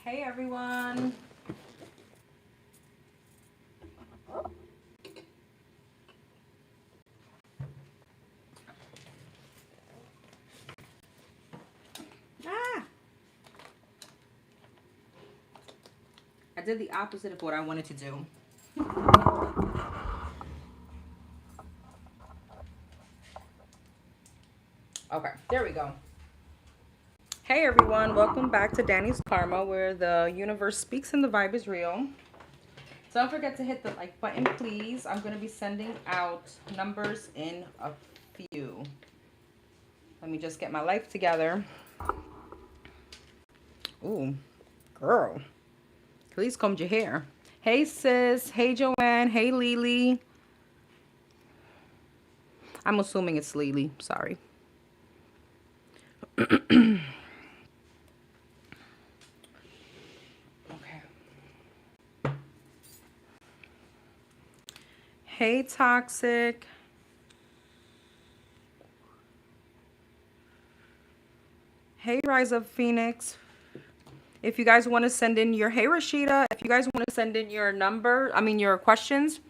Hey everyone. Ah! I did the opposite of what I wanted to do. Okay, there we go. Hey everyone, welcome back to Danny's Karma, where the universe speaks and the vibe is real. Don't forget to hit the like button, please. I'm going to be sending out numbers in a few. Let me just get my life together. Ooh, girl. Please comb your hair. Hey sis. Hey Joanne. Hey Lily. I'm assuming it's Lily. Sorry. Okay. Hey Toxic. Hey Rise Up Phoenix. If you guys want to send in your, hey Rashida, if you guys want to send in your your questions,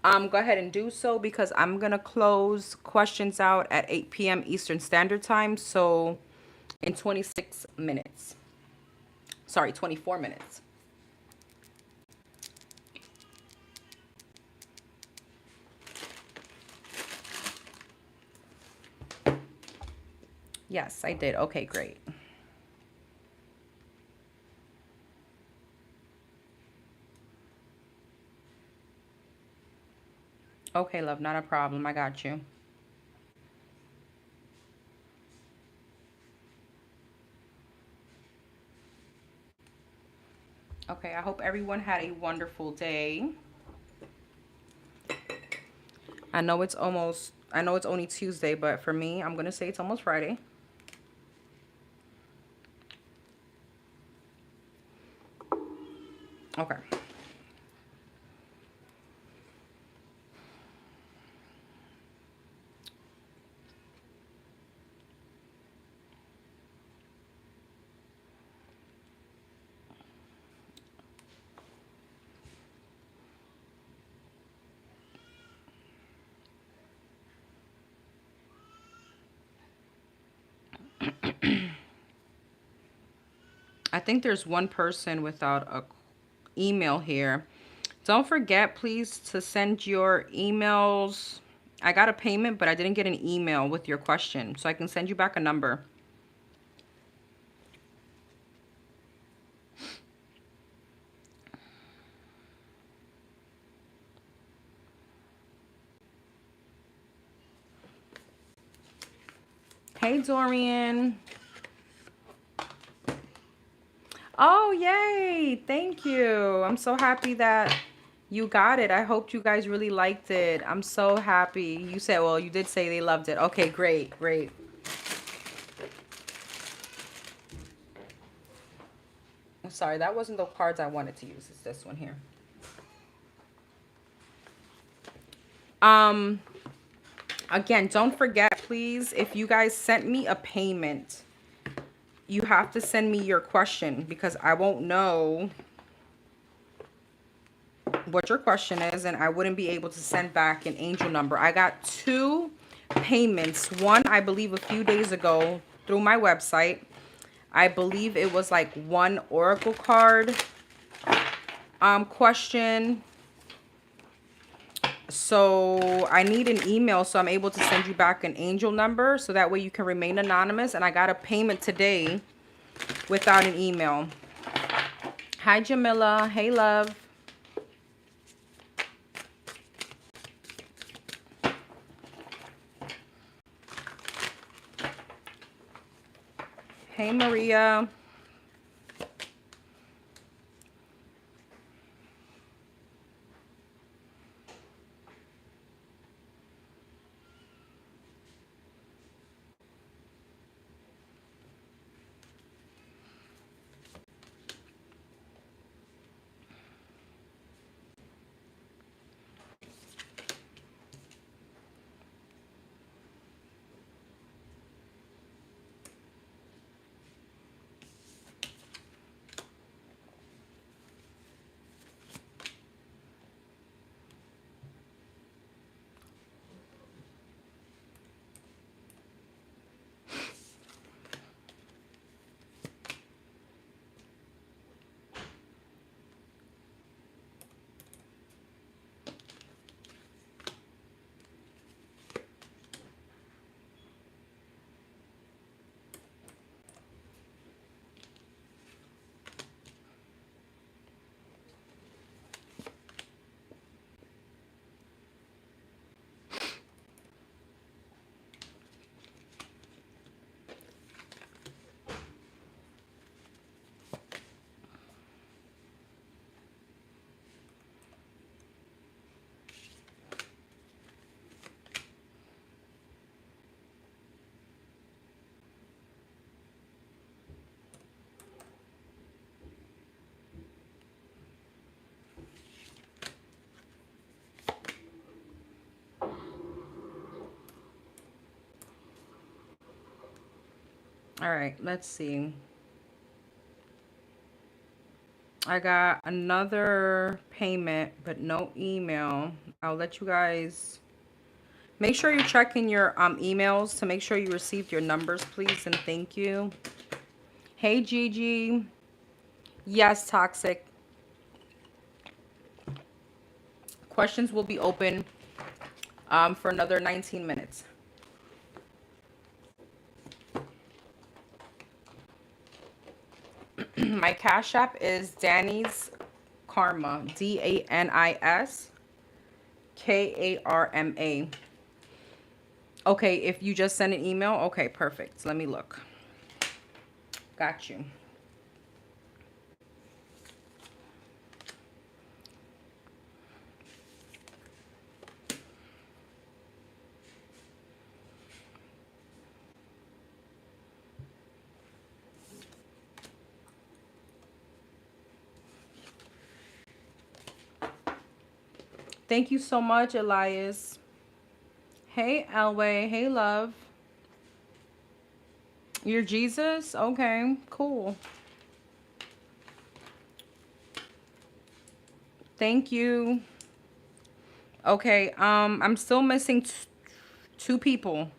go ahead and do so, because I'm going to close questions out at 8 p.m. Eastern Standard Time. So in 26 minutes. Sorry, 24 minutes. Yes, I did. Okay, great. Okay, love, not a problem. I got you. Okay, I hope everyone had a wonderful day. I know it's only Tuesday, but for me, I'm going to say it's almost Friday. Okay. I think there's one person without a email here. Don't forget, please, to send your emails. I got a payment, but I didn't get an email with your question, so I can send you back a number. Hey, Dorian. Oh, yay. Thank you. I'm so happy that you got it. I hope you guys really liked it. I'm so happy. You said, well, you did say they loved it. Okay, great, great. I'm sorry, that wasn't the cards I wanted to use. It's this one here. Again, don't forget, please, if you guys sent me a payment, you have to send me your question, because I won't know what your question is, and I wouldn't be able to send back an angel number. I got 2 payments. One, I believe, a few days ago through my website. I believe it was like 1 oracle card question. So I need an email so I'm able to send you back an angel number, so that way you can remain anonymous. And I got a payment today without an email. Hi, Jamila. Hey, love. Hey, Maria. All right, let's see. I got another payment, but no email. I'll let you guys make sure you're checking your emails to make sure you received your numbers, please, and thank you. Hey, Gigi. Yes, Toxic. Questions will be open for another 19 minutes. My Cash App is Danny's Karma. DANISKARMA. Okay, if you just send an email, okay, perfect. Let me look. Got you. Thank you so much, Elias. Hey, Elway. Hey, love. You're Jesus? Okay, cool. Thank you. Okay, I'm still missing two people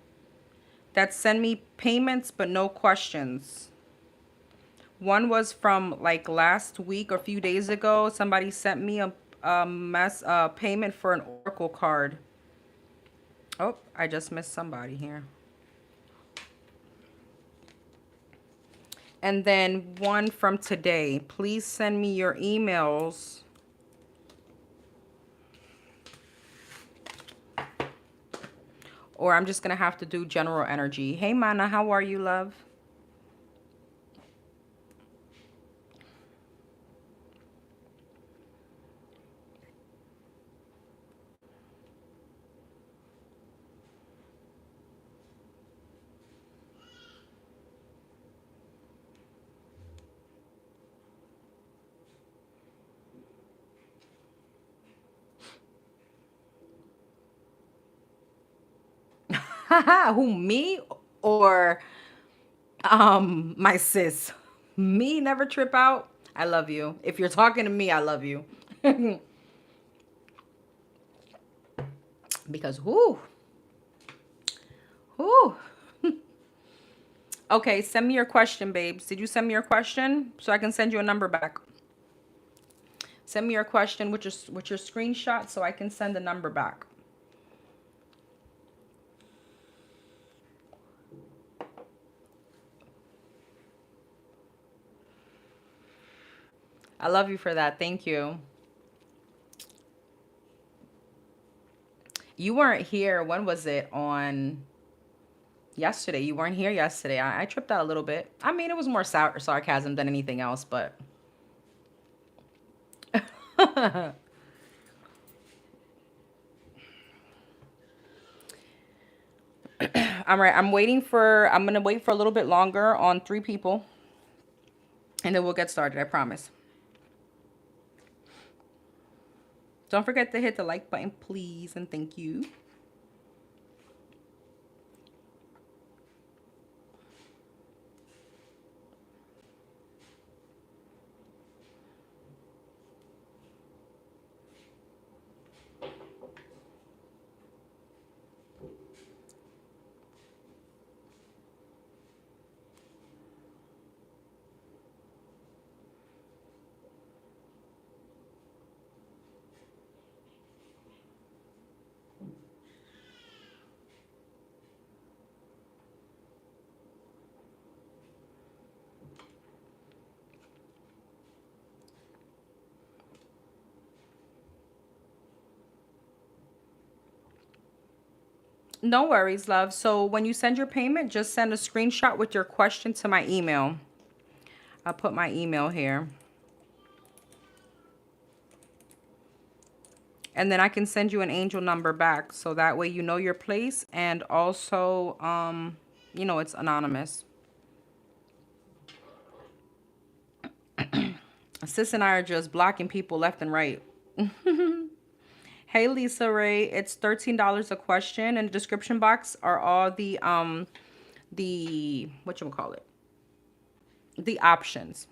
that send me payments but no questions. One was from like last week or a few days ago. Somebody sent me a payment for an Oracle card. Oh, I just missed somebody here. And then one from today. Please send me your emails. Or I'm just going to have to do general energy. Hey, Mana, how are you, love? Who, me or my sis? Me never trip out. I love you. If you're talking to me, I love you. Because whoo. Whoo. Okay, send me your question, babes. Did you send me your question so I can send you a number back? Send me your question with your screenshot so I can send the number back. I love you for that. Thank you. You weren't here. When was it? On yesterday. You weren't here yesterday. I tripped out a little bit. I mean, it was more sarcasm than anything else, but. All right. I'm going to wait for a little bit longer on 3 people. And then we'll get started. I promise. Don't forget to hit the like button, please. And thank you. No worries, love. So when you send your payment, just send a screenshot with your question to my email. I'll put my email here. And then I can send you an angel number back. So that way you know your place. And also, it's anonymous. Sis and I are just blocking people left and right. Hey, Lisa Ray. It's $13 a question. In the description box are all the whatchamacallit? The options.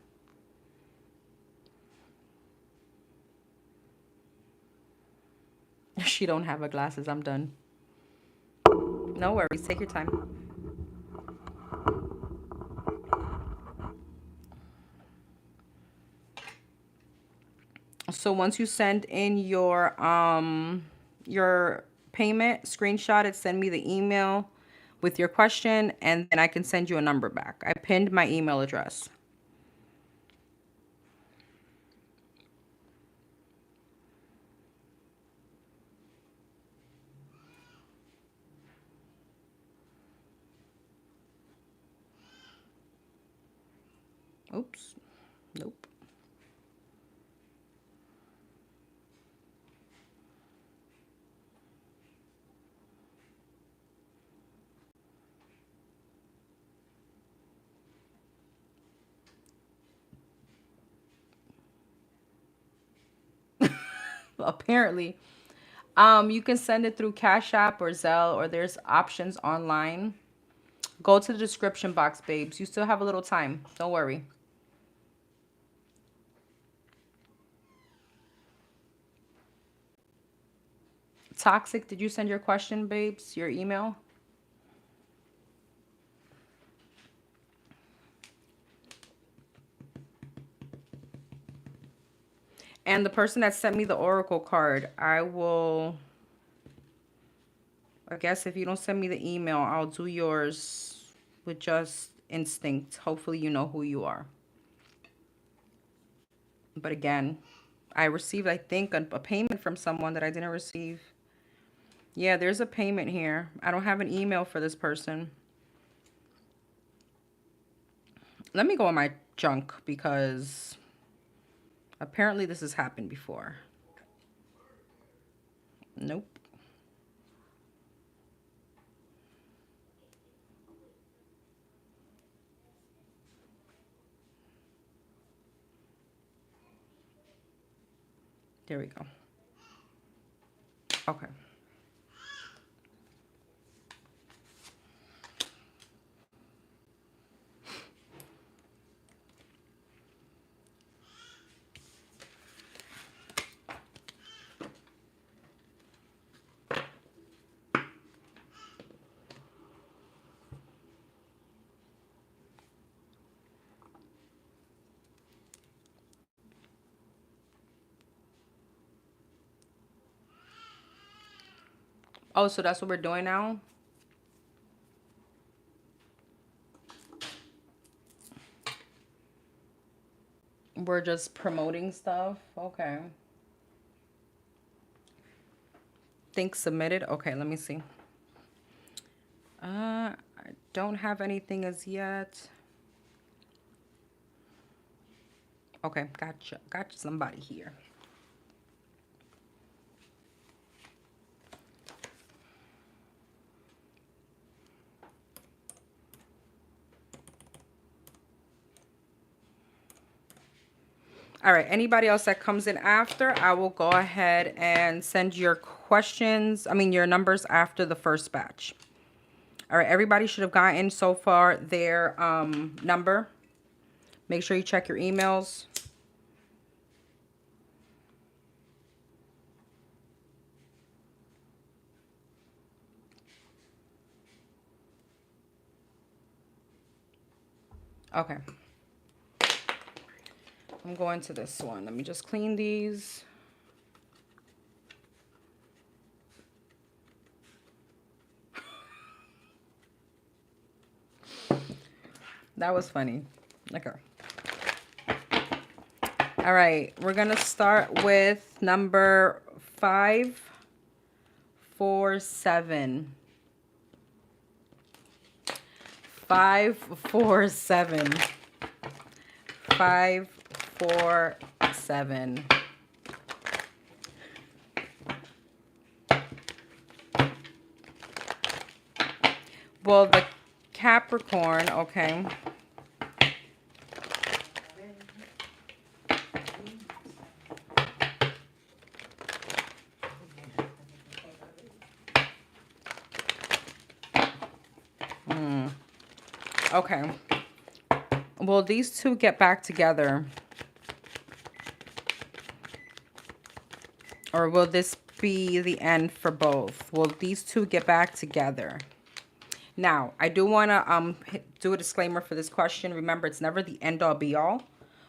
She don't have her glasses. I'm done. No worries. Take your time. So once you send in your payment, screenshot it, send me the email with your question, and then I can send you a number back. I pinned my email address. Oops. Nope. Apparently. You can send it through Cash App or Zelle, or there's options online. Go to the description box, babes. You still have a little time. Don't worry. Toxic, did you send your question, babes? Your email? And the person that sent me the Oracle card, I guess if you don't send me the email, I'll do yours with just instinct. Hopefully you know who you are. But again, I received, I think, a payment from someone that I didn't receive. Yeah, there's a payment here. I don't have an email for this person. Let me go on my junk because apparently this has happened before. Nope. There we go. Okay. Oh, so that's what we're doing now? We're just promoting stuff? Okay. Think submitted? Okay, let me see. I don't have anything as yet. Okay, gotcha. Gotcha somebody here. All right, anybody else that comes in after, I will go ahead and send your questions, your numbers after the first batch. All right, everybody should have gotten so far their number. Make sure you check your emails. Okay. I'm going to this one. Let me just clean these. That was funny. Okay. All right. We're going to start with number 547. 547. 547. Well, the Capricorn, okay. Okay. Will these two get back together? Or will this be the end for both? Will these two get back together? Now, I do want to do a disclaimer for this question. Remember, it's never the end all be all.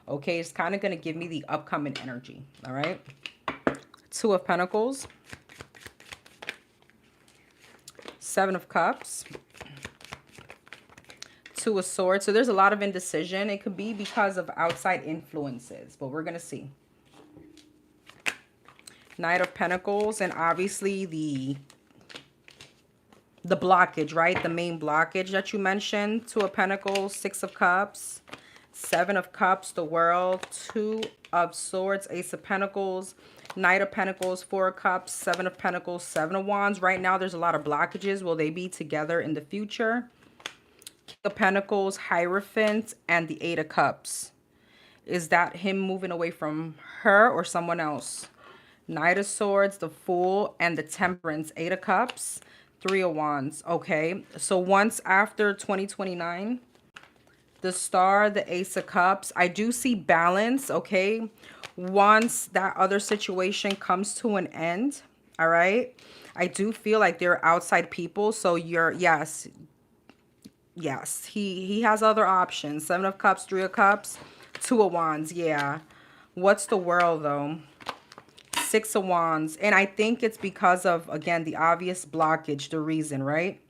Okay, it's kind of going to give me the upcoming energy. All right. Two of Pentacles. Seven of Cups. Two of Swords. So there's a lot of indecision. It could be because of outside influences, but we're going to see. Knight of Pentacles, and obviously the blockage, right? The main blockage that you mentioned. Two of Pentacles, Six of Cups, Seven of Cups, the World, Two of Swords, Ace of Pentacles, Knight of Pentacles, Four of Cups, Seven of Pentacles, Seven of Wands. Right now, there's a lot of blockages. Will they be together in the future? King of Pentacles, Hierophant, and the Eight of Cups. Is that him moving away from her or someone else? Knight of Swords, the Fool, and the Temperance. Eight of Cups, Three of Wands. Okay, so once after 2029, the Star, the Ace of Cups, I do see balance, okay? Once that other situation comes to an end, all right? I do feel like they're outside people, so you're, yes, he has other options. Seven of Cups, Three of Cups, Two of Wands, yeah. What's the World, though? Six of Wands. And I think it's because of, again, the obvious blockage, the reason, right?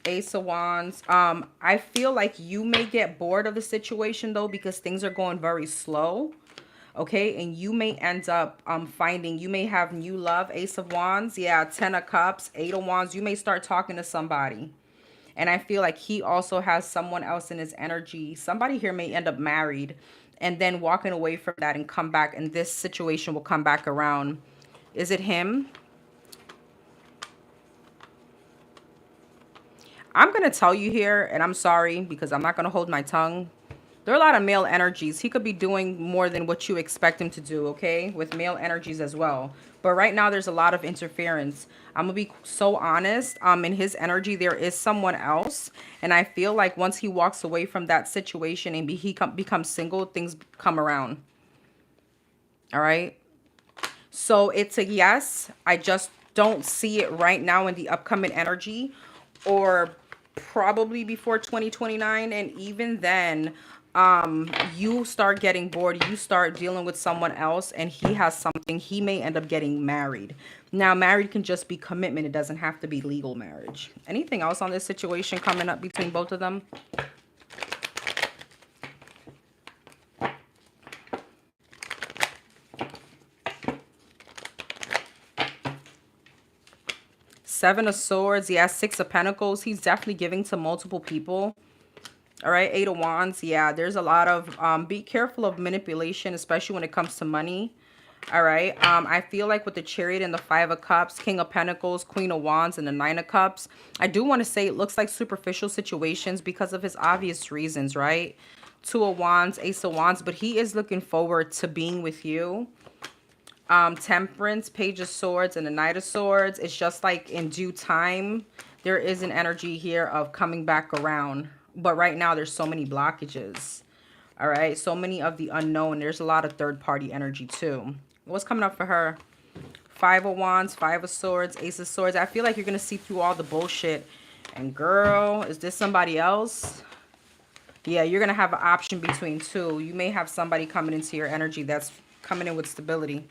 Ace of Wands. I feel like you may get bored of the situation, though, because things are going very slow. Okay, and you may end up finding, you may have new love. Ace of Wands. Yeah, Ten of Cups, Eight of Wands. You may start talking to somebody. And I feel like he also has someone else in his energy. Somebody here may end up married and then walking away from that and come back. And this situation will come back around. Is it him? I'm going to tell you here, and I'm sorry because I'm not going to hold my tongue. There are a lot of male energies. He could be doing more than what you expect him to do, okay? With male energies as well. But right now, there's a lot of interference. I'm going to be so honest. In his energy, there is someone else. And I feel like once he walks away from that situation and he becomes single, things come around. All right? So it's a yes. I just don't see it right now in the upcoming energy. Or probably before 2029. And even then, you start getting bored, you start dealing with someone else, and he has something. He may end up getting married. Now, married can just be commitment. It doesn't have to be legal marriage. Anything else on this situation coming up between both of them? Seven of Swords. Yeah, Six of Pentacles. He's definitely giving to multiple people. All right, Eight of Wands. Yeah, there's a lot of, be careful of manipulation, especially when it comes to money. All right, I feel like with the Chariot and the Five of Cups, King of Pentacles, Queen of Wands, and the Nine of Cups, I do want to say it looks like superficial situations because of his obvious reasons, right? Two of Wands, Ace of Wands, but he is looking forward to being with you. Temperance, Page of Swords, and the Knight of Swords. It's just like in due time, there is an energy here of coming back around. But right now, there's so many blockages. All right. So many of the unknown. There's a lot of third-party energy, too. What's coming up for her? Five of Wands, Five of Swords, Ace of Swords. I feel like you're going to see through all the bullshit. And girl, is this somebody else? Yeah, you're going to have an option between two. You may have somebody coming into your energy that's coming in with stability.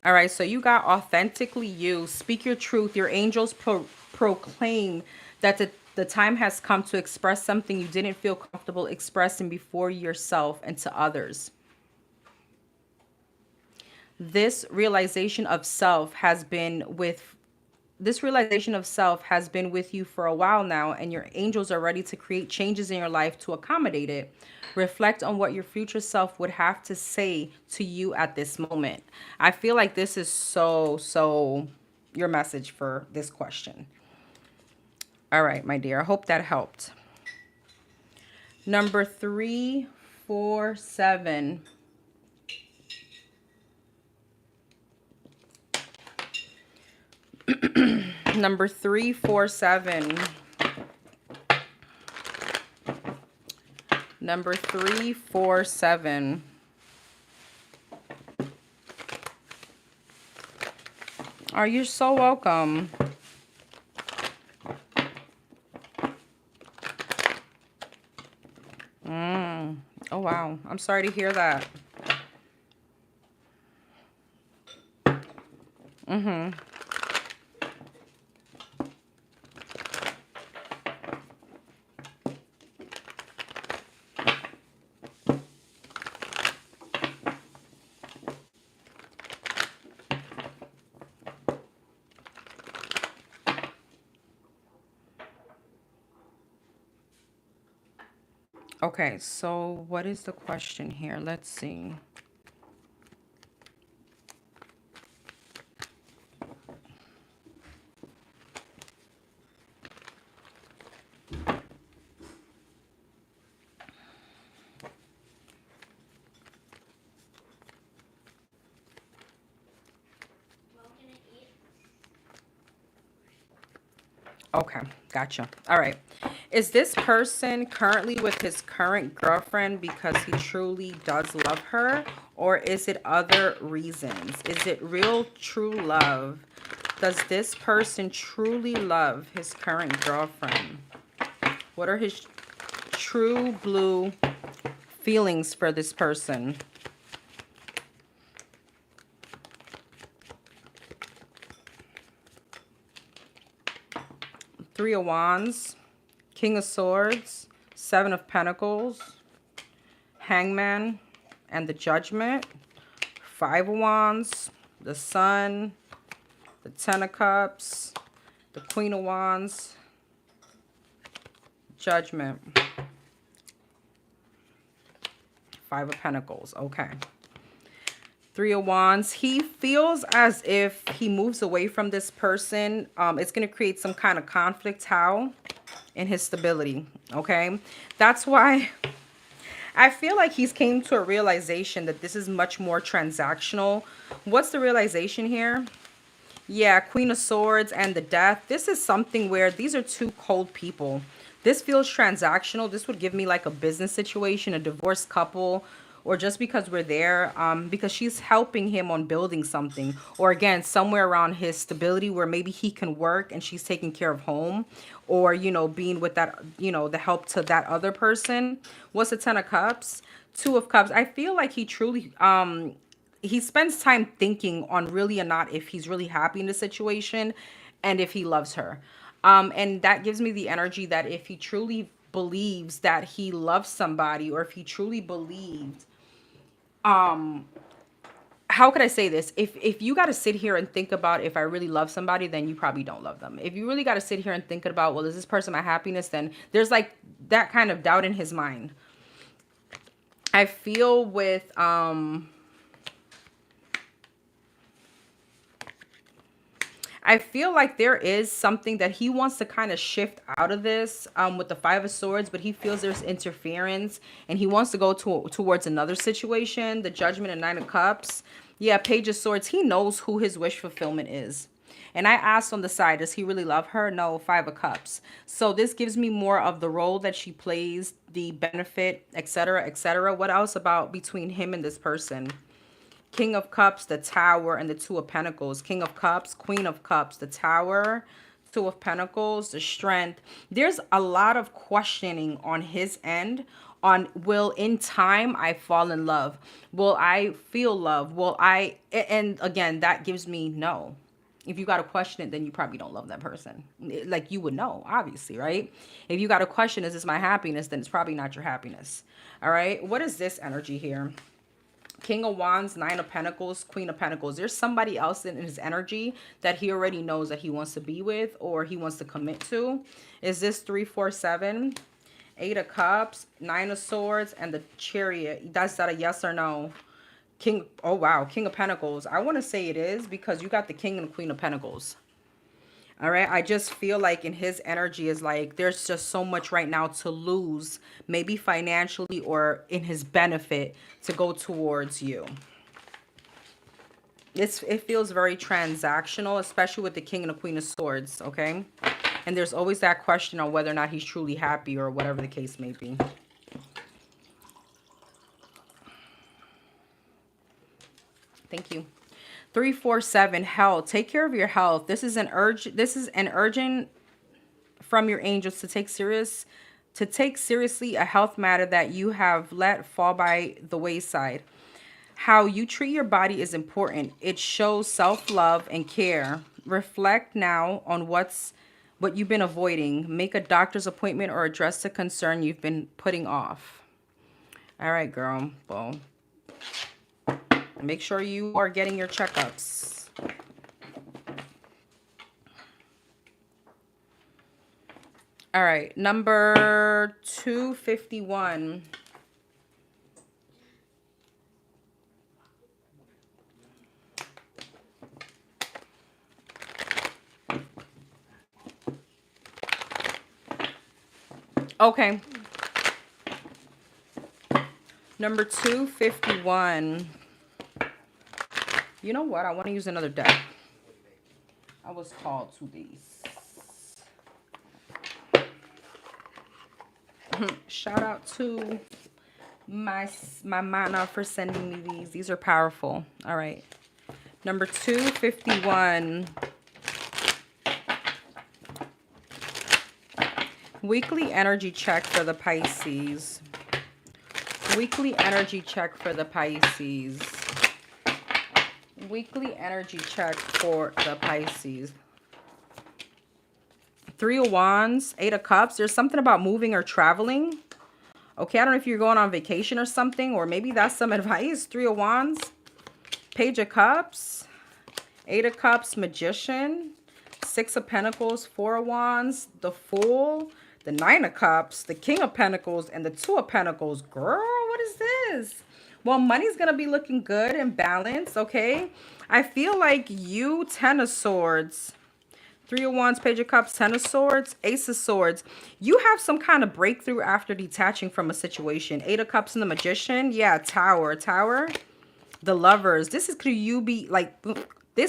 All right, so you got authentically you. Speak your truth. Your angels proclaim that the time has come to express something you didn't feel comfortable expressing before yourself and to others. This realization of self has been with you for a while now, and your angels are ready to create changes in your life to accommodate it. Reflect on what your future self would have to say to you at this moment. I feel like this is so your message for this question. All right, my dear. I hope that helped. Number 3, 347. Number 347. Number 347. Are you so welcome? Oh, wow. I'm sorry to hear that. Okay, so what is the question here? Let's see. Okay, gotcha. All right. Is this person currently with his current girlfriend because he truly does love her? Or is it other reasons? Is it real, true love? Does this person truly love his current girlfriend? What are his true blue feelings for this person? Three of Wands, King of Swords, Seven of Pentacles, Hangman, and the Judgment. Five of Wands, the Sun, the Ten of Cups, the Queen of Wands, Judgment. Five of Pentacles. Okay. Three of Wands. He feels as if he moves away from this person. It's going to create some kind of conflict. How? In his stability. Okay. That's why I feel like he's came to a realization that this is much more transactional. What's the realization here? Yeah, Queen of Swords and the Death. This is something where these are two cold people. This feels transactional. This would give me like a business situation, a divorced couple, or just because we're there, because she's helping him on building something, or again, somewhere around his stability where maybe he can work and she's taking care of home, or, you know, being with that, you know, the help to that other person. What's the Ten of Cups? Two of Cups. I feel like he truly, he spends time thinking on really or not if he's really happy in the situation and if he loves her. And that gives me the energy that if he truly believes that he loves somebody, or if he truly believed, how could I say this? If you got to sit here and think about if I really love somebody, then you probably don't love them. If you really got to sit here and think about, well, is this person my happiness? Then there's like that kind of doubt in his mind. I feel with, I feel like there is something that he wants to kind of shift out of this, with the Five of Swords, but he feels there's interference and he wants to go towards another situation. The Judgment and Nine of Cups. Yeah, Page of Swords. He knows who his wish fulfillment is. And I asked on the side, does he really love her? No, Five of Cups. So this gives me more of the role that she plays, the benefit, etc., etc. What else about between him and this person? King of Cups, the Tower, and the Two of Pentacles. King of Cups, Queen of Cups, the Tower, Two of Pentacles, the Strength. There's a lot of questioning on his end on, will in time I fall in love? Will I feel love? Will I, and again, that gives me no. If you got to question it, then you probably don't love that person. Like, you would know, obviously, right? If you got to question, is this my happiness? Then it's probably not your happiness. All right. What is this energy here? King of Wands, Nine of Pentacles, Queen of Pentacles. There's somebody else in his energy that he already knows that he wants to be with or he wants to commit to. Is this 347? Eight of Cups, Nine of Swords, and the Chariot. That's that a yes or no? King, oh wow, King of Pentacles. I want to say it is because you got the King and the Queen of Pentacles. All right. I just feel like in his energy is like there's just so much right now to lose, maybe financially or in his benefit to go towards you. It feels very transactional, especially with the King and the Queen of Swords, okay? And there's always that question on whether or not he's truly happy or whatever the case may be. Thank you. 347 health. Take care of your health. This is an urgent from your angels to take seriously a health matter that you have let fall by the wayside. How you treat your body is important. It shows self-love and care. Reflect now on what you've been avoiding. Make a doctor's appointment or address a concern you've been putting off. All right, girl. Well, make sure you are getting your checkups. All right, number 251. Okay. Number 251. You know what? I want to use another deck. I was called to these. Shout out to my mana for sending me these. These are powerful. All right. Number 251. Weekly energy check for the Pisces. Weekly energy check for the Pisces. Weekly energy check for the Pisces. 3 of Wands, 8 of Cups. There's something about moving or traveling. Okay, I don't know if you're going on vacation or something, or maybe that's some advice. 3 of Wands, Page of Cups, 8 of Cups, Magician, 6 of Pentacles, 4 of Wands, the Fool, the 9 of Cups, the King of Pentacles, and the 2 of Pentacles. Girl, what is this? Well, money's going to be looking good and balanced, okay? I feel like you, 10 of Swords, 3 of Wands, Page of Cups, 10 of Swords, Ace of Swords. You have some kind of breakthrough after detaching from a situation. 8 of Cups and the Magician. Yeah, Tower. The Lovers. This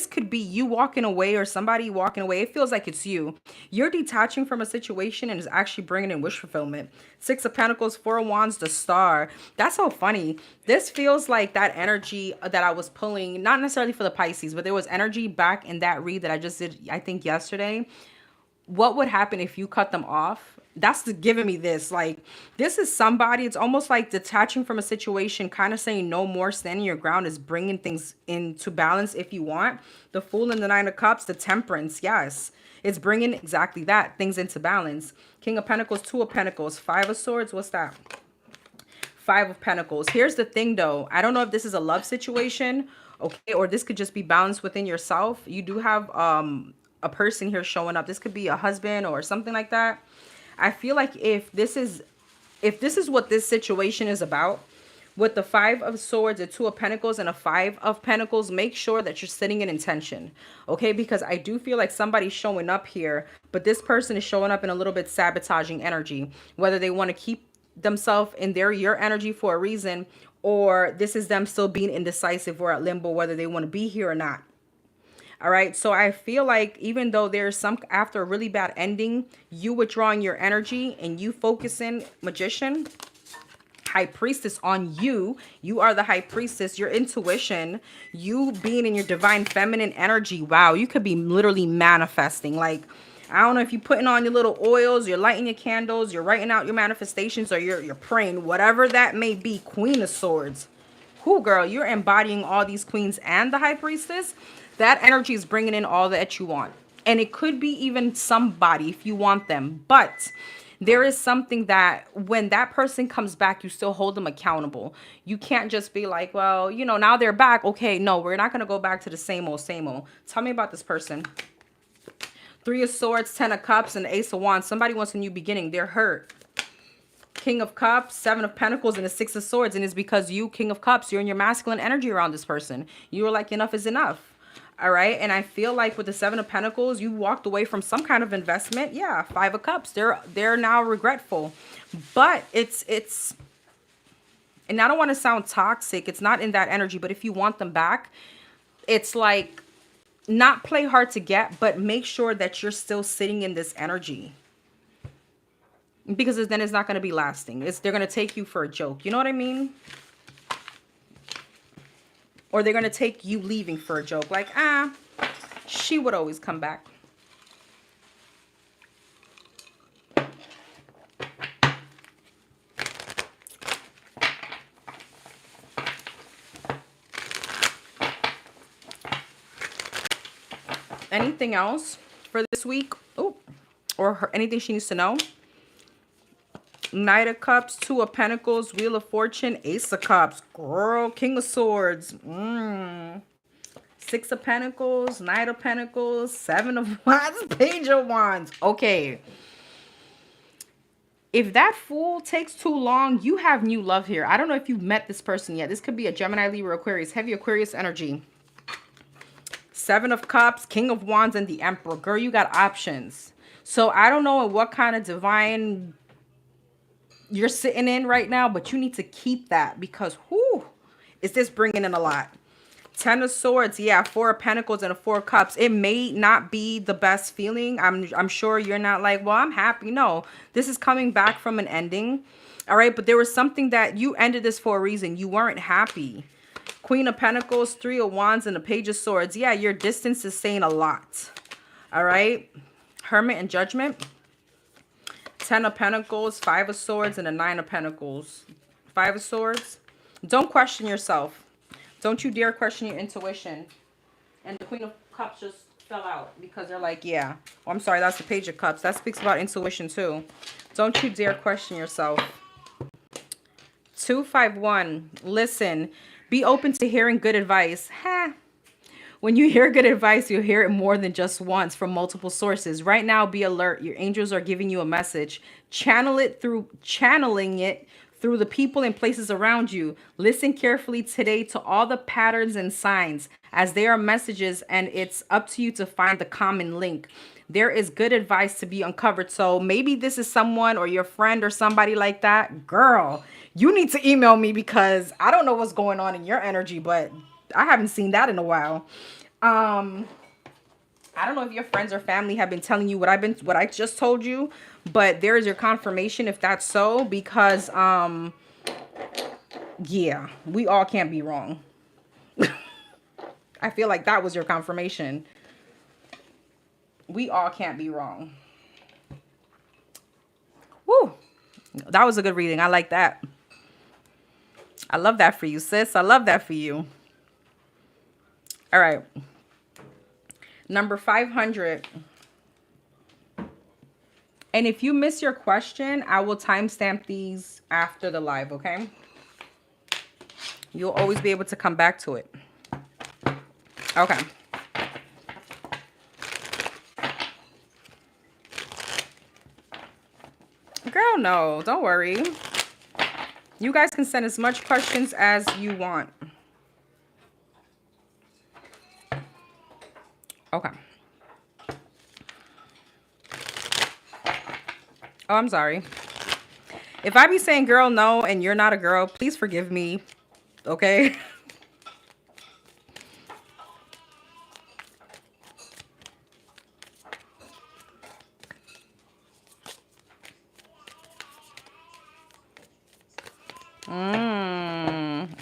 could be you walking away or somebody walking away. It feels like it's you. You're detaching from a situation and is actually bringing in wish fulfillment. 6 of Pentacles, 4 of Wands, the Star. That's so funny. This feels like that energy that I was pulling, not necessarily for the Pisces, but there was energy back in that read that I just did, I think yesterday. What would happen if you cut them off? That's giving me this. Like, this is somebody, it's almost like detaching from a situation, kind of saying no more, standing your ground is bringing things into balance if you want. The Fool and the 9 of Cups, the Temperance, yes. It's bringing exactly that, things into balance. King of Pentacles, 2 of Pentacles, 5 of Swords, what's that? 5 of Pentacles. Here's the thing though, I don't know if this is a love situation, okay, or this could just be balanced within yourself. You do have a person here showing up. This could be a husband or something like that. I feel like if this is what this situation is about, with the 5 of Swords, the 2 of Pentacles, and a 5 of Pentacles, make sure that you're setting an intention, okay? Because I do feel like somebody's showing up here, but this person is showing up in a little bit sabotaging energy, whether they want to keep themselves in your energy for a reason, or this is them still being indecisive or at limbo, whether they want to be here or not. All right. So I feel like even though there's some, after a really bad ending, you withdrawing your energy and you focusing, Magician, High Priestess, on you. You are the High Priestess, your intuition, you being in your divine feminine energy. Wow. You could be literally manifesting. Like, I don't know if you're putting on your little oils, you're lighting your candles, you're writing out your manifestations, or you're praying, whatever that may be. Queen of Swords. Who, girl, you're embodying all these queens and the High Priestess. That energy is bringing in all that you want. And it could be even somebody if you want them. But there is something that when that person comes back, you still hold them accountable. You can't just be like, well, you know, now they're back. Okay, no, we're not going to go back to the same old, same old. Tell me about this person. 3 of Swords, 10 of Cups, and Ace of Wands. Somebody wants a new beginning. They're hurt. King of Cups, 7 of Pentacles, and the 6 of Swords. And it's because you, King of Cups, you're in your masculine energy around this person. You were like, enough is enough. All right. And I feel like with the Seven of Pentacles, you walked away from some kind of investment. Yeah. Five of Cups. They're now regretful. But it's and I don't want to sound toxic. It's not in that energy. But if you want them back, it's like not play hard to get, but make sure that you're still sitting in this energy. Because then it's not going to be lasting. They're going to take you for a joke. You know what I mean? Or they're going to take you leaving for a joke. Like, she would always come back. Anything else for this week? Oh, or anything she needs to know? Knight of Cups, Two of Pentacles, Wheel of Fortune, Ace of Cups, girl, King of Swords, Six of Pentacles, Knight of Pentacles, Seven of Wands, Page of Wands. Okay. If that Fool takes too long, you have new love here. I don't know if you've met this person yet. This could be a Gemini, Libra, Aquarius, heavy Aquarius energy. Seven of Cups, King of Wands, and the Emperor. Girl, you got options. So I don't know what kind of divine you're sitting in right now, but you need to keep that because whoo, is this bringing in a lot? Ten of Swords, yeah, Four of Pentacles and a Four of Cups. It may not be the best feeling. I'm sure you're not like, well, I'm happy. No, this is coming back from an ending. All right, but there was something that you ended this for a reason. You weren't happy. Queen of Pentacles, Three of Wands, and the Page of Swords. Yeah, your distance is saying a lot. All right, Hermit and Judgment. Ten of Pentacles, Five of Swords, and a Nine of Pentacles. Five of Swords. Don't question yourself. Don't you dare question your intuition. And the Queen of Cups just fell out because they're like, yeah. Oh, I'm sorry, that's the Page of Cups. That speaks about intuition too. Don't you dare question yourself. 251. Listen, be open to hearing good advice. When you hear good advice, you'll hear it more than just once from multiple sources. Right now, be alert. Your angels are giving you a message. Channeling it through the people and places around you. Listen carefully today to all the patterns and signs as they are messages, and it's up to you to find the common link. There is good advice to be uncovered. So maybe this is someone or your friend or somebody like that. Girl, you need to email me because I don't know what's going on in your energy, but I haven't seen that in a while. I don't know if your friends or family have been telling you what I just told you, but there is your confirmation if that's so, because yeah, we all can't be wrong. I feel like that was your confirmation. We all can't be wrong. Woo. That was a good reading. I like that. I love that for you, sis. I love that for you. All right. Number 500. And if you miss your question, I will timestamp these after the live, okay? You'll always be able to come back to it. Okay. Girl, no, don't worry. You guys can send as much questions as you want. Okay. Oh, I'm sorry. If I be saying girl, no, and you're not a girl, please forgive me. Okay?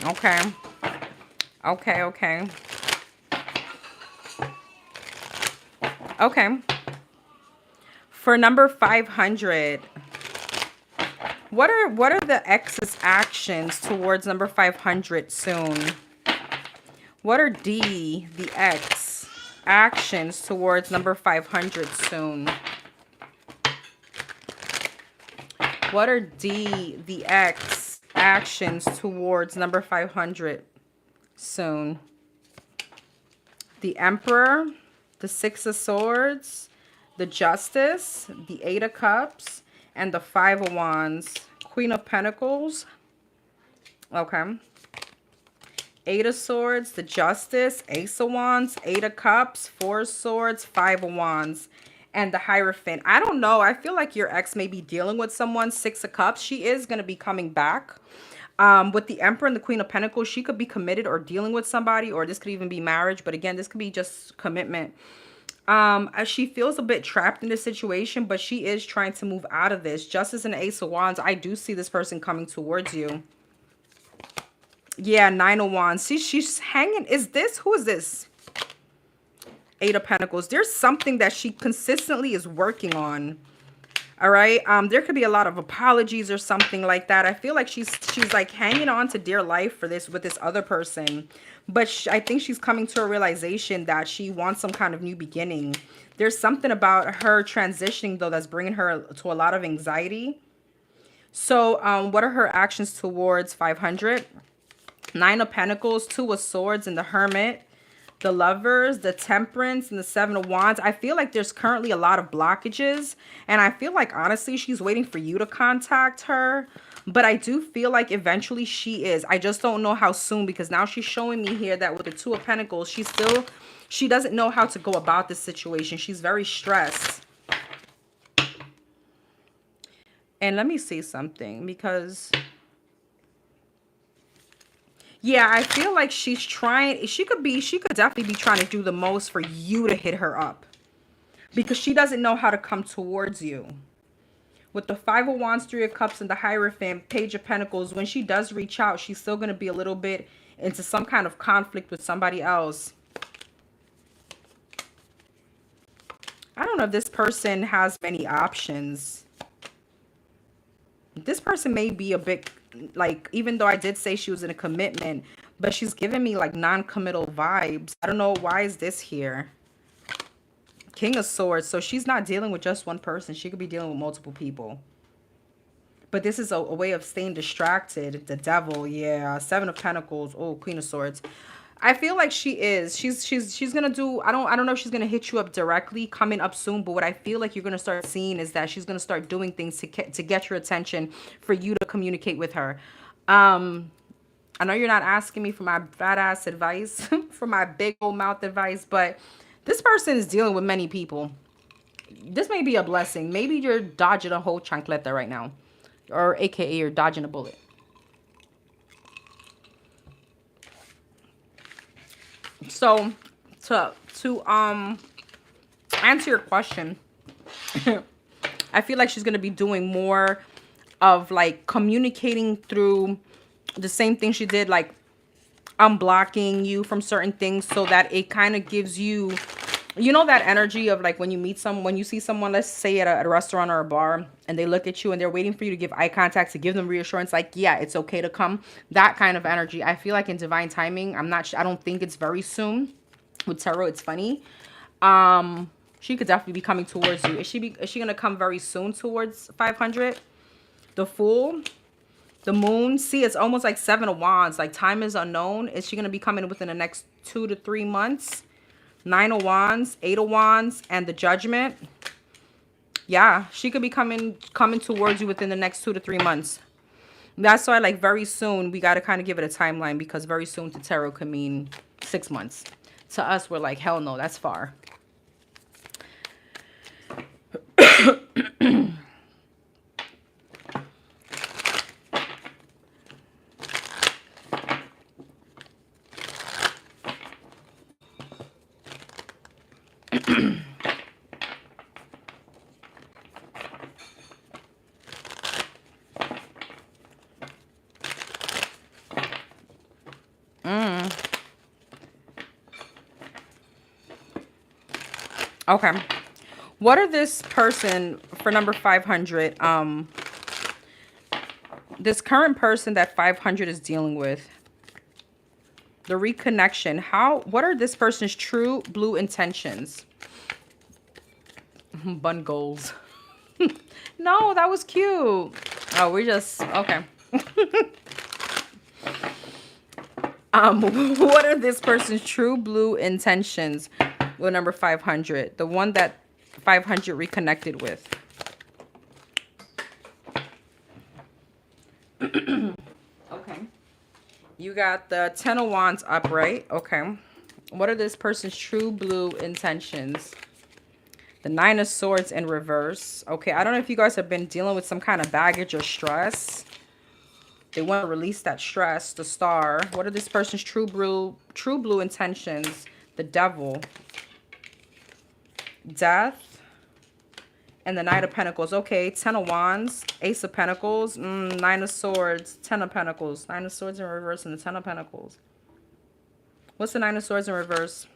Okay. Okay, okay. Okay. For number 500, what are the ex's actions towards number 500 soon? What are the X actions towards number 500 soon? What are the X actions towards number 500 soon? The Emperor, the Six of Swords, the Justice, the Eight of Cups, and the Five of Wands. Queen of Pentacles. Okay. Eight of Swords, the Justice, Ace of Wands, Eight of Cups, Four of Swords, Five of Wands, and the Hierophant. I don't know. I feel like your ex may be dealing with someone. Six of Cups. She is going to be coming back. With the Emperor and the Queen of Pentacles, she could be committed or dealing with somebody, or this could even be marriage. But again, this could be just commitment. She feels a bit trapped in this situation, but she is trying to move out of this. Justice and Ace of Wands. I do see this person coming towards you. Yeah, Nine of Wands. See, she's hanging. Is this? Who is this? Eight of Pentacles. There's something that she consistently is working on. All right. There could be a lot of apologies or something like that. I feel like she's like hanging on to dear life for this with this other person. But I think she's coming to a realization that she wants some kind of new beginning. There's something about her transitioning, though, that's bringing her to a lot of anxiety. So what are her actions towards 500? Nine of Pentacles, Two of Swords, and the Hermit. The Lovers, the Temperance, and the Seven of Wands. I feel like there's currently a lot of blockages. And I feel like, honestly, she's waiting for you to contact her. But I do feel like eventually she is. I just don't know how soon, because now she's showing me here that with the Two of Pentacles, she doesn't know how to go about this situation. She's very stressed. And let me see something, because... yeah, I feel like she's trying, she could definitely be trying to do the most for you to hit her up. Because she doesn't know how to come towards you. With the Five of Wands, Three of Cups, and the Hierophant, Page of Pentacles, when she does reach out, she's still going to be a little bit into some kind of conflict with somebody else. I don't know if this person has many options. This person may be a bit... like, even though I did say she was in a commitment, but she's giving me like non-committal vibes. I don't know, why is this here? King of Swords. So she's not dealing with just one person. She could be dealing with multiple people. But this is a way of staying distracted. The Devil, yeah. Seven of Pentacles. Oh, Queen of Swords. I feel like she is. She's gonna do... I don't know if she's gonna hit you up directly coming up soon, but what I feel like you're gonna start seeing is that she's gonna start doing things to get your attention, for you to communicate with her. I know you're not asking me for my fat ass advice, for my big old mouth advice, but this person is dealing with many people. This may be a blessing. Maybe you're dodging a whole chancleta right now, or AKA you're dodging a bullet. So to answer your question, I feel like she's going to be doing more of like communicating through the same thing she did, like unblocking you from certain things, so that it kind of gives you, you know, that energy of like when you meet someone, when you see someone, let's say at a restaurant or a bar, and they look at you and they're waiting for you to give eye contact, to give them reassurance, like, yeah, it's okay to come. That kind of energy. I feel like in divine timing, I don't think it's very soon. With tarot, it's funny. She could definitely be coming towards you. Is she gonna come very soon towards 500? The Fool, the Moon. See, it's almost like Seven of Wands. Like, time is unknown. Is she gonna be coming within the next 2 to 3 months? Nine of Wands, Eight of Wands, and the Judgment. Yeah, she could be coming towards you within the next 2 to 3 months. That's why, like, very soon, we got to kind of give it a timeline, because very soon to tarot could mean 6 months. To us, we're like, hell no, that's far. Okay. What are this person for number 500? This current person that 500 is dealing with. The reconnection. What are this person's true blue intentions? Bun goals. No, that was cute. Oh, we're just, okay. What are this person's true blue intentions with number 500? The one that 500 reconnected with. Okay. You got the Ten of Wands upright. Okay. What are this person's true blue intentions? The Nine of Swords in reverse. Okay, I don't know if you guys have been dealing with some kind of baggage or stress. They want to release that stress. The Star. What are this person's true blue intentions? The Devil. Death. And the Knight of Pentacles. Okay, Ten of Wands. Ace of Pentacles. Nine of Swords. Ten of Pentacles. Nine of Swords in reverse and the Ten of Pentacles. What's the Nine of Swords in reverse?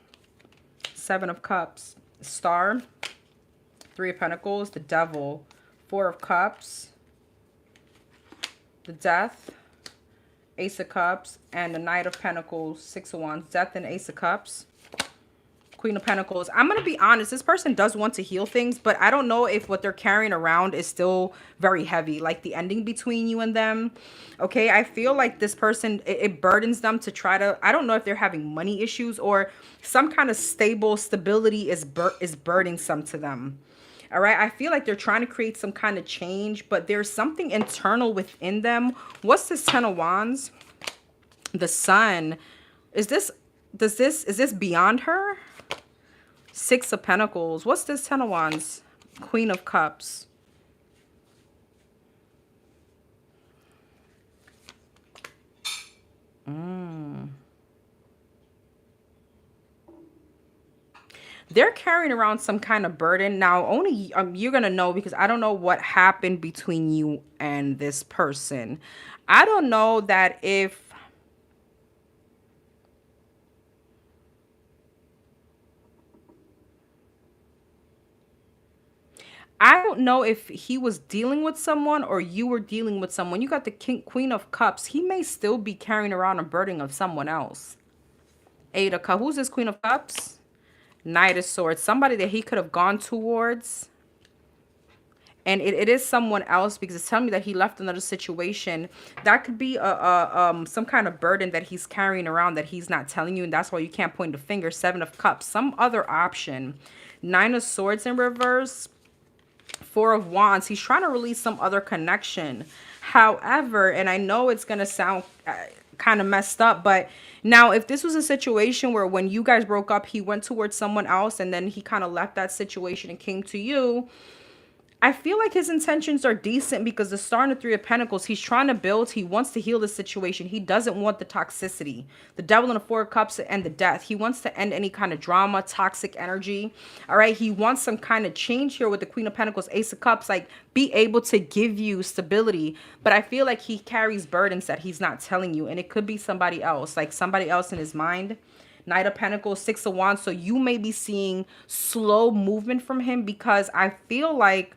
Seven of Cups. Star. Three of Pentacles. The Devil. Four of Cups. The Death. Ace of Cups. And the Knight of Pentacles. Six of Wands. Death and Ace of Cups. Queen of Pentacles. I'm going to be honest. This person does want to heal things, but I don't know if what they're carrying around is still very heavy. Like the ending between you and them. Okay. I feel like this person, it burdens them to try to, I don't know if they're having money issues or some kind of stability is burdensome to them. All right. I feel like they're trying to create some kind of change, but there's something internal within them. What's this Ten of Wands? The Sun. Is this beyond her? Six of Pentacles. What's this Ten of Wands? Queen of Cups. They're carrying around some kind of burden. Now, only you're going to know because I don't know what happened between you and this person. I don't know that if... I don't know if he was dealing with someone or you were dealing with someone. You got the Queen of Cups. He may still be carrying around a burden of someone else. Eight of Cups. Who's this Queen of Cups? Knight of Swords. Somebody that he could have gone towards. And it is someone else because it's telling me that he left another situation. That could be some kind of burden that he's carrying around that he's not telling you. And that's why you can't point the finger. Seven of Cups. Some other option. Nine of Swords in reverse. Four of Wands. He's trying to release some other connection. However, and I know it's going to sound kind of messed up, but now if this was a situation where when you guys broke up, he went towards someone else and then he kind of left that situation and came to you, I feel like his intentions are decent because the Star and the Three of Pentacles, he's trying to build. He wants to heal the situation. He doesn't want the toxicity. The Devil and the Four of Cups and the Death. He wants to end any kind of drama, toxic energy. All right. He wants some kind of change here with the Queen of Pentacles, Ace of Cups, like be able to give you stability. But I feel like he carries burdens that he's not telling you. And it could be somebody else, like somebody else in his mind. Knight of Pentacles, Six of Wands. So you may be seeing slow movement from him because I feel like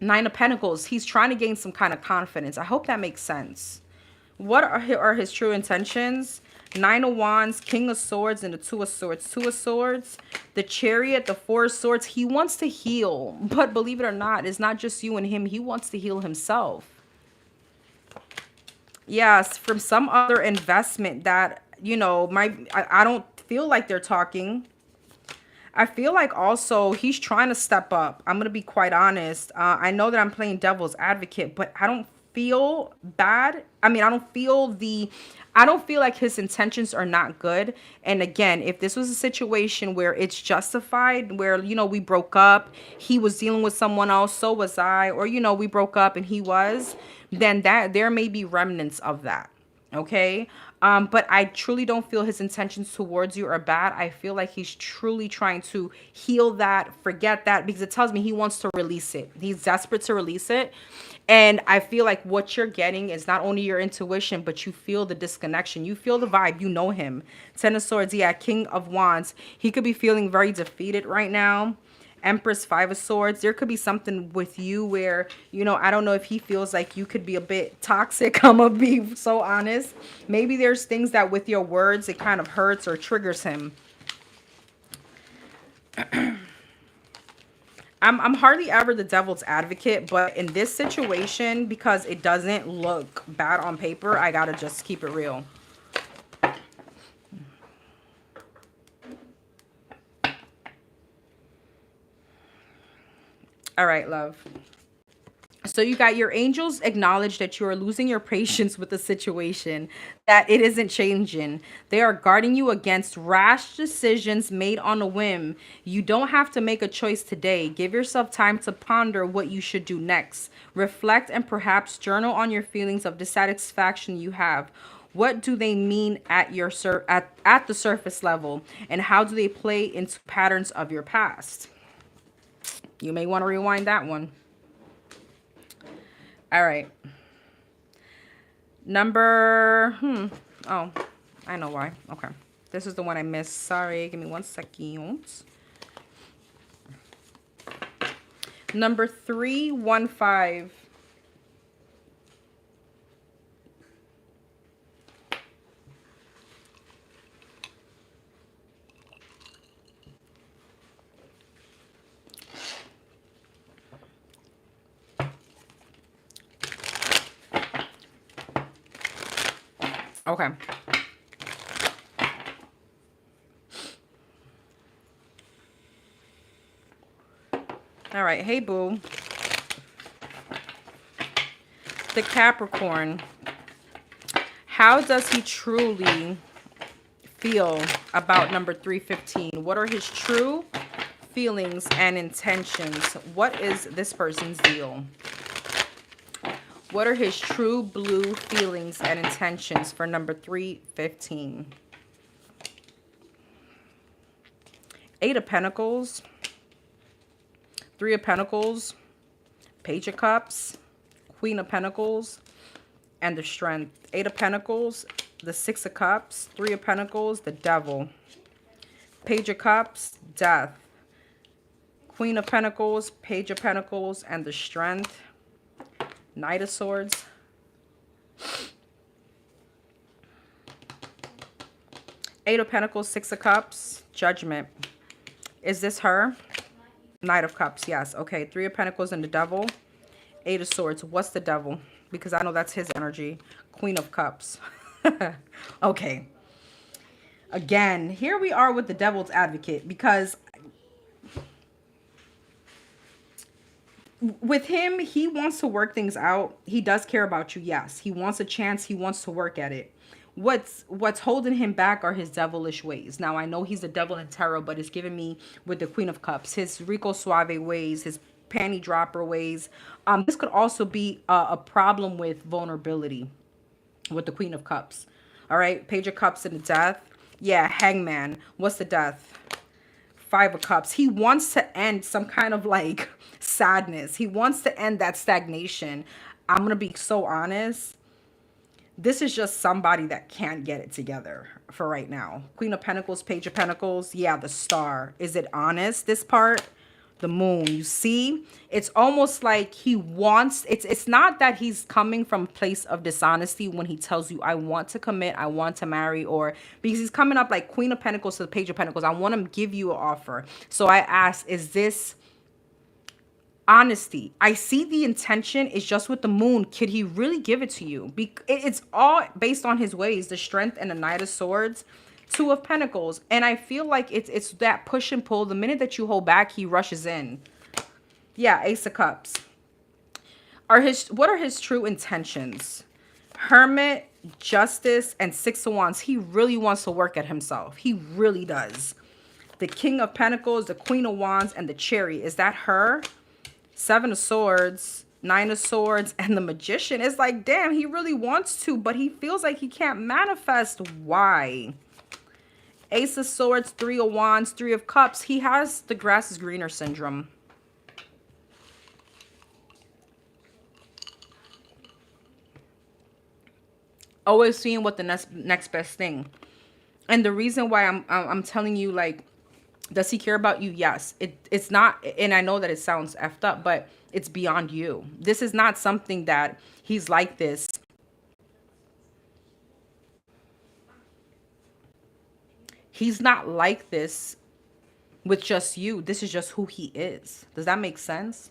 Nine of Pentacles, he's trying to gain some kind of confidence. I hope that makes sense. What are his true intentions? Nine of Wands, King of Swords, and the Two of Swords. Two of Swords, the Chariot, the Four of Swords. He wants to heal, but believe it or not, it's not just you and him. He wants to heal himself. Yes, from some other investment that, you know, I don't feel like they're talking. I feel like also he's trying to step up. I'm going to be quite honest. I know that I'm playing devil's advocate, but I don't feel bad. I mean, I don't feel like his intentions are not good. And again, if this was a situation where it's justified, where, you know, we broke up, he was dealing with someone else, so was I, or, you know, we broke up and he was, then there may be remnants of that. Okay. But I truly don't feel his intentions towards you are bad. I feel like he's truly trying to heal that, forget that, because it tells me he wants to release it. He's desperate to release it. And I feel like what you're getting is not only your intuition, but you feel the disconnection. You feel the vibe. You know him. Ten of Swords. Yeah. King of Wands. He could be feeling very defeated right now. Empress, Five of Swords. There could be something with you where, you know, I don't know if he feels like you could be a bit toxic. I'm gonna be so honest. Maybe there's things that with your words, it kind of hurts or triggers him. I'm hardly ever the devil's advocate, but in this situation, because it doesn't look bad on paper, I gotta just keep it real. All right, love. So you got your angels acknowledge that you are losing your patience with the situation, that it isn't changing. They are guarding you against rash decisions made on a whim. You don't have to make a choice today. Give yourself time to ponder what you should do next. Reflect and perhaps journal on your feelings of dissatisfaction you have. What do they mean at your at the surface level, and how do they play into patterns of your past? You may want to rewind that one. All right. Number, oh, I know why. Okay. This is the one I missed. Sorry. Give me 1 second. Number 315. Okay. All right. Hey, boo. The Capricorn. How does he truly feel about number 315? What are his true feelings and intentions? What is this person's deal? What are his true blue feelings and intentions for number 315? 8 of Pentacles, 3 of Pentacles, Page of Cups, Queen of Pentacles, and the Strength. 8 of Pentacles, the 6 of Cups, 3 of Pentacles, the Devil. Page of Cups, Death. Queen of Pentacles, Page of Pentacles, and the Strength. Knight of Swords. Eight of Pentacles, 6 of Cups, Judgment. Is this her? Knight of Cups, yes. Okay, 3 of Pentacles and the Devil. 8 of Swords. What's the Devil? Because I know that's his energy. Queen of Cups. Okay. Again, here we are with the Devil's Advocate, because with him, he wants to work things out. He does care about you, yes. He wants a chance. He wants to work at it. What's holding him back are his devilish ways. Now, I know he's the devil in tarot, but it's giving me with the Queen of Cups, his Rico Suave ways, his panty dropper ways. This could also be a problem with vulnerability with the Queen of Cups. All right, Page of Cups and the Death. Yeah, Hangman. What's the Death? 5 of Cups. He wants to end some kind of like sadness. He wants to end that stagnation. I'm going to be so honest. This is just somebody that can't get it together for right now. Queen of Pentacles, Page of Pentacles. Yeah, the Star. Is it honest, this part? The Moon. You see? It's almost like he wants... It's not that he's coming from a place of dishonesty when he tells you, I want to commit, I want to marry, or... Because he's coming up like Queen of Pentacles to the Page of Pentacles. I want to give you an offer. So I ask, is this... honesty? I see the intention is just with the Moon. Could he really give it to you? It's all based on his ways, the Strength and the Knight of Swords, 2 of Pentacles. And I feel like it's that push and pull. The minute that you hold back, he rushes in. Yeah, Ace of Cups. What are his true intentions? Hermit, Justice, and 6 of Wands. He really wants to work at himself. He really does. The King of Pentacles, the Queen of Wands, and the Chariot. Is that her? 7 of Swords, 9 of Swords, and the Magician. Is like, damn, he really wants to, but he feels like he can't manifest. Why? Ace of Swords, 3 of Wands, 3 of Cups. He has the grass is greener syndrome. Always seeing what the next best thing. And the reason why I'm telling you, like, does he care about you? Yes. It's not, and I know that it sounds effed up, but it's beyond you. This is not something that he's like this. He's not like this with just you. This is just who he is. Does that make sense?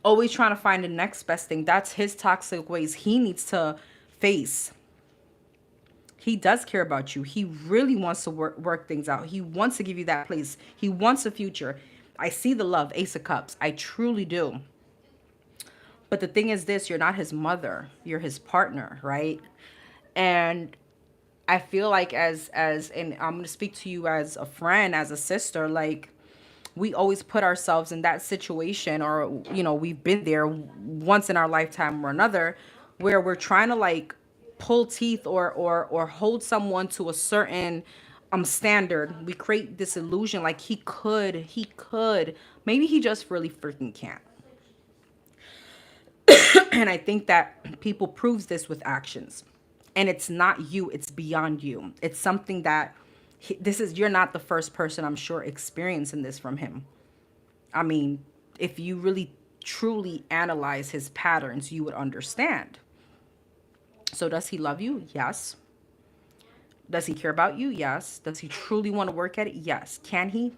Always trying to find the next best thing. That's his toxic ways he needs to face. He does care about you. He really wants to work things out. He wants to give you that place. He wants a future. I see the love, Ace of Cups. I truly do. But the thing is this, you're not his mother, you're his partner, right? And I feel like as and I'm going to speak to you as a friend, as a sister, like we always put ourselves in that situation, or we've been there once in our lifetime or another, where we're trying to like pull teeth or hold someone to a certain standard. We create this illusion like he could, maybe he just really freaking can't. And I think that people proves this with actions. And it's not you, it's beyond you. It's something that you're not the first person, I'm sure, experiencing this from him. I mean, if you really truly analyze his patterns, you would understand. So does he love you? Yes. Does he care about you? Yes. Does he truly want to work at it? Yes. Can he?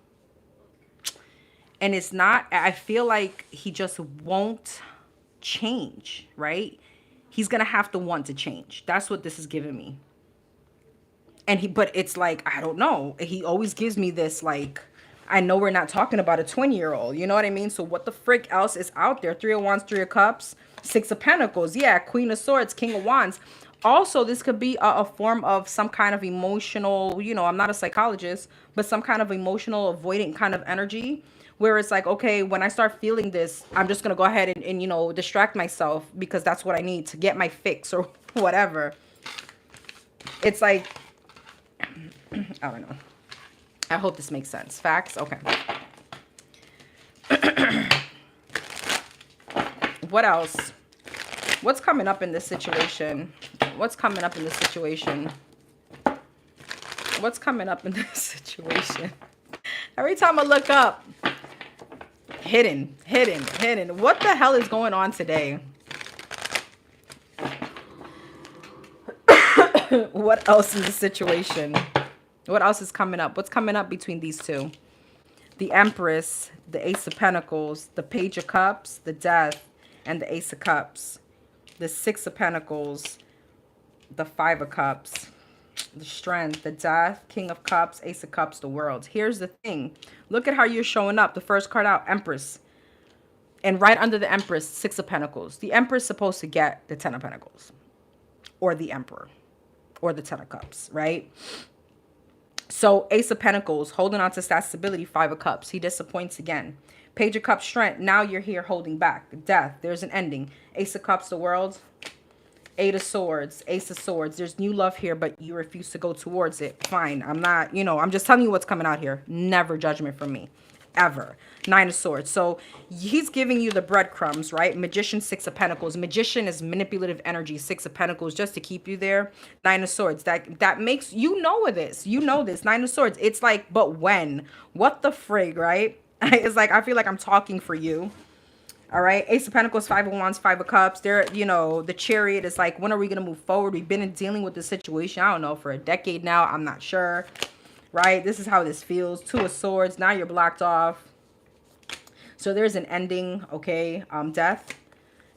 And it's not, I feel like he just won't change, right? He's going to have to want to change. That's what this is giving me. But it's like, I don't know. He always gives me this, like, I know we're not talking about a 20-year-old. You know what I mean? So what the frick else is out there? Three of Wands, Three of Cups, Six of Pentacles. Yeah, Queen of Swords, King of Wands. Also, this could be a form of some kind of emotional, I'm not a psychologist, but some kind of emotional avoidant kind of energy where it's like, okay, when I start feeling this, I'm just going to go ahead and distract myself because that's what I need to get my fix or whatever. It's like, I don't know. I hope this makes sense. Facts? Okay. What else? What's coming up in this situation? What's coming up in this situation? What's coming up in this situation? Every time I look up, hidden. What the hell is going on today? What else in the situation? What else is coming up? What's coming up between these two? The Empress, the Ace of Pentacles, the Page of Cups, the Death, and the Ace of Cups. The Six of Pentacles, the Five of Cups, the Strength, the Death, King of Cups, Ace of Cups, the World. Here's the thing. Look at how you're showing up. The first card out, Empress. And right under the Empress, Six of Pentacles. The Empress is supposed to get the Ten of Pentacles. Or the Emperor. Or the Ten of Cups, right? So Ace of Pentacles, holding on to that stability, Five of Cups. He disappoints again. Page of Cups, Strength. Now you're here holding back. Death. There's an ending. Ace of Cups, the World. Eight of Swords. Ace of Swords. There's new love here, but you refuse to go towards it. Fine. I'm not, I'm just telling you what's coming out here. Never judgment from me. Ever. Nine of Swords. So he's giving you the breadcrumbs, right? Magician, Six of Pentacles. Magician is manipulative energy. Six of Pentacles just to keep you there. Nine of Swords. That makes, this. You know this. Nine of Swords. It's like, but when? What the frig, right? It's like, I feel like I'm talking for you. All right. Ace of Pentacles, Five of Wands, Five of Cups. There, the Chariot is like, when are we going to move forward? We've been dealing with this situation, I don't know, for a decade now. I'm not sure. Right. This is how this feels. Two of Swords. Now you're blocked off. So there's an ending. Okay. Death.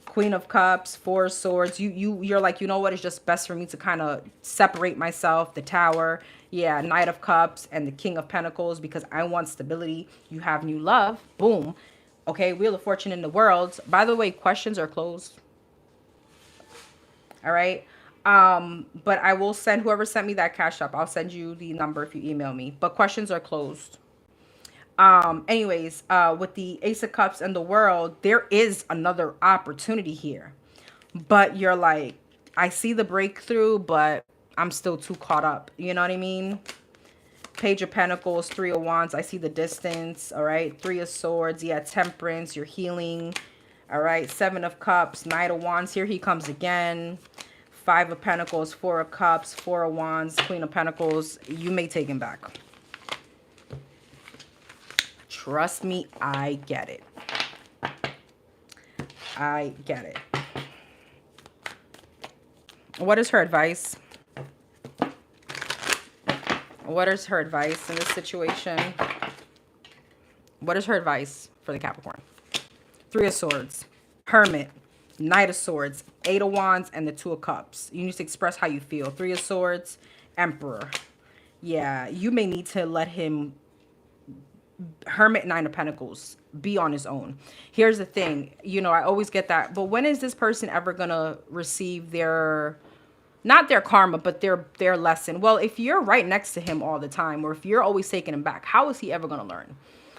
Queen of Cups, Four of Swords. You're like, you know what? It's just best for me to kind of separate myself. The Tower. Yeah, Knight of Cups and the King of Pentacles because I want stability. You have new love. Boom. Okay, Wheel of Fortune in the World. By the way, questions are closed. All right. But I will send whoever sent me that cash up. I'll send you the number if you email me. But questions are closed. Anyways, with the Ace of Cups and the World, there is another opportunity here. But you're like, I see the breakthrough, but I'm still too caught up. You know what I mean? Page of Pentacles, Three of Wands. I see the distance. All right. Three of Swords. Yeah, Temperance. You're healing. All right. Seven of Cups. Knight of Wands. Here he comes again. Five of Pentacles. Four of Cups. Four of Wands. Queen of Pentacles. You may take him back. Trust me, I get it. I get it. What is her advice? What is her advice in this situation? What is her advice for the Capricorn? Three of Swords, Hermit, Knight of Swords, Eight of Wands, and the Two of Cups. You need to express how you feel. Three of Swords, Emperor. Yeah, you may need to let him Hermit, Nine of Pentacles, be on his own. Here's the thing, you know, I always get that, but when is this person ever gonna receive their, not their karma, but their lesson? Well, if you're right next to him all the time, or if you're always taking him back, how is he ever gonna learn?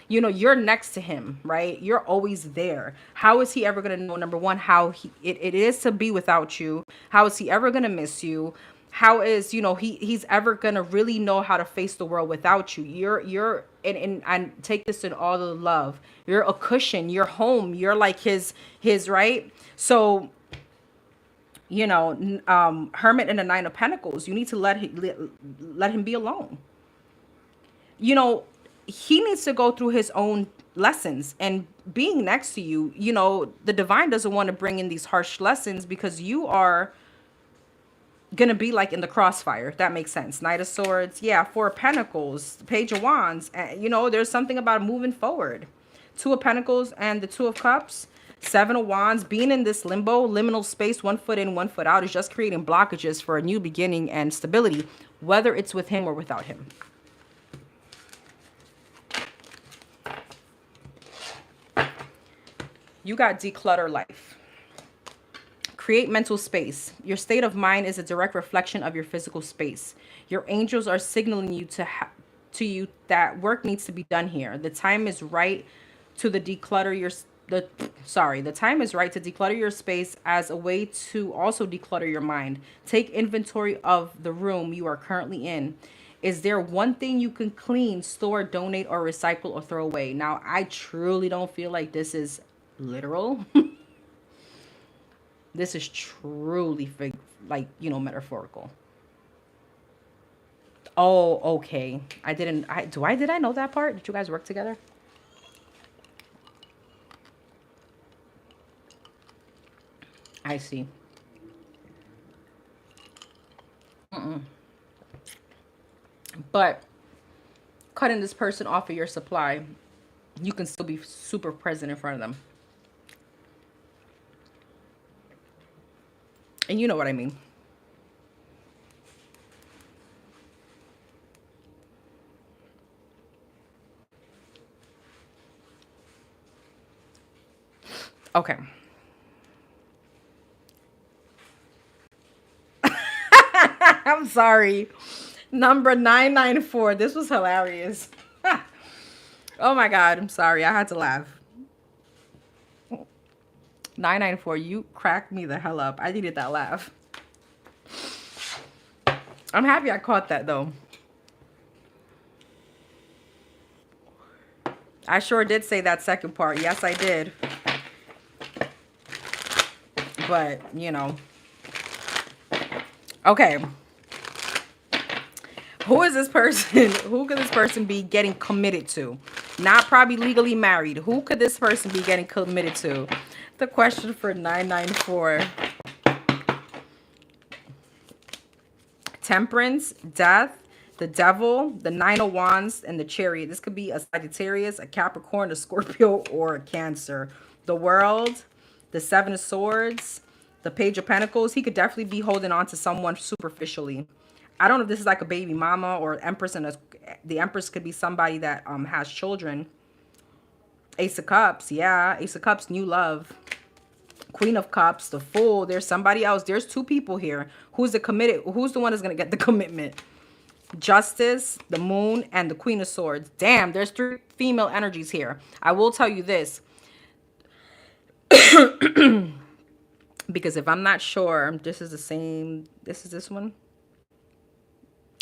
You know, you're next to him, right? You're always there. How is he ever gonna know, number one, how it is to be without you? How is he ever gonna miss you? How is, you know, he's ever gonna really know how to face the world without you? You're and take this in all the love. You're a cushion, you're home, you're like his right. So, you know, Hermit and the Nine of Pentacles, you need to let him be alone. You know, he needs to go through his own lessons, and being next to you, you know, the divine doesn't want to bring in these harsh lessons because you are gonna be like in the crossfire, if that makes sense. Knight of Swords, yeah, Four of Pentacles, Page of Wands, you know, there's something about moving forward. Two of Pentacles and the Two of Cups, Seven of Wands. Being in this limbo, liminal space, 1 foot in, 1 foot out, is just creating blockages for a new beginning and stability, whether it's with him or without him. You got declutter life. Create mental space. Your state of mind is a direct reflection of your physical space. Your angels are signaling you to you that work needs to be done here. The time is right to declutter your the time is right to declutter your space as a way to also declutter your mind. Take inventory of the room you are currently in. Is there one thing you can clean, store, donate, or recycle or throw away? Now, I truly don't feel like this is literal. This is truly like, you know, metaphorical. Oh, okay. Did I know that part? Did you guys work together? I see. But cutting this person off of your supply, you can still be super present in front of them. And you know what I mean. Okay. I'm sorry. Number 994. This was hilarious. Oh my God. I'm sorry. I had to laugh. 994. You cracked me the hell up. I needed that laugh. I'm happy I caught that though. I sure did say that second part. Yes, I did. But, you know. Okay. Who is this person? Who could this person be getting committed to? Not probably legally married. Who could this person be getting committed to? The question for 994. Temperance, Death, the Devil, the Nine of Wands, and the Chariot. This could be a Sagittarius, a Capricorn, a Scorpio, or a Cancer. The World, the Seven of Swords, the Page of Pentacles. He could definitely be holding on to someone superficially. I don't know if this is like a baby mama or Empress, and the Empress could be somebody that has children. Ace of Cups, yeah, Ace of Cups, new love. Queen of Cups, the Fool. There's somebody else. There's two people here. Who's the committed? Who's the one that's gonna get the commitment? Justice, the Moon, and the Queen of Swords. Damn, there's 3 female energies here. I will tell you this. Because if I'm not sure, this is the same. This is this one.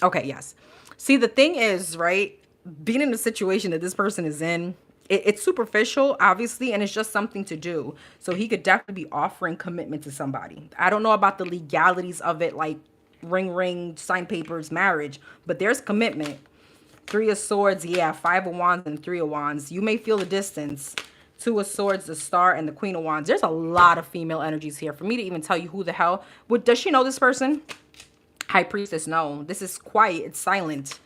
Okay, yes. See, the thing is, right, being in the situation that this person is in, it's superficial, obviously, and it's just something to do. So he could definitely be offering commitment to somebody. I don't know about the legalities of it, like ring, sign papers, marriage, but there's commitment. 3 of Swords, yeah, 5 of Wands and 3 of Wands. You may feel the distance. 2 of Swords, the Star, and the Queen of Wands. There's a lot of female energies here. For me to even tell you who the hell, does she know this person? High Priestess, no. This is quiet. It's silent.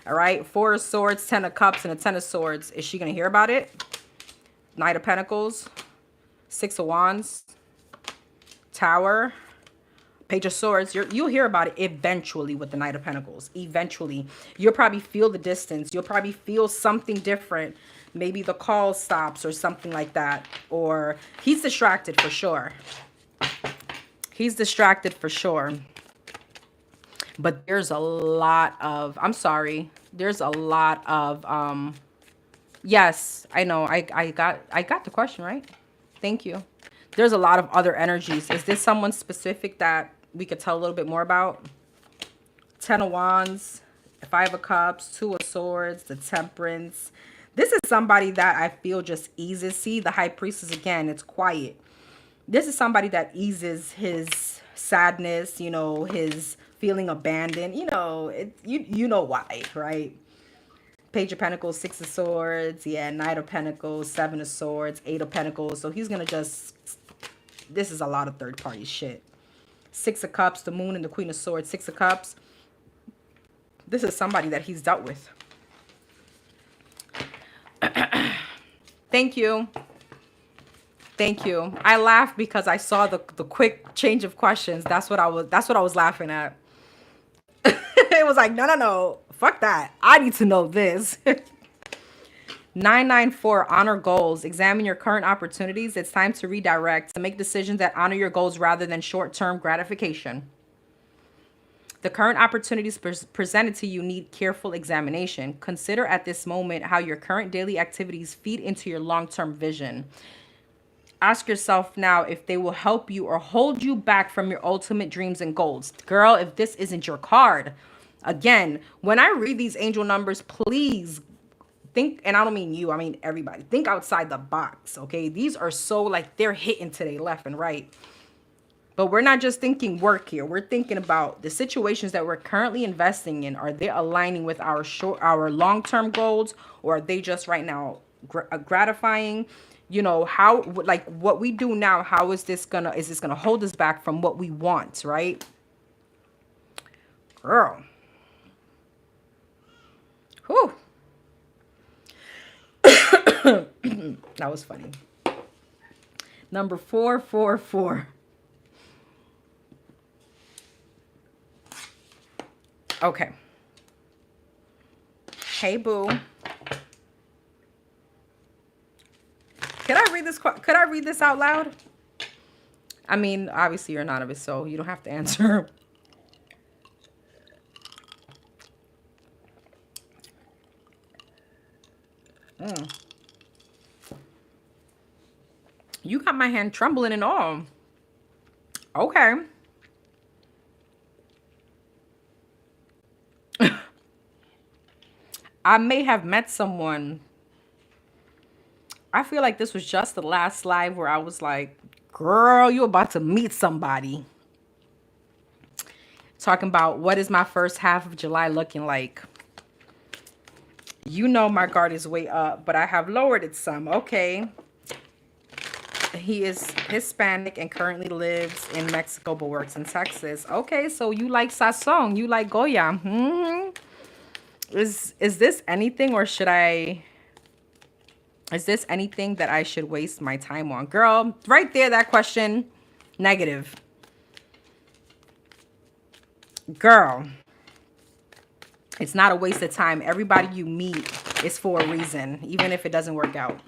All right. 4 of Swords, 10 of Cups, and a 10 of Swords. Is she going to hear about it? Knight of Pentacles, 6 of Wands, Tower, Page of Swords, you'll hear about it eventually with the Knight of Pentacles. Eventually. You'll probably feel the distance. You'll probably feel something different. Maybe the call stops or something like that. Or he's distracted for sure. He's distracted for sure. But there's a lot of, I'm sorry. There's a lot of, yes, I know. I got the question, right? Thank you. There's a lot of other energies. Is this someone specific that we could tell a little bit more about? 10 of Wands, 5 of Cups, 2 of Swords, the Temperance. This is somebody that I feel just eases. See, the High Priestess again, it's quiet. This is somebody that eases his sadness, you know, his feeling abandoned. You know, you know why, right? Page of Pentacles, 6 of Swords, yeah, Knight of Pentacles, 7 of Swords, 8 of Pentacles. So he's going to just, this is a lot of third-party shit. 6 of Cups, the Moon and the Queen of Swords, 6 of Cups. This is somebody that he's dealt with. Thank you. Thank you. I laughed because I saw the quick change of questions. That's what I was laughing at. It was like, no. Fuck that. I need to know this. 994, honor goals. Examine your current opportunities. It's time to redirect, to make decisions that honor your goals rather than short-term gratification. The current opportunities presented to you need careful examination. Consider at this moment how your current daily activities feed into your long-term vision. Ask yourself now if they will help you or hold you back from your ultimate dreams and goals. Girl, if this isn't your card, again, when I read these angel numbers, please think, and I don't mean you, I mean everybody, think outside the box, okay? These are so, like, they're hitting today left and right. But we're not just thinking work here. We're thinking about the situations that we're currently investing in. Are they aligning with our long-term goals, or are they just right now gratifying? You know, how, like, what we do now, how is this gonna hold us back from what we want, right? Girl. Whew. That was funny. Number 444. Okay. Hey, boo. Could I read this out loud? I mean, obviously you're anonymous, so you don't have to answer. You got my hand trembling and all. Okay. I may have met someone. I feel like this was just the last live where I was like, girl, you about to meet somebody. Talking about what is my first half of July looking like. You know my guard is way up, but I have lowered it some. Okay. He is Hispanic and currently lives in Mexico but works in Texas. Okay, so you like sazon, you like Goya. Is this anything, or should I... Is this anything that I should waste my time on? Girl, right there, that question, negative. Girl, it's not a waste of time. Everybody you meet is for a reason, even if it doesn't work out.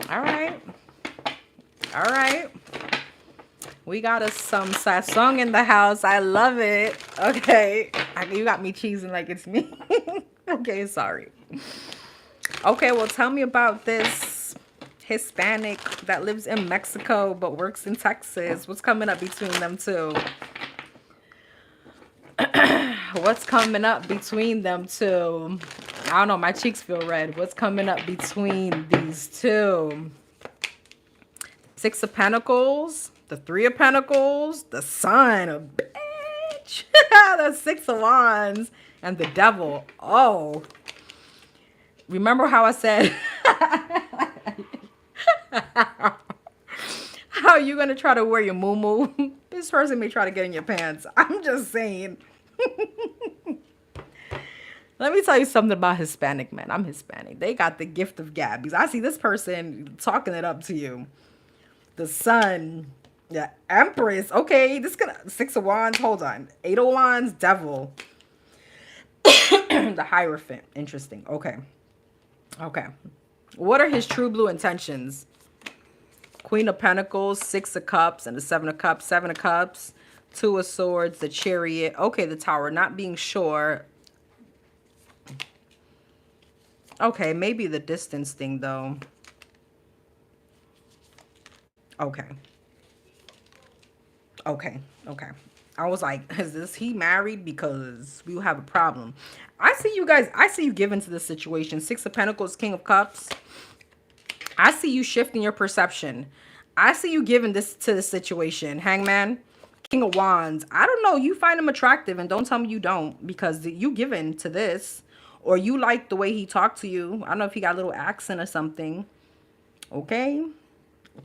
All right. All right. We got us some sazon in the house. I love it. Okay. You got me cheesing like it's me. Okay, sorry. Okay, well, tell me about this Hispanic that lives in Mexico but works in Texas. What's coming up between them two? What's coming up between them two? I don't know. My cheeks feel red. What's coming up between these two? 6 of Pentacles, the 3 of Pentacles, the Sun, a bitch, the 6 of Wands, and the Devil. Oh. Remember how I said, how are you going to try to wear your muumuu? This person may try to get in your pants. I'm just saying. Let me tell you something about Hispanic men. I'm Hispanic. They got the gift of gab. Because I see this person talking it up to you. The Sun, Yeah, Empress. Okay, this gonna 6 of Wands. Hold on. 8 of Wands, Devil. The Hierophant. Interesting. Okay. Okay. What are his true blue intentions? Queen of Pentacles, 6 of Cups, and the 7 of Cups. 7 of Cups, 2 of Swords, the Chariot. Okay, the Tower. Not being sure. Okay, maybe the distance thing though. Okay. Okay. Okay. I was like, is this he married? Because we will have a problem. I see you guys. I see you giving to this situation. 6 of Pentacles, King of Cups. I see you shifting your perception. I see you giving this to the situation. Hangman, King of Wands. I don't know. You find him attractive and don't tell me you don't, because you given to this, or you like the way he talked to you. I don't know if he got a little accent or something. Okay.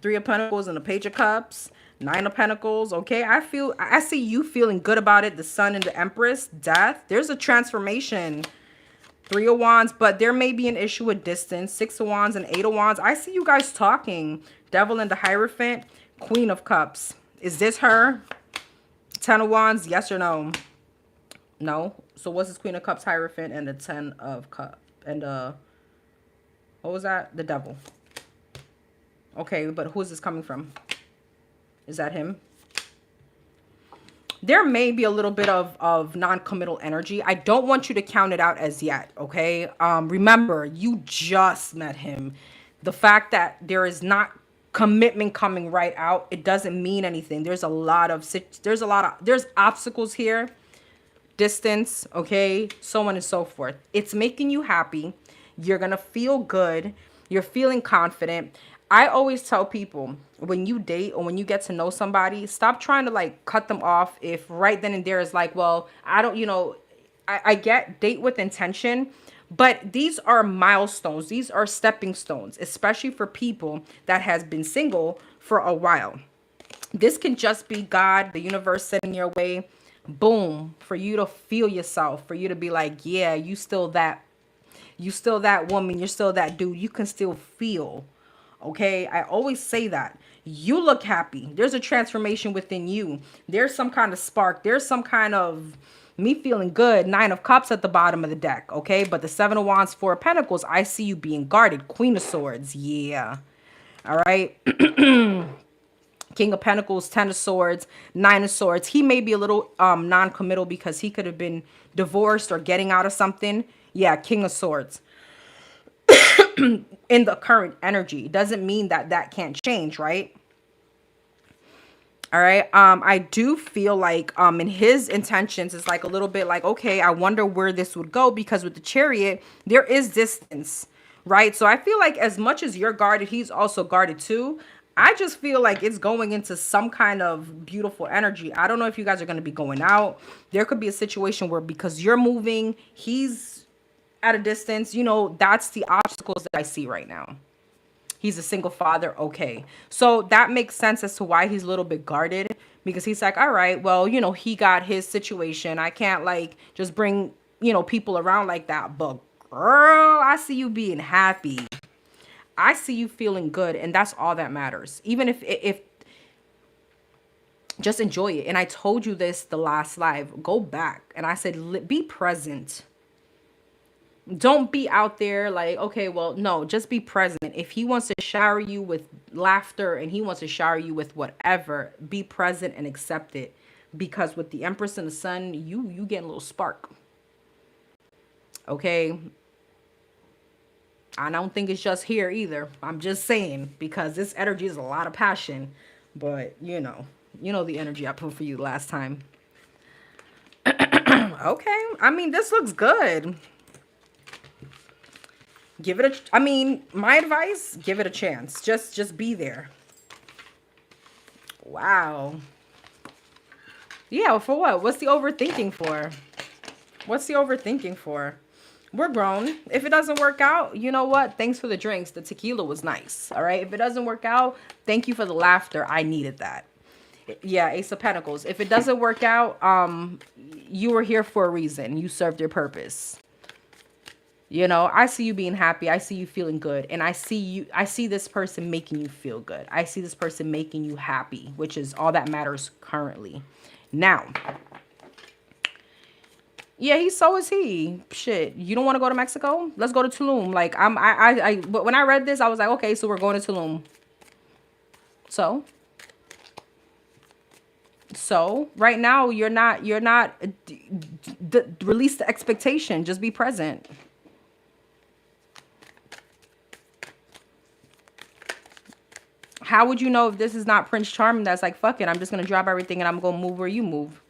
3 of Pentacles and the Page of Cups. 9 of Pentacles. Okay. I see you feeling good about it. The Sun and the Empress. Death. There's a transformation. 3 of Wands, but there may be an issue with distance. 6 of Wands and 8 of Wands. I see you guys talking. Devil and the Hierophant. Queen of Cups. Is this her? 10 of Wands, yes or no? No. So what's this Queen of Cups, Hierophant, and the 10 of Cups? And what was that? The Devil. Okay, but who is this coming from? Is that him? There may be a little bit of non-committal energy. I don't want you to count it out as yet, okay? Remember, you just met him. The fact that there is not commitment coming right out, it doesn't mean anything. There's obstacles here. Distance, okay? So on and so forth. It's making you happy. You're going to feel good. You're feeling confident. I always tell people, when you date or when you get to know somebody, stop trying to like cut them off if right then and there is like, well, I don't, I get date with intention, but these are milestones. These are stepping stones, especially for people that has been single for a while. This can just be God, the universe sending your way, boom, for you to feel yourself, for you to be like, yeah, you still that woman, you're still that dude. You can still feel. Okay, I always say that. You look happy. There's a transformation within you. There's some kind of spark. There's some kind of me feeling good. 9 of Cups at the bottom of the deck. Okay, but the 7 of Wands, 4 of Pentacles, I see you being guarded. Queen of Swords. Yeah. All right. King of Pentacles, 10 of Swords, 9 of Swords. He may be a little non-committal because he could have been divorced or getting out of something. Yeah, King of Swords. In the current energy doesn't mean that that can't change, right? All right. I do feel like in his intentions it's like a little bit like, okay, I wonder where this would go, because with the Chariot there is distance, right? So I feel like as much as you're guarded, he's also guarded too. I just feel like it's going into some kind of beautiful energy. I don't know if you guys are going to be going out. There could be a situation where because you're moving, he's at a distance. That's the obstacles that I see right now. He's a single father. Okay. So that makes sense as to why he's a little bit guarded, because he's like, all right, well, he got his situation. I can't like just bring, people around like that. But girl, I see you being happy. I see you feeling good. And that's all that matters. Even if just enjoy it. And I told you this the last live, go back. And I said, be present. Don't be out there like, okay, well, no, just be present. If he wants to shower you with laughter and he wants to shower you with whatever, be present and accept it. Because with the Empress and the Sun, you get a little spark. Okay. I don't think it's just here either. I'm just saying, because this energy is a lot of passion. But, the energy I put for you last time. Okay. I mean, this looks good. Give it my advice, give it a chance. Just be there. Wow. Yeah, for what? What's the overthinking for? What's the overthinking for? We're grown. If it doesn't work out, you know what? Thanks for the drinks. The tequila was nice. All right. If it doesn't work out, thank you for the laughter. I needed that. Yeah, Ace of Pentacles. If it doesn't work out, you were here for a reason. You served your purpose. You know, I see you being happy. I see you feeling good. And I see this person making you feel good. I see this person making you happy, which is all that matters currently. Now, yeah, so is he. Shit, you don't want to go to Mexico? Let's go to Tulum. Like, but when I read this, I was like, okay, so we're going to Tulum. So right now, you're not, release the expectation. Just be present. How would you know if this is not Prince Charming that's like, fuck it, I'm just going to drop everything and I'm going to move where you move?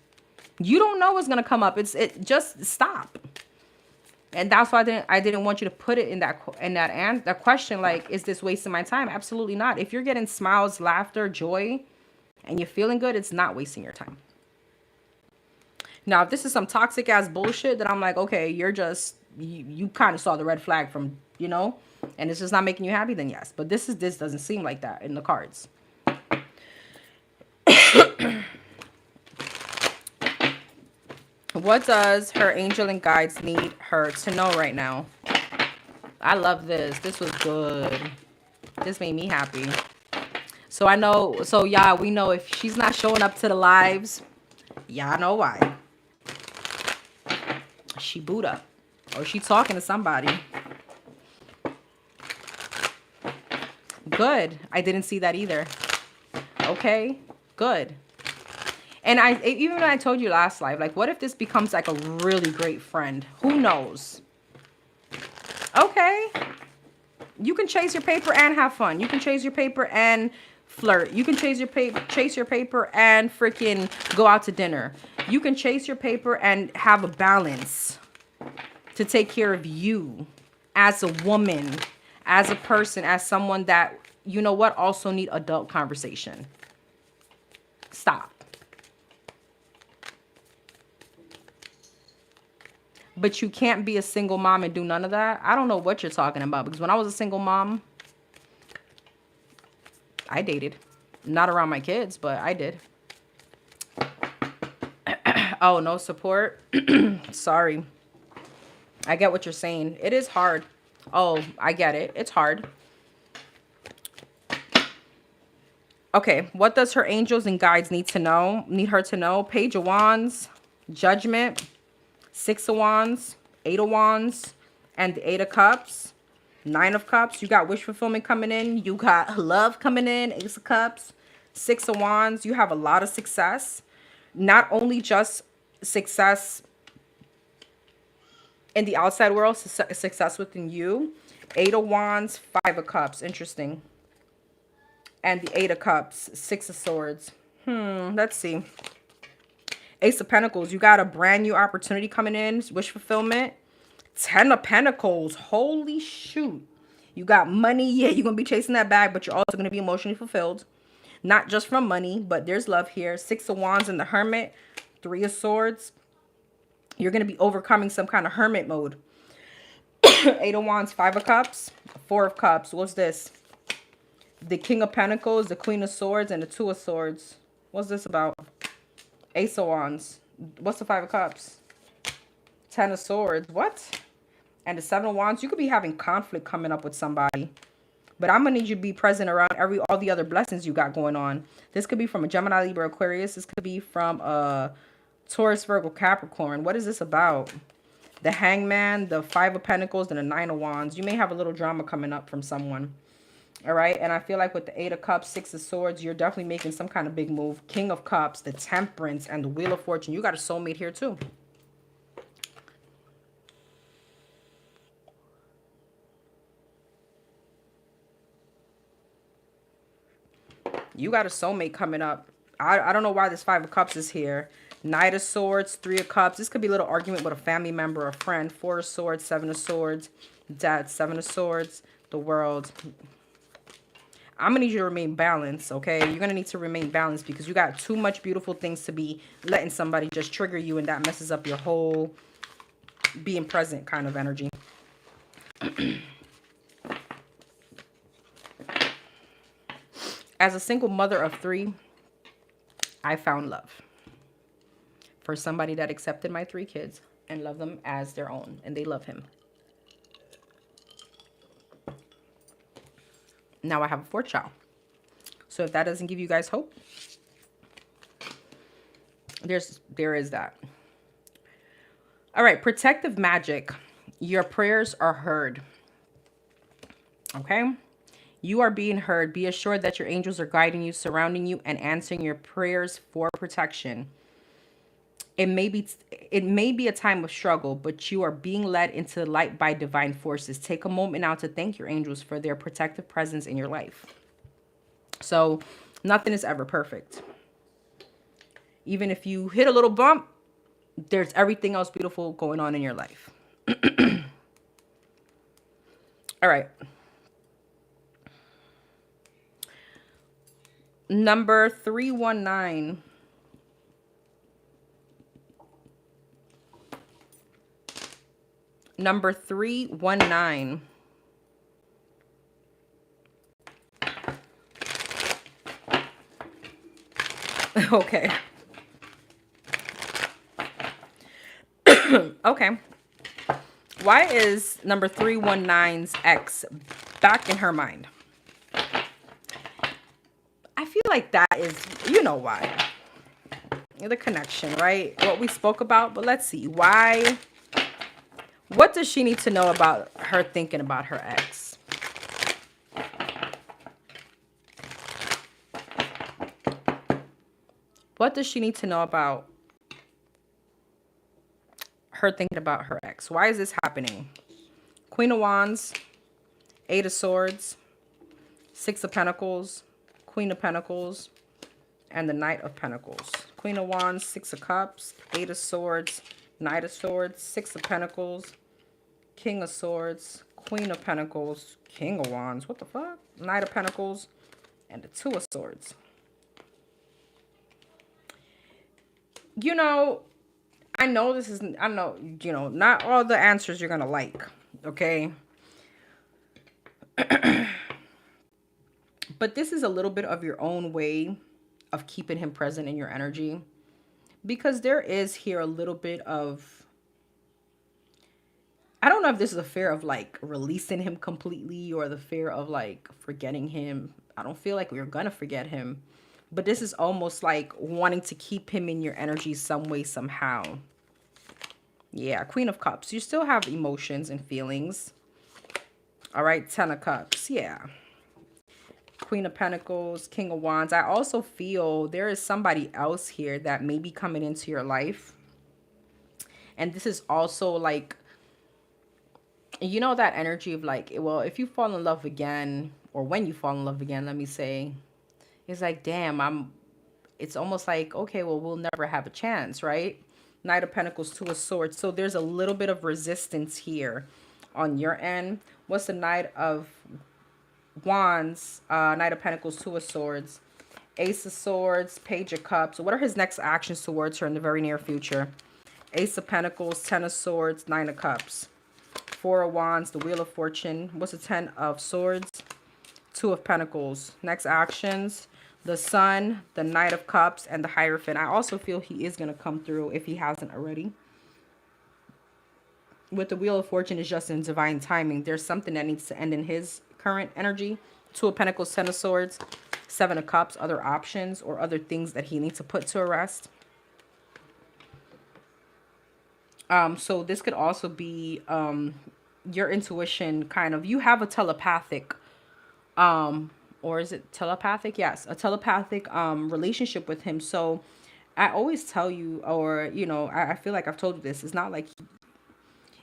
You don't know what's going to come up. Just stop. And that's why I didn't want you to put it in that question, like, is this wasting my time? Absolutely not. If you're getting smiles, laughter, joy, and you're feeling good, it's not wasting your time. Now, if this is some toxic ass bullshit that I'm like, okay, you kind of saw the red flag from, and it's just not making you happy, then yes. But this doesn't seem like that in the cards. What does her angel and guides need her to know right now? I love this. This was good. This made me happy. So we know if she's not showing up to the lives, y'all know why. She boot up. Or she talking to somebody. Good. I didn't see that either. Okay. Good. And even when I told you last live, like, what if this becomes like a really great friend? Who knows? Okay. You can chase your paper and have fun. You can chase your paper and flirt. You can chase your paper and freaking go out to dinner. You can chase your paper and have a balance to take care of you as a woman, as a person, as someone that, you know what, also need adult conversation. Stop. But you can't be a single mom and do none of that. I don't know what you're talking about, because when I was a single mom, I dated. Not around my kids, but I did. Oh, no support? Sorry. I get what you're saying. It is hard. Oh, I get it. It's hard. Okay, what does her angels and guides need her to know? Page of Wands, Judgment, Six of Wands, Eight of Wands, and the Eight of Cups, Nine of Cups. You got wish fulfillment coming in. You got love coming in. Ace of Cups, Six of Wands. You have a lot of success. Not only just success in the outside world, success within you. Eight of Wands, Five of Cups. Interesting. And the Eight of Cups, Six of Swords. Let's see. Ace of Pentacles. You got a brand new opportunity coming in. Wish fulfillment. 10 of Pentacles. Holy shoot. You got money. Yeah, you're going to be chasing that bag, but you're also going to be emotionally fulfilled. Not just from money, but there's love here. Six of Wands and the Hermit. Three of Swords. You're going to be overcoming some kind of hermit mode. Eight of Wands, Five of Cups, Four of Cups. What's this? The King of Pentacles, the Queen of Swords, and the Two of Swords. What's this about? Ace of Wands. What's the Five of Cups? Ten of Swords. What? And the Seven of Wands. You could be having conflict coming up with somebody. But I'm going to need you to be present around all the other blessings you got going on. This could be from a Gemini, Libra, Aquarius. This could be from a Taurus, Virgo, Capricorn. What is this about? The Hangman, the Five of Pentacles, and the Nine of Wands. You may have a little drama coming up from someone. All right. And I feel like with the Eight of Cups, Six of Swords, you're definitely making some kind of big move. King of Cups, the Temperance, and the Wheel of Fortune. You got a soulmate here too. You got a soulmate coming up. I don't know why this Five of Cups is here. Knight of Swords, Three of Cups. This could be a little argument with a family member or a friend. Four of Swords, Seven of Swords. Dad, Seven of Swords. The World. I'm going to need you to remain balanced, okay? You're going to need to remain balanced because you got too much beautiful things to be letting somebody just trigger you, and that messes up your whole being present kind of energy. As a single mother of three, I found love for somebody that accepted my three kids and loved them as their own, and they love him. Now I have a fourth child. So if that doesn't give you guys hope, there is that. All right, protective magic. Your prayers are heard. Okay? You are being heard. Be assured that your angels are guiding you, surrounding you, and answering your prayers for protection. It may be a time of struggle, but you are being led into the light by divine forces. Take a moment now to thank your angels for their protective presence in your life. So nothing is ever perfect. Even if you hit a little bump, there's everything else beautiful going on in your life. All right. Number 319. Number 319. Okay. Okay. Why is number 319's ex back in her mind? I feel like that is, you know why. The connection, right? What we spoke about, but let's see. Why? What does she need to know about her thinking about her ex? What does she need to know about her thinking about her ex? Why is this happening? Queen of Wands, Eight of Swords, Six of Pentacles, Queen of Pentacles, and the Knight of Pentacles. Queen of Wands, Six of Cups, Eight of Swords, Knight of Swords, Six of Pentacles, King of Swords, Queen of Pentacles, King of Wands. What the fuck? Knight of Pentacles, and the Two of Swords. You know, I know, not all the answers you're going to like, okay? But this is a little bit of your own way of keeping him present in your energy. Because there is here a little bit of, I don't know if this is a fear of like releasing him completely or the fear of like forgetting him. I don't feel like we're going to forget him. But this is almost like wanting to keep him in your energy some way, somehow. Yeah, Queen of Cups. You still have emotions and feelings. All right, Ten of Cups. Yeah. Queen of Pentacles, King of Wands. I also feel there is somebody else here that may be coming into your life. And this is also like, you know, that energy of like, well, if you fall in love again, or when you fall in love again, let me say, it's like, damn, it's almost like, okay, well, we'll never have a chance, right? Knight of Pentacles, Two of Swords. So there's a little bit of resistance here on your end. What's the Knight of Wands, Knight of Pentacles, Two of Swords, Ace of Swords, Page of Cups. What are his next actions towards her in the very near future? Ace of Pentacles, Ten of Swords, Nine of Cups, Four of Wands, the Wheel of Fortune. What's the Ten of Swords? Two of Pentacles. Next actions, the Sun, the Knight of Cups, and the Hierophant. I also feel he is going to come through if he hasn't already. With the Wheel of Fortune is just in divine timing. There's something that needs to end in his current energy. Two of Pentacles, Ten of Swords, Seven of Cups, other options or other things that he needs to put to rest. So this could also be your intuition kind of, you have a telepathic or is it telepathic? Yes, a telepathic relationship with him. So I always tell you, or you know, I feel like I've told you this. It's not like,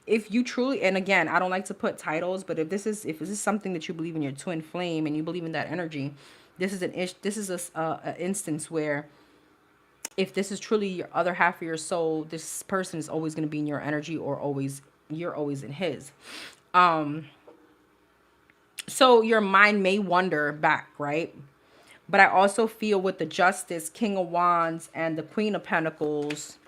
if you truly, and again, I don't like to put titles, but if this is something that you believe in your twin flame and you believe in that energy, this is an instance where if this is truly your other half of your soul, this person is always going to be in your energy, or you're always in his. So your mind may wander back, right? But I also feel with the Justice, King of Wands, and the Queen of Pentacles,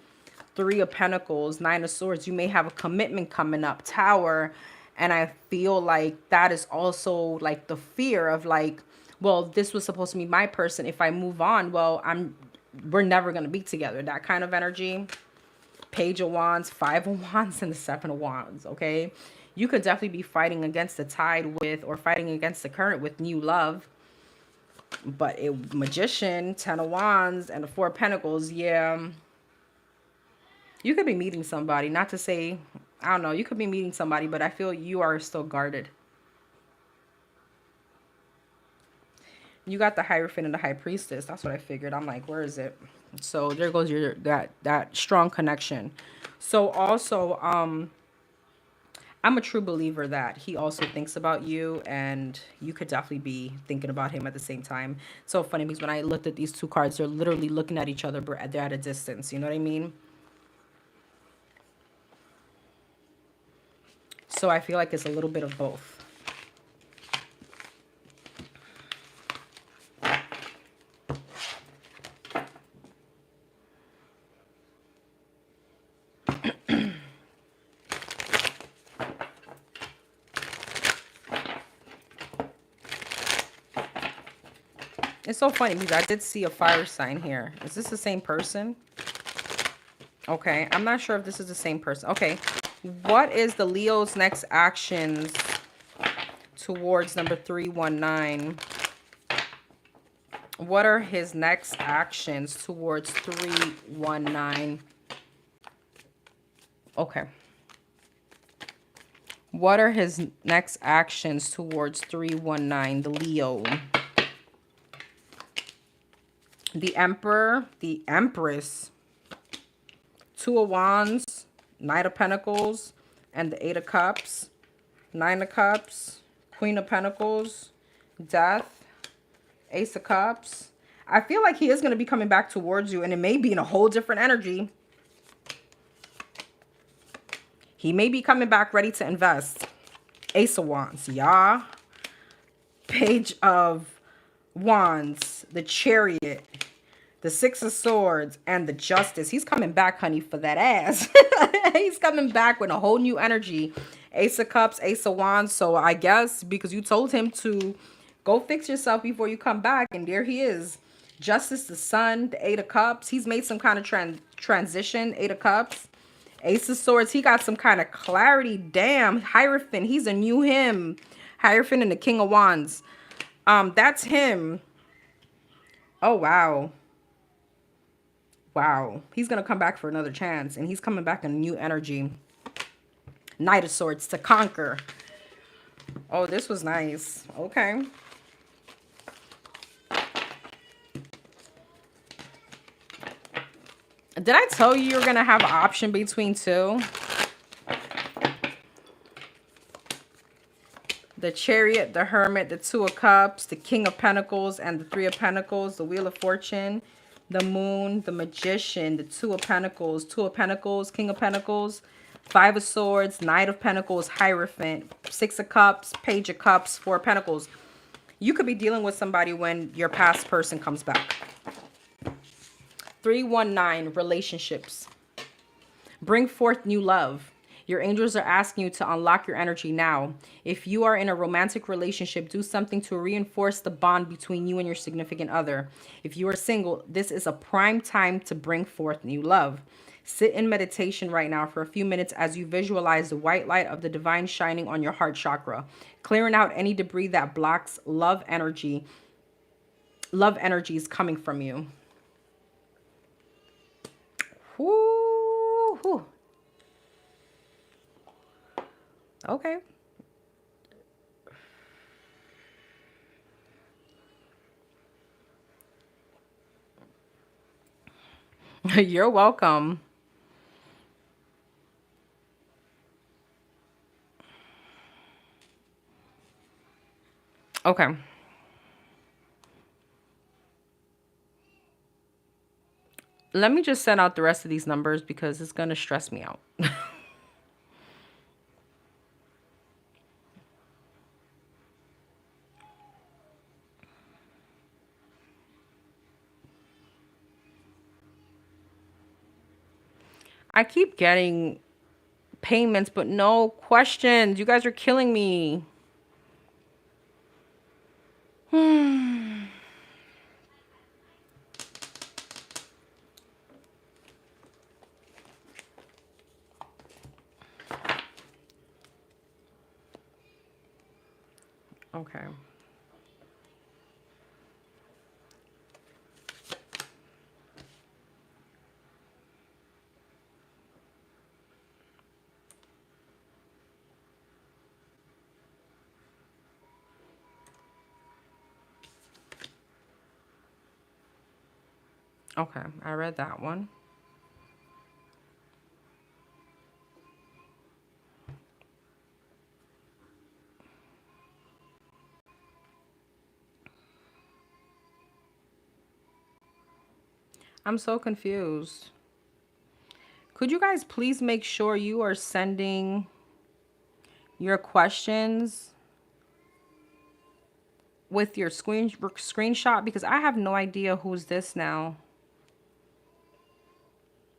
Three of Pentacles, Nine of Swords, you may have a commitment coming up, Tower. And I feel like that is also like the fear of like, well, this was supposed to be my person. If I move on, well, we're never going to be together. That kind of energy. Page of Wands, Five of Wands, and the Seven of Wands, okay? You could definitely be fighting against the tide with, or fighting against the current with new love. But Magician, 10 of Wands, and the 4 of Pentacles, yeah. You could be meeting somebody, not to say, I don't know, you could be meeting somebody, but I feel you are still guarded. You got the Hierophant and the High Priestess. That's what I figured. I'm like, where is it? So there goes your that strong connection. So also, I'm a true believer that he also thinks about you, and you could definitely be thinking about him at the same time. So funny, because when I looked at these two cards, they're literally looking at each other, but they're at a distance. You know what I mean? So I feel like it's a little bit of both. It's so funny because I did see a fire sign here. Is this the same person? Okay, I'm not sure if this is the same person. Okay, what is the Leo's next actions towards number 319? What are his next actions towards 319? Okay. What are his next actions towards 319, the Leo? The Emperor, the Empress, 2 of Wands, Knight of Pentacles, and the 8 of Cups, 9 of Cups, Queen of Pentacles, Death, Ace of Cups. I feel like he is going to be coming back towards you, and it may be in a whole different energy. He may be coming back ready to invest. Ace of Wands, yeah. Page of Wands, the Chariot, the 6 of Swords, and the Justice. He's coming back, honey, for that ass. He's coming back with a whole new energy. Ace of Cups, Ace of Wands. So I guess because you told him to go fix yourself before you come back, and there he is. Justice, the Sun, the 8 of Cups. He's made some kind of transition. 8 of Cups. Ace of Swords. He got some kind of clarity. Damn. Hierophant. He's a new him. Hierophant and the King of Wands. That's him. Oh, wow. Wow. He's going to come back for another chance. And he's coming back in new energy. Knight of Swords to conquer. Oh, this was nice. Okay. Did I tell you you're going to have an option between two? The Chariot, the Hermit, the 2 of Cups, the King of Pentacles, and the 3 of Pentacles, the Wheel of Fortune, the Moon, the Magician, the 2 of Pentacles, 2 of Pentacles, King of Pentacles, 5 of Swords, Knight of Pentacles, Hierophant, 6 of Cups, Page of Cups, 4 of Pentacles. You could be dealing with somebody when your past person comes back. 319, relationships. Bring forth new love. Your angels are asking you to unlock your energy now. If you are in a romantic relationship, do something to reinforce the bond between you and your significant other. If you are single, this is a prime time to bring forth new love. Sit in meditation right now for a few minutes as you visualize the white light of the divine shining on your heart chakra, clearing out any debris that blocks love energy. Love energy is coming from you. Woo-hoo. Okay. You're welcome. Okay. Let me just send out the rest of these numbers because it's going to stress me out. I keep getting payments, but no questions. You guys are killing me. Okay. Okay, I read that one. I'm so confused. Could you guys please make sure you are sending your questions with your screenshot, because I have no idea who's this now.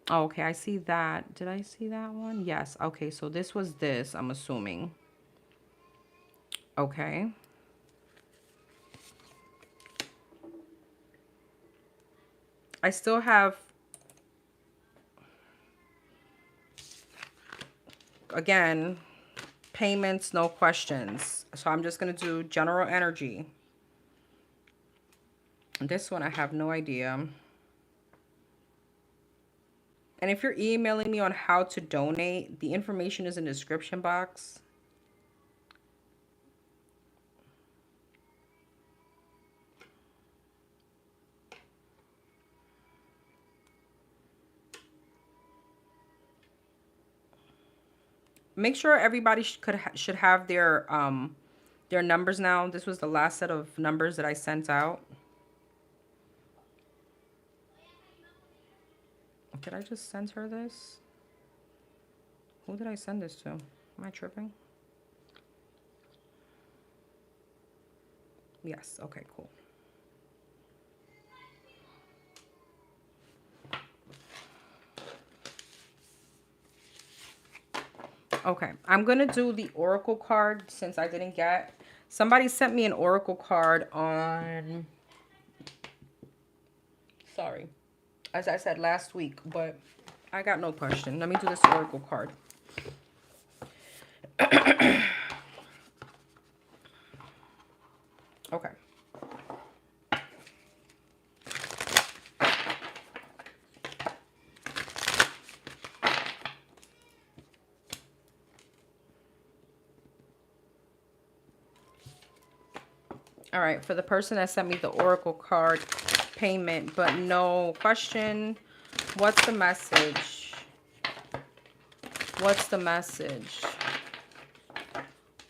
Oh, okay, I see that. Did I see that one? Yes. Okay, so this was this, I'm assuming. Okay. I still have, again, payments, no questions. So I'm just going to do general energy. This one, I have no idea. And if you're emailing me on how to donate, the information is in the description box. Make sure everybody should have their numbers now. This was the last set of numbers that I sent out. Did I just send her this? Who did I send this to? Am I tripping? Yes. Okay, cool. Okay, I'm going to do the oracle card since I didn't get. Somebody sent me an oracle card on, sorry, as I said last week, but I got no question. Let me do this oracle card. Okay. All right, for the person that sent me the oracle card, payment, but no question, what's the message? What's the message?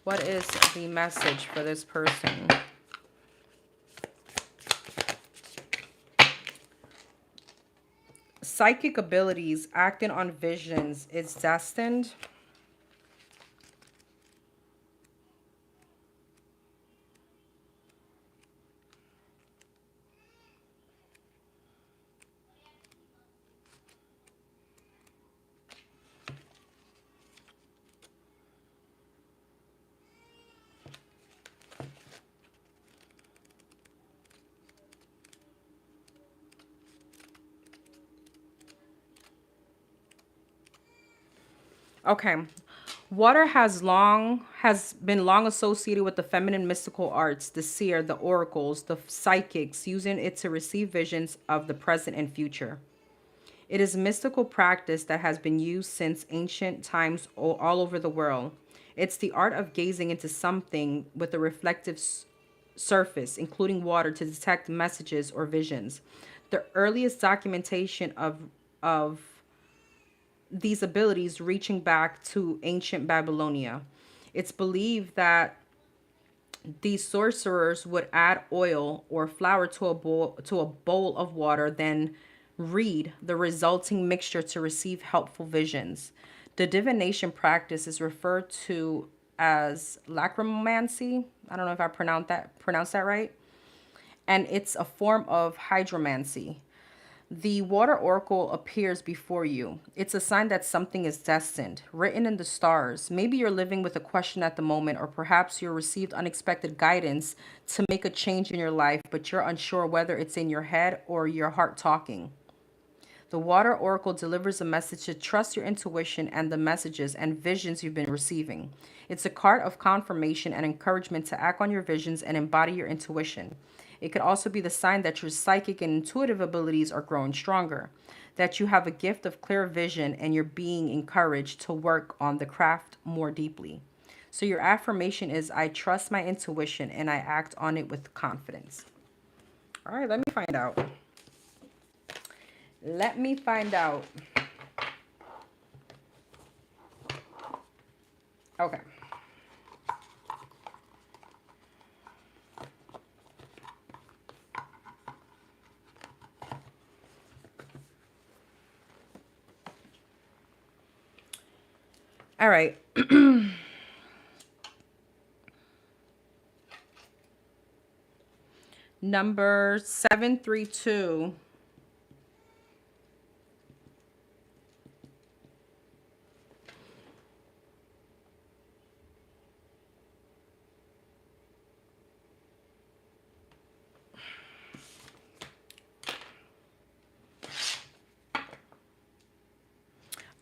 What is the message for this person? Psychic abilities, acting on visions is destined. Okay. Water has been long associated with the feminine mystical arts, the seer, the oracles, the psychics, using it to receive visions of the present and future. It is a mystical practice that has been used since ancient times all over the world. It's the art of gazing into something with a reflective surface, including water, to detect messages or visions. The earliest documentation of these abilities reaching back to ancient Babylonia. It's believed that these sorcerers would add oil or flour to a bowl of water, then read the resulting mixture to receive helpful visions. The divination practice is referred to as lacrimomancy. I don't know if I pronounced that right. And it's a form of hydromancy. The water oracle appears before you. It's a sign that something is destined, written in the stars. Maybe you're living with a question at the moment, or perhaps you received unexpected guidance to make a change in your life, but you're unsure whether it's in your head or your heart talking. The Water Oracle delivers a message to trust your intuition and the messages and visions you've been receiving. It's a card of confirmation and encouragement to act on your visions and embody your intuition. It could also be the sign that your psychic and intuitive abilities are growing stronger, that you have a gift of clear vision and you're being encouraged to work on the craft more deeply. So your affirmation is, I trust my intuition and I act on it with confidence. All right, let me find out. Let me find out. Okay. All right. Number 732.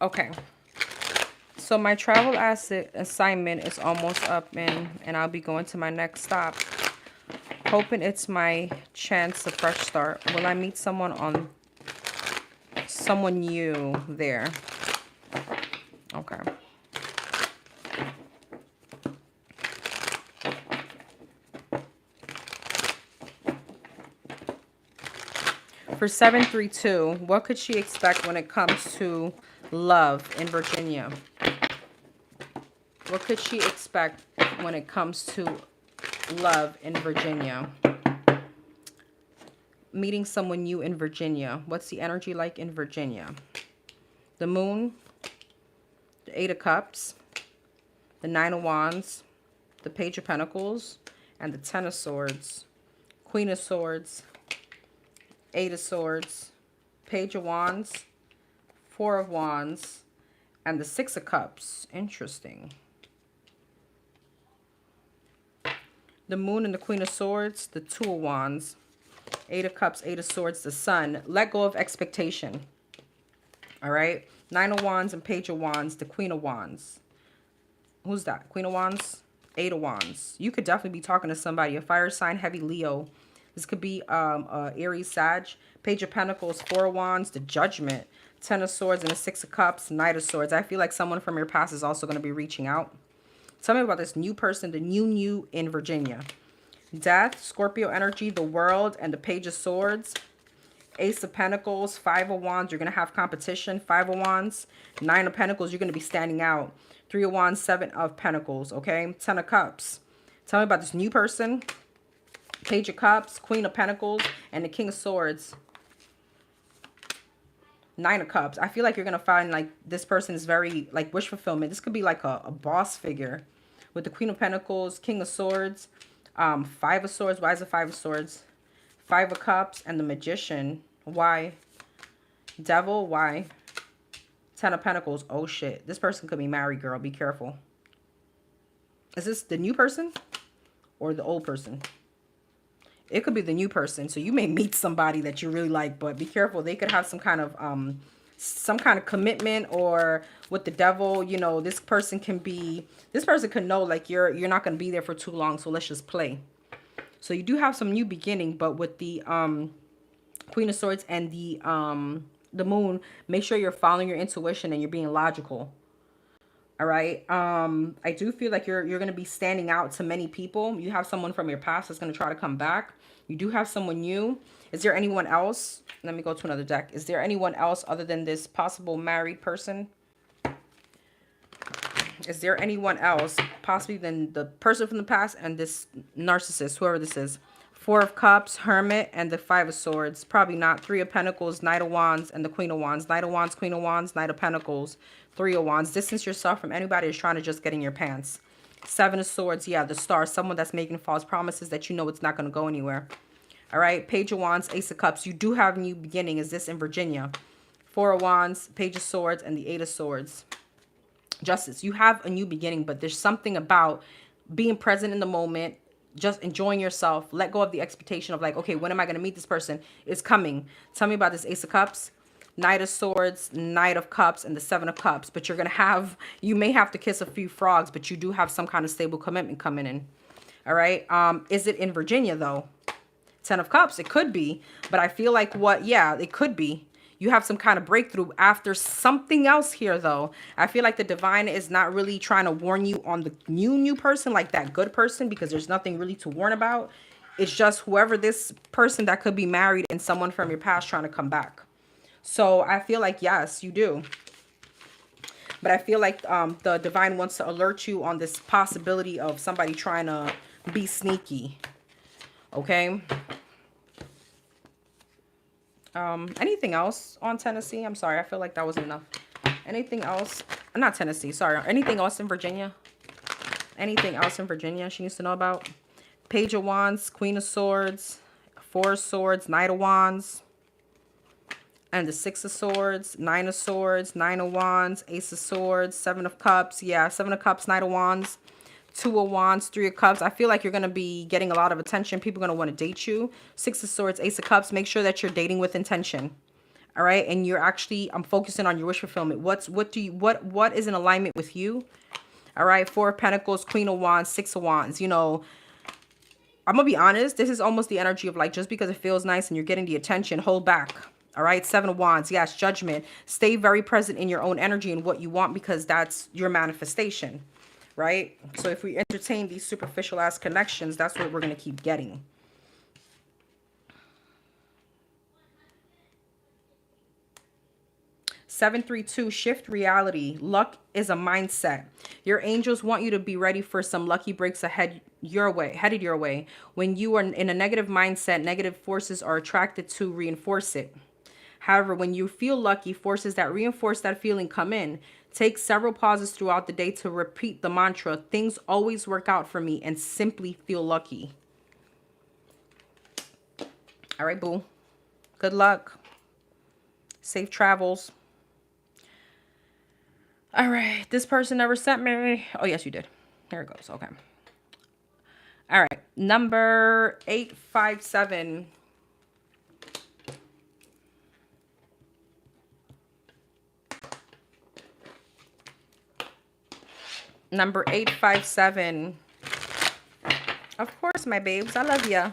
Okay. So my travel assignment is almost up and I'll be going to my next stop. Hoping it's my chance to fresh start. Will I meet someone new there? Okay. For 732, what could she expect when it comes to love in Virginia? What could she expect when it comes to love in Virginia? Meeting someone new in Virginia. What's the energy like in Virginia? The Moon, the Eight of Cups, the Nine of Wands, the Page of Pentacles, and the Ten of Swords, Queen of Swords, Eight of Swords, Page of Wands, Four of Wands, and the Six of Cups. Interesting. The Moon and the Queen of Swords, the Two of Wands, Eight of Cups, Eight of Swords, the Sun. Let go of expectation. All right. Nine of Wands and Page of Wands, the Queen of Wands. Who's that? Queen of Wands, Eight of Wands. You could definitely be talking to somebody, a fire sign, heavy Leo. This could be Aries, Sag. Page of Pentacles, Four of Wands, the Judgment, Ten of Swords, and the Six of Cups, Knight of Swords. I feel like someone from your past is also going to be reaching out. Tell me about this new person, the new in Virginia. Death, Scorpio energy, the World, and the Page of Swords. Ace of Pentacles, Five of Wands, you're going to have competition. Five of Wands, Nine of Pentacles, you're going to be standing out. Three of Wands, Seven of Pentacles, okay? Ten of Cups. Tell me about this new person. Page of Cups, Queen of Pentacles, and the King of Swords. Nine of Cups. I feel like you're going to find like this person is very like wish fulfillment. This could be like a boss figure with the Queen of Pentacles, King of Swords, Five of Swords. Why is it Five of Swords? Five of Cups and the Magician. Why? Devil. Why? Ten of Pentacles. Oh shit. This person could be married, girl. Be careful. Is this the new person or the old person? It could be the new person. So you may meet somebody that you really like, but be careful. They could have some kind of commitment, or with the devil, you know, this person could know like you're not going to be there for too long. So let's just play. So you do have some new beginning, but with the Queen of Swords and the Moon, make sure you're following your intuition and you're being logical. All right. I do feel like you're going to be standing out to many people. You have someone from your past that's going to try to come back. You do have someone new. Is there anyone else? Let me go to another deck. Is there anyone else other than this possible married person? Is there anyone else possibly than the person from the past and this narcissist, whoever this is? Four of Cups, Hermit, and the Five of Swords. Probably not. Three of Pentacles, Knight of Wands, and the Queen of Wands. Knight of Wands, Queen of Wands, Knight of Pentacles, Three of Wands. Distance yourself from anybody who's trying to just get in your pants. Seven of Swords, yeah, the Star. Someone that's making false promises that you know it's not going to go anywhere. All right, Page of Wands, Ace of Cups. You do have a new beginning. Is this in Virginia? Four of Wands, Page of Swords, and the Eight of Swords. Justice. You have a new beginning, but there's something about being present in the moment, just enjoying yourself. Let go of the expectation of like, okay, when am I going to meet this person? It's coming. Tell me about this Ace of Cups. Knight of Swords, Knight of Cups, and the Seven of Cups. But you're going to have, you may have to kiss a few frogs, but you do have some kind of stable commitment coming in. All right. Is it in Virginia though? 10 of Cups. It could be, but I feel like yeah, it could be. You have some kind of breakthrough after something else here though. I feel like the divine is not really trying to warn you on the new person, like that good person, because there's nothing really to warn about. It's just whoever this person that could be married and someone from your past trying to come back. So I feel like, yes, you do. But I feel like the divine wants to alert you on this possibility of somebody trying to be sneaky. Okay. Anything else on Tennessee? I'm sorry. I feel like that wasn't enough. Anything else? Not Tennessee. Sorry. Anything else in Virginia? Anything else in Virginia she needs to know about? Page of Wands, Queen of Swords, Four of Swords, Knight of Wands, and the Six of Swords, Nine of Swords, Nine of Wands, Ace of Swords, Seven of Cups. Yeah, Seven of Cups, Knight of Wands, Two of Wands, Three of Cups. I feel like you're going to be getting a lot of attention. People are going to want to date you. Six of Swords, Ace of Cups. Make sure that you're dating with intention. All right. And you're actually, I'm focusing on your wish fulfillment. What is in alignment with you? All right. Four of Pentacles, Queen of Wands, Six of Wands. You know, I'm going to be honest. This is almost the energy of like, just because it feels nice and you're getting the attention, hold back. All right. Seven of Wands. Yes. Judgment. Stay very present in your own energy and what you want, because that's your manifestation. Right? So if we entertain these superficial ass connections, that's what we're going to keep getting. Seven, 3, 2, shift reality. Luck is a mindset. Your angels want you to be ready for some lucky breaks headed your way. When you are in a negative mindset, negative forces are attracted to reinforce it. However, when you feel lucky, forces that reinforce that feeling come in. Take several pauses throughout the day to repeat the mantra, things always work out for me, and simply feel lucky. All right, boo. Good luck. Safe travels. All right. This person never sent me. Oh, yes, you did. There it goes. Okay. All right. Number 857. Number 857. Of course, my babes. I love ya.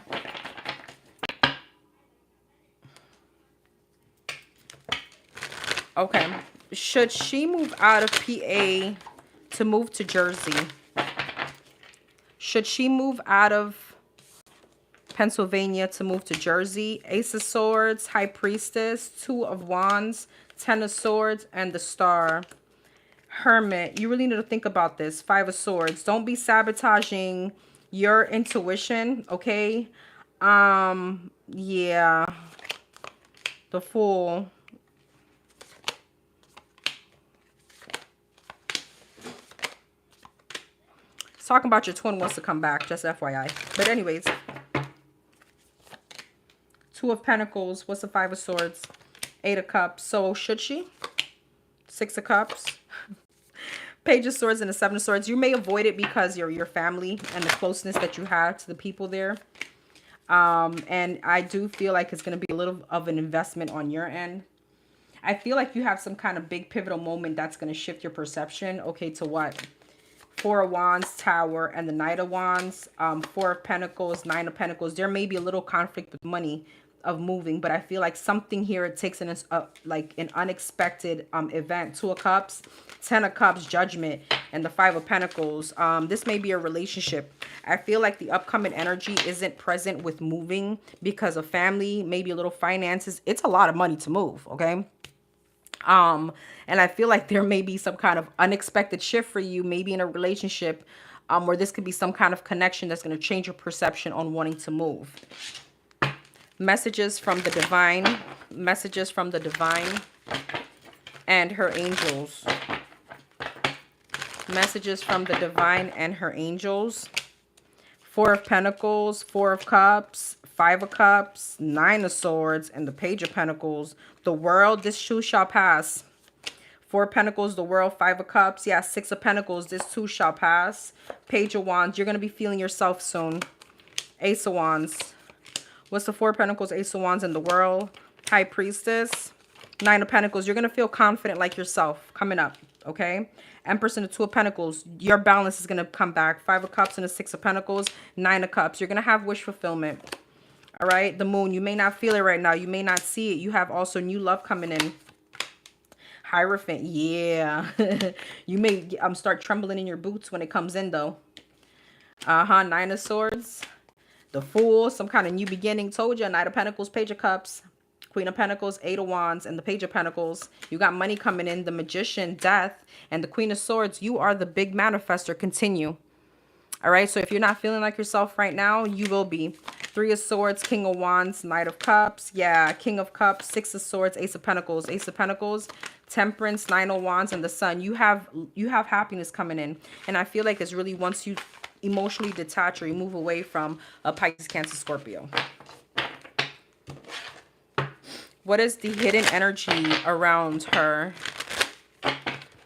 Okay. Should she move out of PA to move to Jersey? Should she move out of Pennsylvania to move to Jersey? Ace of Swords, High Priestess, Two of Wands, Ten of Swords, and the Star. Hermit, you really need to think about this. Five of Swords. Don't be sabotaging your intuition, okay? Yeah. The Fool. It's talking about your twin wants to come back, just FYI. But anyways. Two of Pentacles. What's the Five of Swords? Eight of Cups. So should she? Six of Cups. Page of Swords and the Seven of Swords. You may avoid it because you're your family and the closeness that you have to the people there. And I do feel like it's going to be a little of an investment on your end. I feel like you have some kind of big pivotal moment that's going to shift your perception. Okay, to what? Four of Wands, Tower, and the Knight of Wands. Four of Pentacles, Nine of Pentacles. There may be a little conflict with money of moving, but I feel like something here, it takes like an unexpected event. Two of Cups, Ten of Cups, Judgment, and the Five of Pentacles. This may be a relationship. I feel like the upcoming energy isn't present with moving because of family, maybe a little finances. It's a lot of money to move, okay? And I feel like there may be some kind of unexpected shift for you, maybe in a relationship, where this could be some kind of connection that's going to change your perception on wanting to move. Messages from the divine. Messages from the divine and her angels. Messages from the divine and her angels. Four of Pentacles, Four of Cups, Five of Cups, Nine of Swords, and the Page of Pentacles. The world, this too shall pass. Four of Pentacles, the world, Five of Cups. Yeah, Six of Pentacles, this too shall pass. Page of Wands, you're going to be feeling yourself soon. Ace of Wands. What's the Four of Pentacles, Ace of Wands, in the world? High Priestess. Nine of Pentacles. You're going to feel confident like yourself coming up. Okay. Empress and the Two of Pentacles. Your balance is going to come back. Five of Cups and the Six of Pentacles. Nine of Cups. You're going to have wish fulfillment. All right. The Moon. You may not feel it right now. You may not see it. You have also new love coming in. Hierophant. Yeah. You may start trembling in your boots when it comes in though. Nine of Swords. The Fool. Some kind of new beginning. Told you. Knight of Pentacles. Page of Cups. Queen of Pentacles, Eight of Wands, and the Page of Pentacles. You got money coming in. The Magician, Death, and the Queen of Swords. You are the big manifester. Continue. All right. So if you're not feeling like yourself right now, you will be. Three of Swords, King of Wands, Knight of Cups. Yeah. King of Cups, Six of Swords, Ace of Pentacles. Ace of Pentacles, Temperance, Nine of Wands, and the Sun. You have happiness coming in. And I feel like it's really once you emotionally detach or you move away from a Pisces, Cancer, Scorpio. What is the hidden energy around her?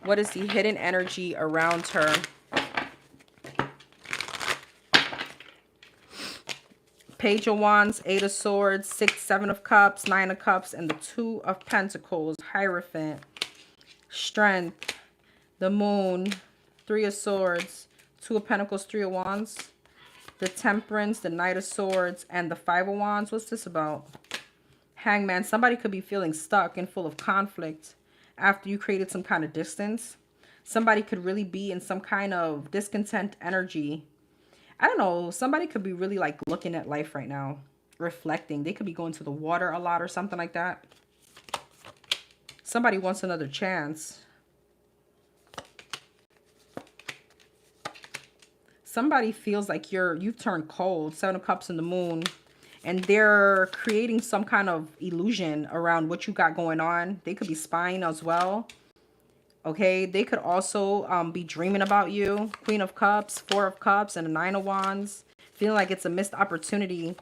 What is the hidden energy around her? Page of Wands, Eight of Swords, Six, Seven of Cups, Nine of Cups, and the Two of Pentacles. Hierophant, Strength, the Moon, Three of Swords, Two of Pentacles, Three of Wands, the Temperance, the Knight of Swords, and the Five of Wands. What's this about? Hangman. Somebody could be feeling stuck and full of conflict after you created some kind of distance. Somebody could really be in some kind of discontent energy. I don't know. Somebody could be really like looking at life right now, reflecting. They could be going to the water a lot or something like that. Somebody wants another chance. Somebody feels like you've turned cold. Seven of Cups and the Moon. And they're creating some kind of illusion around what you got going on. They could be spying as well. Okay. They could also be dreaming about you. Queen of Cups, Four of Cups, and a Nine of Wands. Feeling like it's a missed opportunity.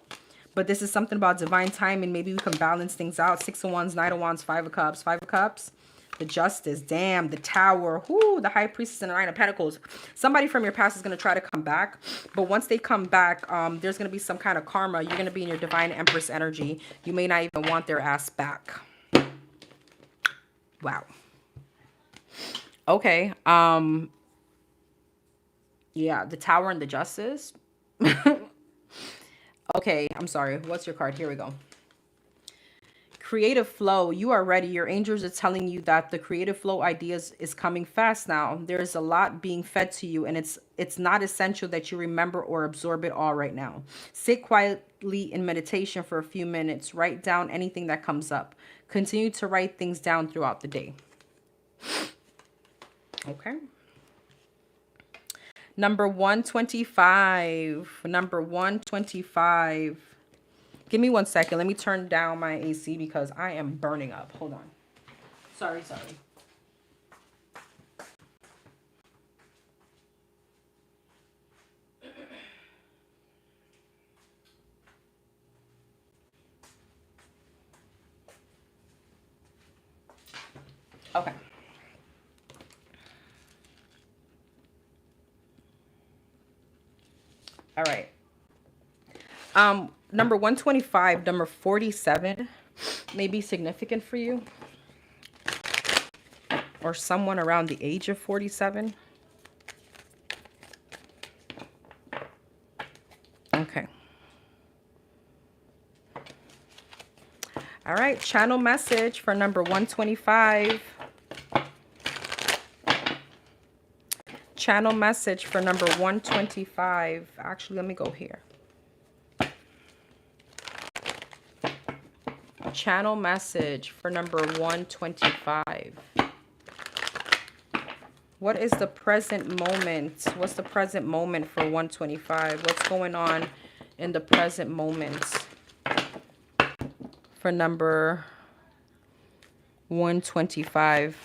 But this is something about divine timing. Maybe we can balance things out. Six of Wands, Nine of Wands, Five of Cups. Five of Cups. The Justice. Damn. The Tower. Whoo. The High Priestess and the Nine of Pentacles. Somebody from your past is going to try to come back. But once they come back, there's going to be some kind of karma. You're going to be in your Divine Empress energy. You may not even want their ass back. Wow. Okay. Yeah. The Tower and the Justice. Okay. I'm sorry. What's your card? Here we go. Creative flow. You are ready. Your angels are telling you that the creative flow ideas is coming fast now. There's a lot being fed to you, and it's not essential that you remember or absorb it all right now. Sit quietly in meditation for a few minutes. Write down anything that comes up. Continue to write things down throughout the day. Okay. Number 125. Number 125. Give me 1 second. Let me turn down my AC because I am burning up. Hold on. Sorry. Okay. All right. Number 125, number 47 may be significant for you. Or someone around the age of 47. Okay. All right. Channel message for number 125. Channel message for number 125. Actually, let me go here. Channel message for number 125. What is the present moment? What's the present moment for 125? What's going on in the present moment for number 125?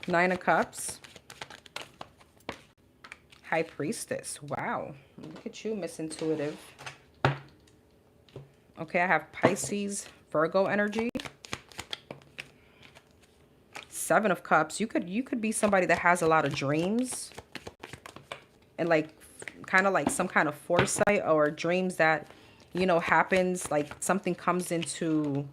Nine of Cups. High Priestess. Wow. Look at you, Miss Intuitive. Okay, I have Pisces, Virgo energy. Seven of Cups. You could be somebody that has a lot of dreams and like kind of like some kind of foresight or dreams that, you know, happens, like something comes into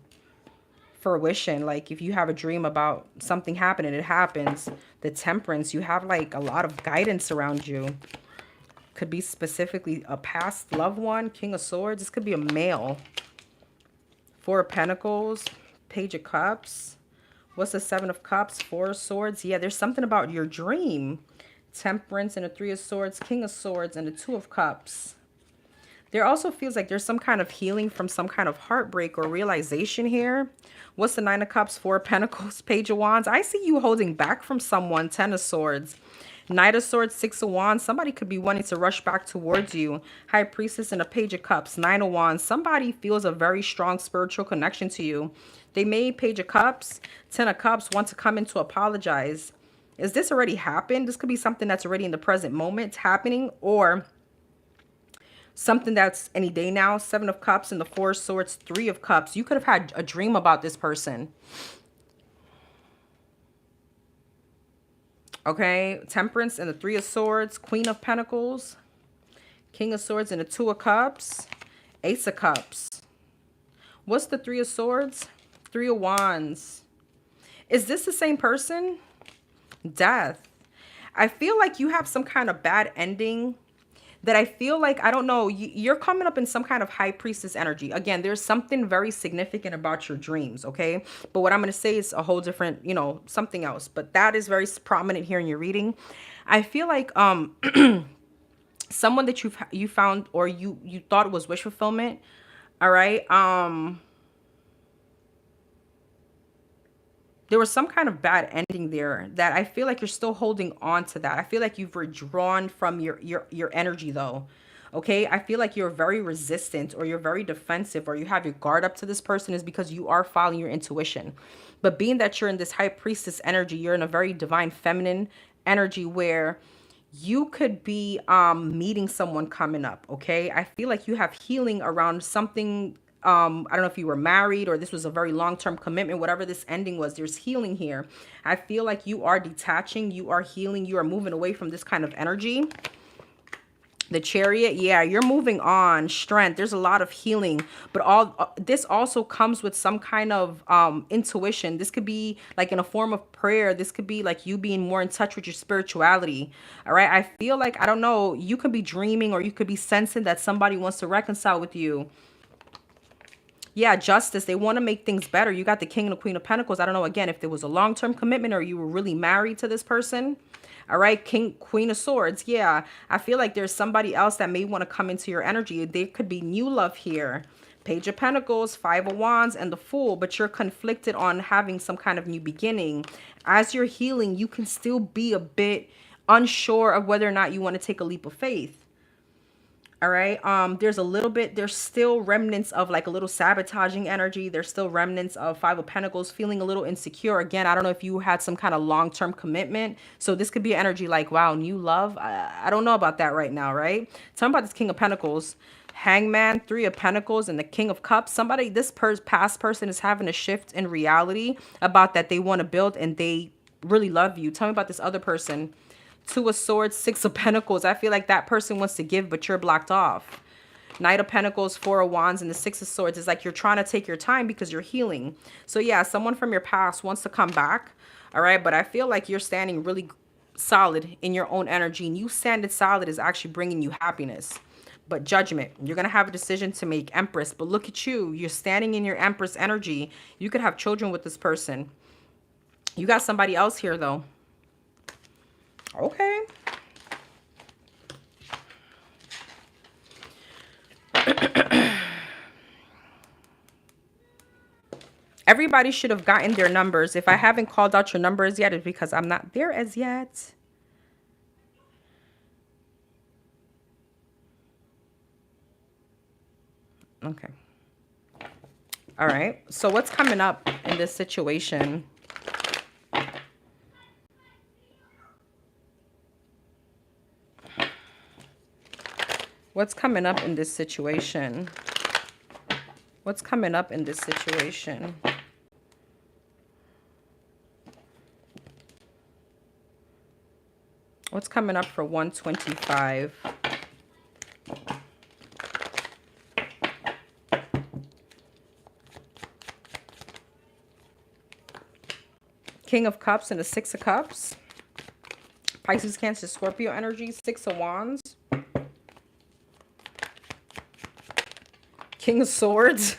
fruition. Like if you have a dream about something happening, it happens. The Temperance, you have like a lot of guidance around you. Could be specifically a past loved one. King of Swords. This could be a male. Four of Pentacles. Page of Cups. What's the Seven of Cups? Four of Swords. Yeah, there's something about your dream. Temperance and the Three of Swords. King of Swords and the Two of Cups. There also feels like there's some kind of healing from some kind of heartbreak or realization here. What's the Nine of Cups? Four of Pentacles. Page of Wands. I see you holding back from someone. Ten of Swords. Knight of Swords. Six of Wands. Somebody could be wanting to rush back towards you. High Priestess and a Page of Cups. Nine of Wands. Somebody feels a very strong spiritual connection to you. They may Page of Cups. Ten of Cups. Want to come in to apologize. Is this already happened? This could be something that's already in the present moment happening, or something that's any day now. Seven of Cups and the Four of Swords. Three of Cups. You could have had a dream about this person. Okay. Temperance and the Three of Swords. Queen of Pentacles. King of Swords and the Two of Cups. Ace of Cups. What's the Three of Swords? Three of Wands. Is this the same person? Death. I feel like you have some kind of bad ending that I feel like, I don't know, you're coming up in some kind of High Priestess energy. Again, there's something very significant about your dreams, okay? But what I'm going to say is a whole different, you know, something else. But that is very prominent here in your reading. I feel like someone that you found or you thought was wish fulfillment, all right? There was some kind of bad ending there that I feel like you're still holding on to that. I feel like you've withdrawn from your energy though. Okay, I feel like you're very resistant or you're very defensive or you have your guard up to this person is because you are following your intuition. But being that you're in this High Priestess energy, you're in a very divine feminine energy where you could be meeting someone coming up. Okay, I feel like you have healing around something. I don't know if you were married or this was a very long-term commitment, whatever this ending was, there's healing here. I feel like you are detaching, you are healing, you are moving away from this kind of energy. The Chariot, yeah, you're moving on. Strength, there's a lot of healing, but all this also comes with some kind of intuition. This could be like in a form of prayer. This could be like you being more in touch with your spirituality. All right, I feel like, I don't know, you could be dreaming or you could be sensing that somebody wants to reconcile with you. Yeah, justice. They want to make things better. You got the King and the Queen of Pentacles. I don't know, again, if there was a long-term commitment or you were really married to this person. All right, Queen of Swords. Yeah, I feel like there's somebody else that may want to come into your energy. There could be new love here. Page of Pentacles, Five of Wands, and the Fool. But you're conflicted on having some kind of new beginning. As you're healing, you can still be a bit unsure of whether or not you want to take a leap of faith. All right. There's still remnants of like a little sabotaging energy. There's still remnants of Five of Pentacles, feeling a little insecure. Again, I don't know if you had some kind of long-term commitment. So this could be energy like, wow, new love. I don't know about that right now, right? Tell me about this King of Pentacles, Hangman, Three of Pentacles, and the King of Cups. Somebody, this past person is having a shift in reality about that they want to build and they really love you. Tell me about this other person. Two of Swords, Six of Pentacles. I feel like that person wants to give, but you're blocked off. Knight of Pentacles, Four of Wands, and the Six of Swords. Is like you're trying to take your time because you're healing. So yeah, someone from your past wants to come back. All right, but I feel like you're standing really solid in your own energy. And you standing solid is actually bringing you happiness. But Judgment, you're going to have a decision to make, Empress. But look at you. You're standing in your Empress energy. You could have children with this person. You got somebody else here, though. Okay. Everybody should have gotten their numbers. If I haven't called out your numbers yet, it's because I'm not there as yet. Okay. All right. So what's coming up in this situation? What's coming up in this situation? What's coming up in this situation? What's coming up for 125? King of Cups and the Six of Cups. Pisces, Cancer, Scorpio energy. Six of Wands. King of Swords.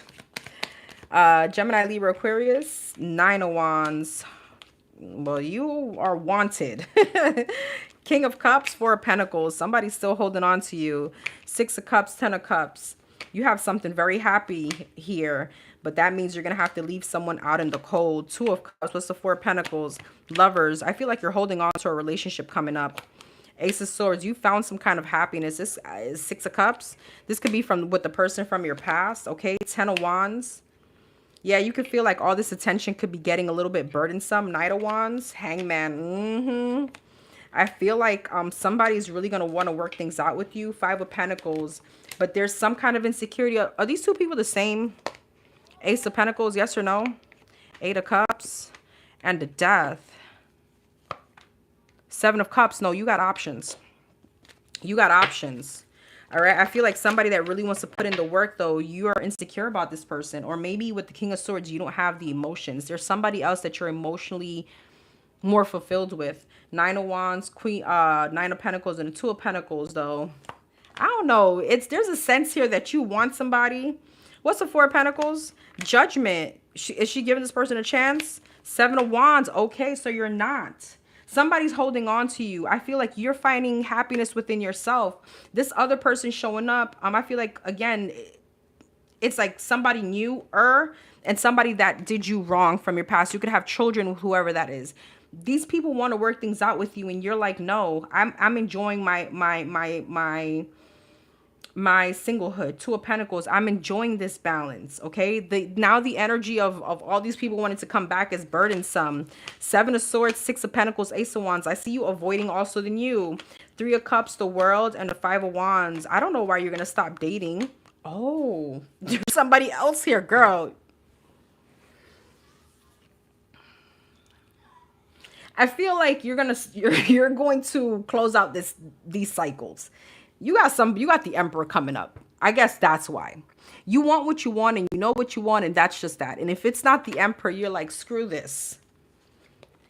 Gemini, Libra, Aquarius. Nine of Wands. Well, you are wanted. King of Cups, Four of Pentacles. Somebody's still holding on to you. Six of Cups, Ten of Cups. You have something very happy here, but that means you're going to have to leave someone out in the cold. Two of Cups. What's the Four of Pentacles? Lovers. I feel like you're holding on to a relationship coming up. Ace of Swords. You found some kind of happiness. This is Six of Cups. This could be from with the person from your past. Okay. Ten of Wands. Yeah, you could feel like all this attention could be getting a little bit burdensome. Knight of Wands, Hangman. I feel like somebody's really going to want to work things out with you. Five of Pentacles. But there's some kind of insecurity. Are these two people the same? Ace of Pentacles, yes or no? Eight of Cups. And the Death. Seven of Cups. No, you got options. You got options. All right, I feel like somebody that really wants to put in the work, though, you are insecure about this person. Or maybe with the King of Swords, you don't have the emotions. There's somebody else that you're emotionally more fulfilled with. Nine of Wands, Nine of Pentacles, and the Two of Pentacles, though. I don't know. There's a sense here that you want somebody. What's the Four of Pentacles? Judgment. Is she giving this person a chance? Seven of Wands. Okay, so you're not. Somebody's holding on to you. I feel like you're finding happiness within yourself. This other person showing up, I feel like, again, it's like somebody newer and somebody that did you wrong from your past. You could have children with whoever that is. These people want to work things out with you, and you're like, no, I'm enjoying my singlehood. Two of Pentacles. I'm enjoying this balance. Okay. Now the energy of all these people wanting to come back is burdensome. Seven of Swords, Six of Pentacles, Ace of Wands. I see you avoiding also the new. Three of Cups, the World, and the Five of Wands. I don't know why you're going to stop dating. Oh, there's somebody else here, girl. I feel like you're going to close out these cycles. You got the Emperor coming up. I guess that's why. You want what you want, and you know what you want, and that's just that. And if it's not the Emperor, you're like, screw this.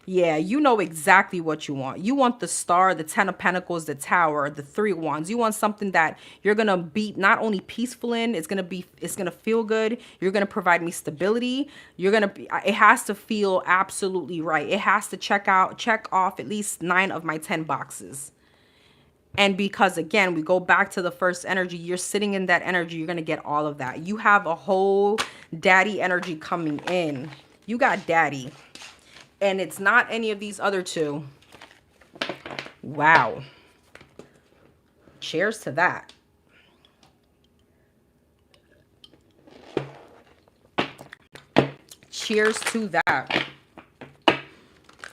Yeah, you know exactly what you want. You want the Star, the Ten of Pentacles, the Tower, the Three of Wands. You want something that you're going to be not only peaceful in, it's going to feel good. You're going to provide me stability. It has to feel absolutely right. It has to check off at least 9 of my 10 boxes. And because, again, we go back to the first energy, you're sitting in that energy, you're going to get all of that. You have a whole daddy energy coming in. You got daddy. And it's not any of these other two. Wow. Cheers to that. Cheers to that.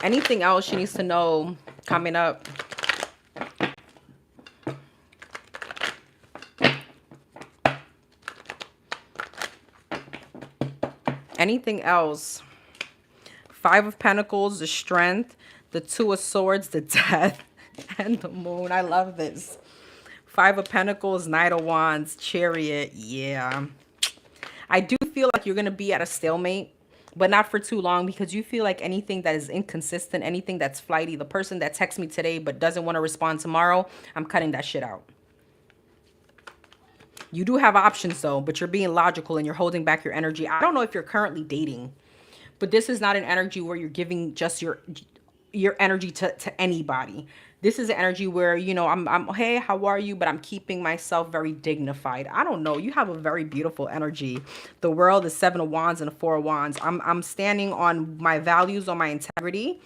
Anything else she needs to know coming up? Anything else? Five of Pentacles, the Strength, the Two of Swords, the Death, and the Moon. I love this. Five of Pentacles, Knight of Wands, Chariot. Yeah. I do feel like you're going to be at a stalemate, but not for too long, because you feel like anything that is inconsistent, anything that's flighty, the person that texts me today but doesn't want to respond tomorrow, I'm cutting that shit out. You do have options, though, but you're being logical and you're holding back your energy. I don't know if you're currently dating, but this is not an energy where you're giving just your energy to anybody. This is an energy where, you know, I'm hey, how are you? But I'm keeping myself very dignified. I don't know. You have a very beautiful energy. The World is Seven of Wands and a Four of Wands. I'm standing on my values, on my integrity.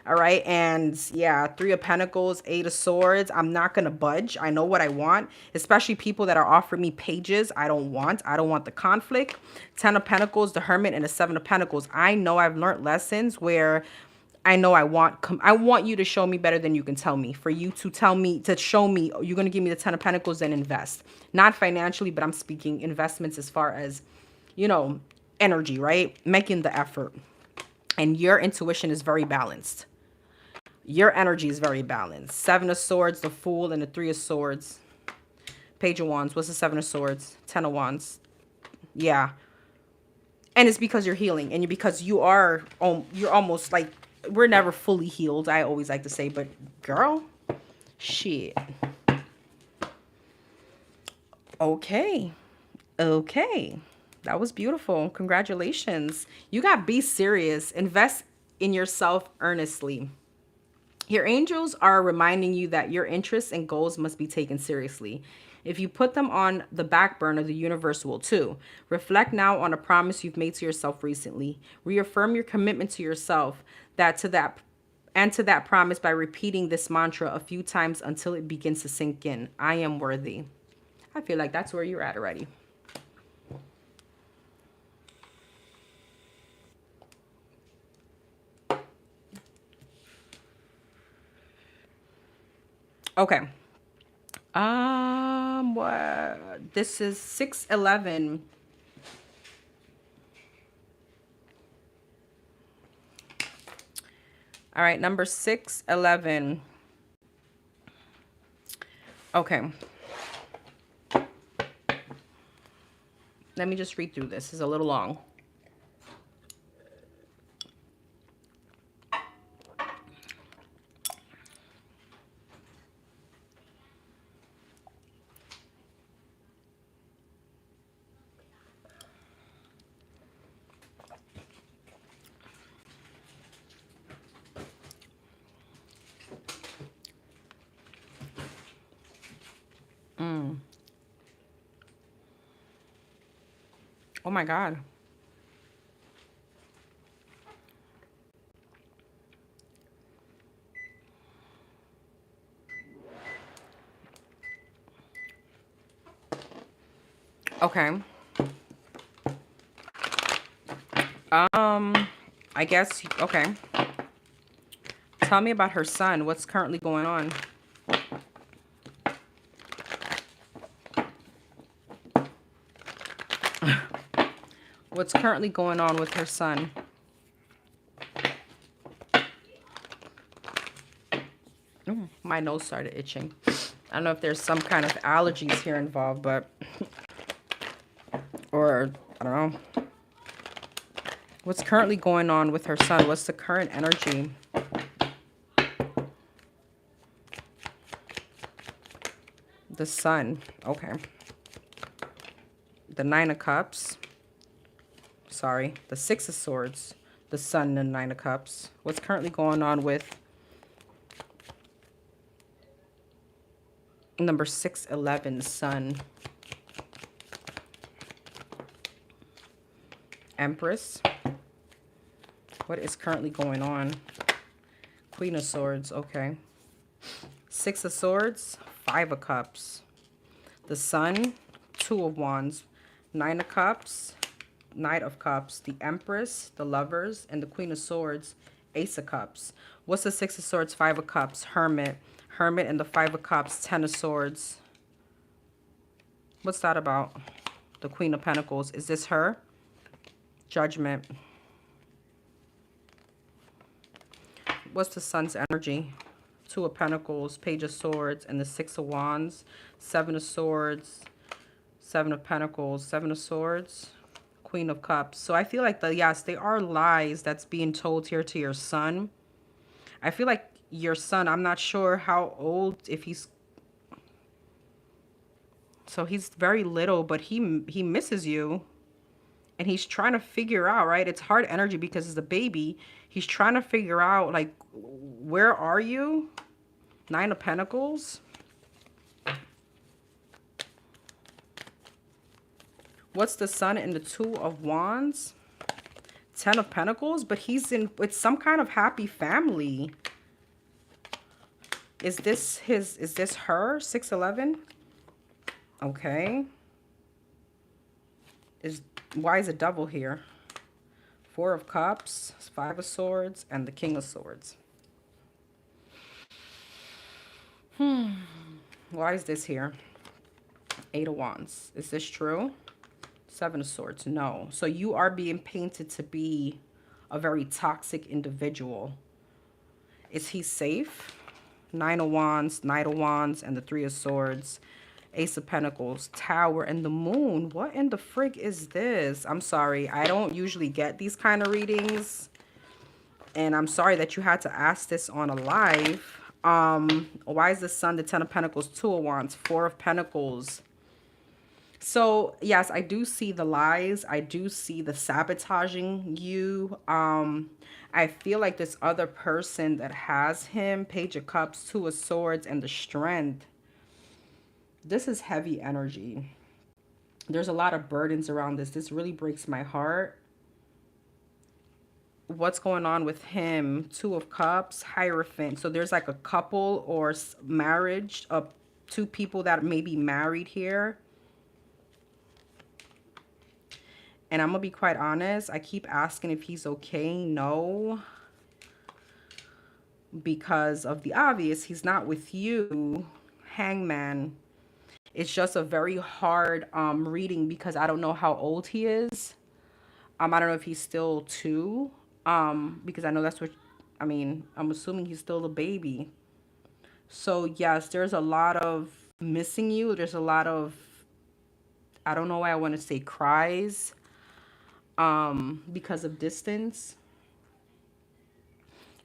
All right. And yeah, Three of Pentacles, Eight of Swords. I'm not going to budge. I know what I want, especially people that are offering me pages. I don't want the conflict. 10 of Pentacles, the Hermit, and the Seven of Pentacles. I know I've learned lessons where I know I want you to show me better than you can tell me. For you to tell me, to show me, you're going to give me the 10 of Pentacles and invest. Not financially, but I'm speaking investments as far as, you know, energy, right? Making the effort. And your intuition is very balanced. Your energy is very balanced. Seven of Swords, the Fool, and the Three of Swords. Page of Wands. What's the Seven of Swords? Ten of Wands. Yeah. And it's because you're healing. And because you're almost like, we're never fully healed, I always like to say. But girl, shit. Okay. Okay. That was beautiful. Congratulations. You got be serious. Invest in yourself earnestly. Your angels are reminding you that your interests and goals must be taken seriously. If you put them on the back burner, the universe will too. Reflect now on a promise you've made to yourself recently. Reaffirm your commitment to yourself to that promise by repeating this mantra a few times until it begins to sink in. I am worthy. I feel like that's where you're at already. Okay. What? This is 611. All right, number 611. Okay. Let me just read through this. It's a little long. Oh my God. Okay. I guess, okay. Tell me about her son. What's currently going on? What's currently going on with her son? Ooh, my nose started itching. I don't know if there's some kind of allergies here involved, but... or, I don't know. What's currently going on with her son? What's the current energy? The sun. Okay. The Nine of Cups. Sorry. The Six of Swords. The Sun and Nine of Cups. What's currently going on with number 611, Sun? Empress. What is currently going on? Queen of Swords. Okay. Six of Swords. Five of Cups. The Sun. Two of Wands. Nine of Cups. Knight of Cups. The Empress. The Lovers. And the Queen of Swords. Ace of Cups. What's the Six of Swords? Five of Cups. Hermit. Hermit and the Five of Cups. Ten of Swords. What's that about? The Queen of Pentacles. Is this her? Judgment. What's the Sun's energy? Two of Pentacles, Page of Swords, and the Six of Wands. Seven of Swords, Seven of Pentacles, Seven of Swords, Queen of Cups. So I feel like, yes, they are lies that's being told here to your son. I feel like your son, I'm not sure how old, if he's... So he's very little, but he misses you. And he's trying to figure out, right? It's hard energy because it's a baby. He's trying to figure out, like, where are you? Nine of Pentacles. What's the Sun and the Two of Wands? Ten of Pentacles. But he's with some kind of happy family. Is this her? 611? Okay. Why is a double here? Four of Cups, Five of Swords, and the King of Swords. Why is this here? Eight of Wands. Is this true? Seven of Swords. No. So you are being painted to be a very toxic individual. Is he safe? Nine of Wands, Knight of Wands, and the Three of Swords. Ace of Pentacles, Tower, and the Moon. What in the frig is this? I'm sorry. I don't usually get these kind of readings. And I'm sorry that you had to ask this on a live. Why is the Sun, the Ten of Pentacles, Two of Wands, Four of Pentacles? So, yes, I do see the lies. I do see the sabotaging you. I feel like this other person that has him, Page of Cups, Two of Swords, and the Strength. This is heavy energy. There's a lot of burdens around this. This really breaks my heart. What's going on with him? Two of Cups, Hierophant. So there's like a couple or marriage of two people that may be married here. And I'm going to be quite honest. I keep asking if he's okay. No. Because of the obvious. He's not with you. Hangman. It's just a very hard reading because I don't know how old he is. I don't know if he's still 2. Because I know that's what, I mean, I'm assuming he's still a baby. So yes, there's a lot of missing you. There's a lot of, I don't know why I want to say cries. Because of distance.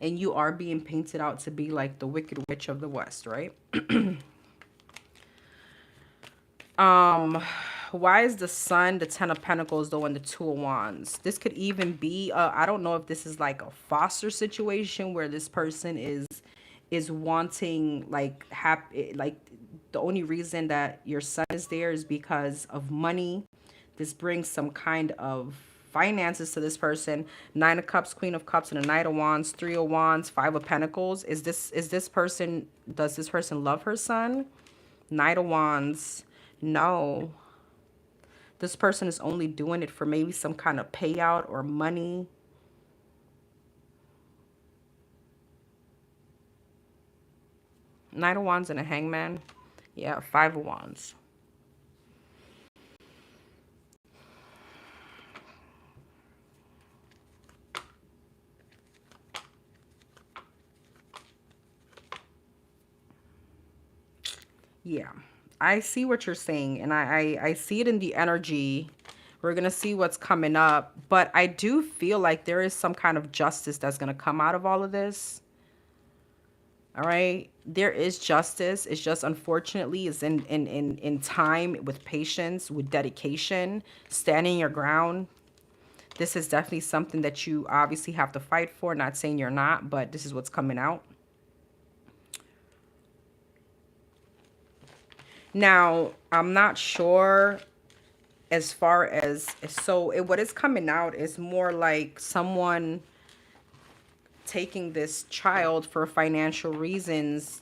And you are being painted out to be like the Wicked Witch of the West, right? Why is the Sun, the Ten of Pentacles, though, and the Two of Wands? This could even be, I don't know if this is like a foster situation where this person is wanting like happy, like the only reason that your son is there is because of money. This brings some kind of finances to this person. Nine of Cups, Queen of Cups, and a Knight of Wands, Three of Wands, Five of Pentacles. Does this person love her son? Knight of Wands. No. This person is only doing it for maybe some kind of payout or money. Knight of Wands and a Hangman. Yeah, Five of Wands. Yeah, I see what you're saying, and I see it in the energy. We're going to see what's coming up, but I do feel like there is some kind of justice that's going to come out of all of this. All right, there is justice. It's just unfortunately it's in time, with patience, with dedication, standing your ground. This is definitely something that you obviously have to fight for. Not saying you're not, but this is what's coming out. Now, I'm not sure as far as, what is coming out is more like someone taking this child for financial reasons.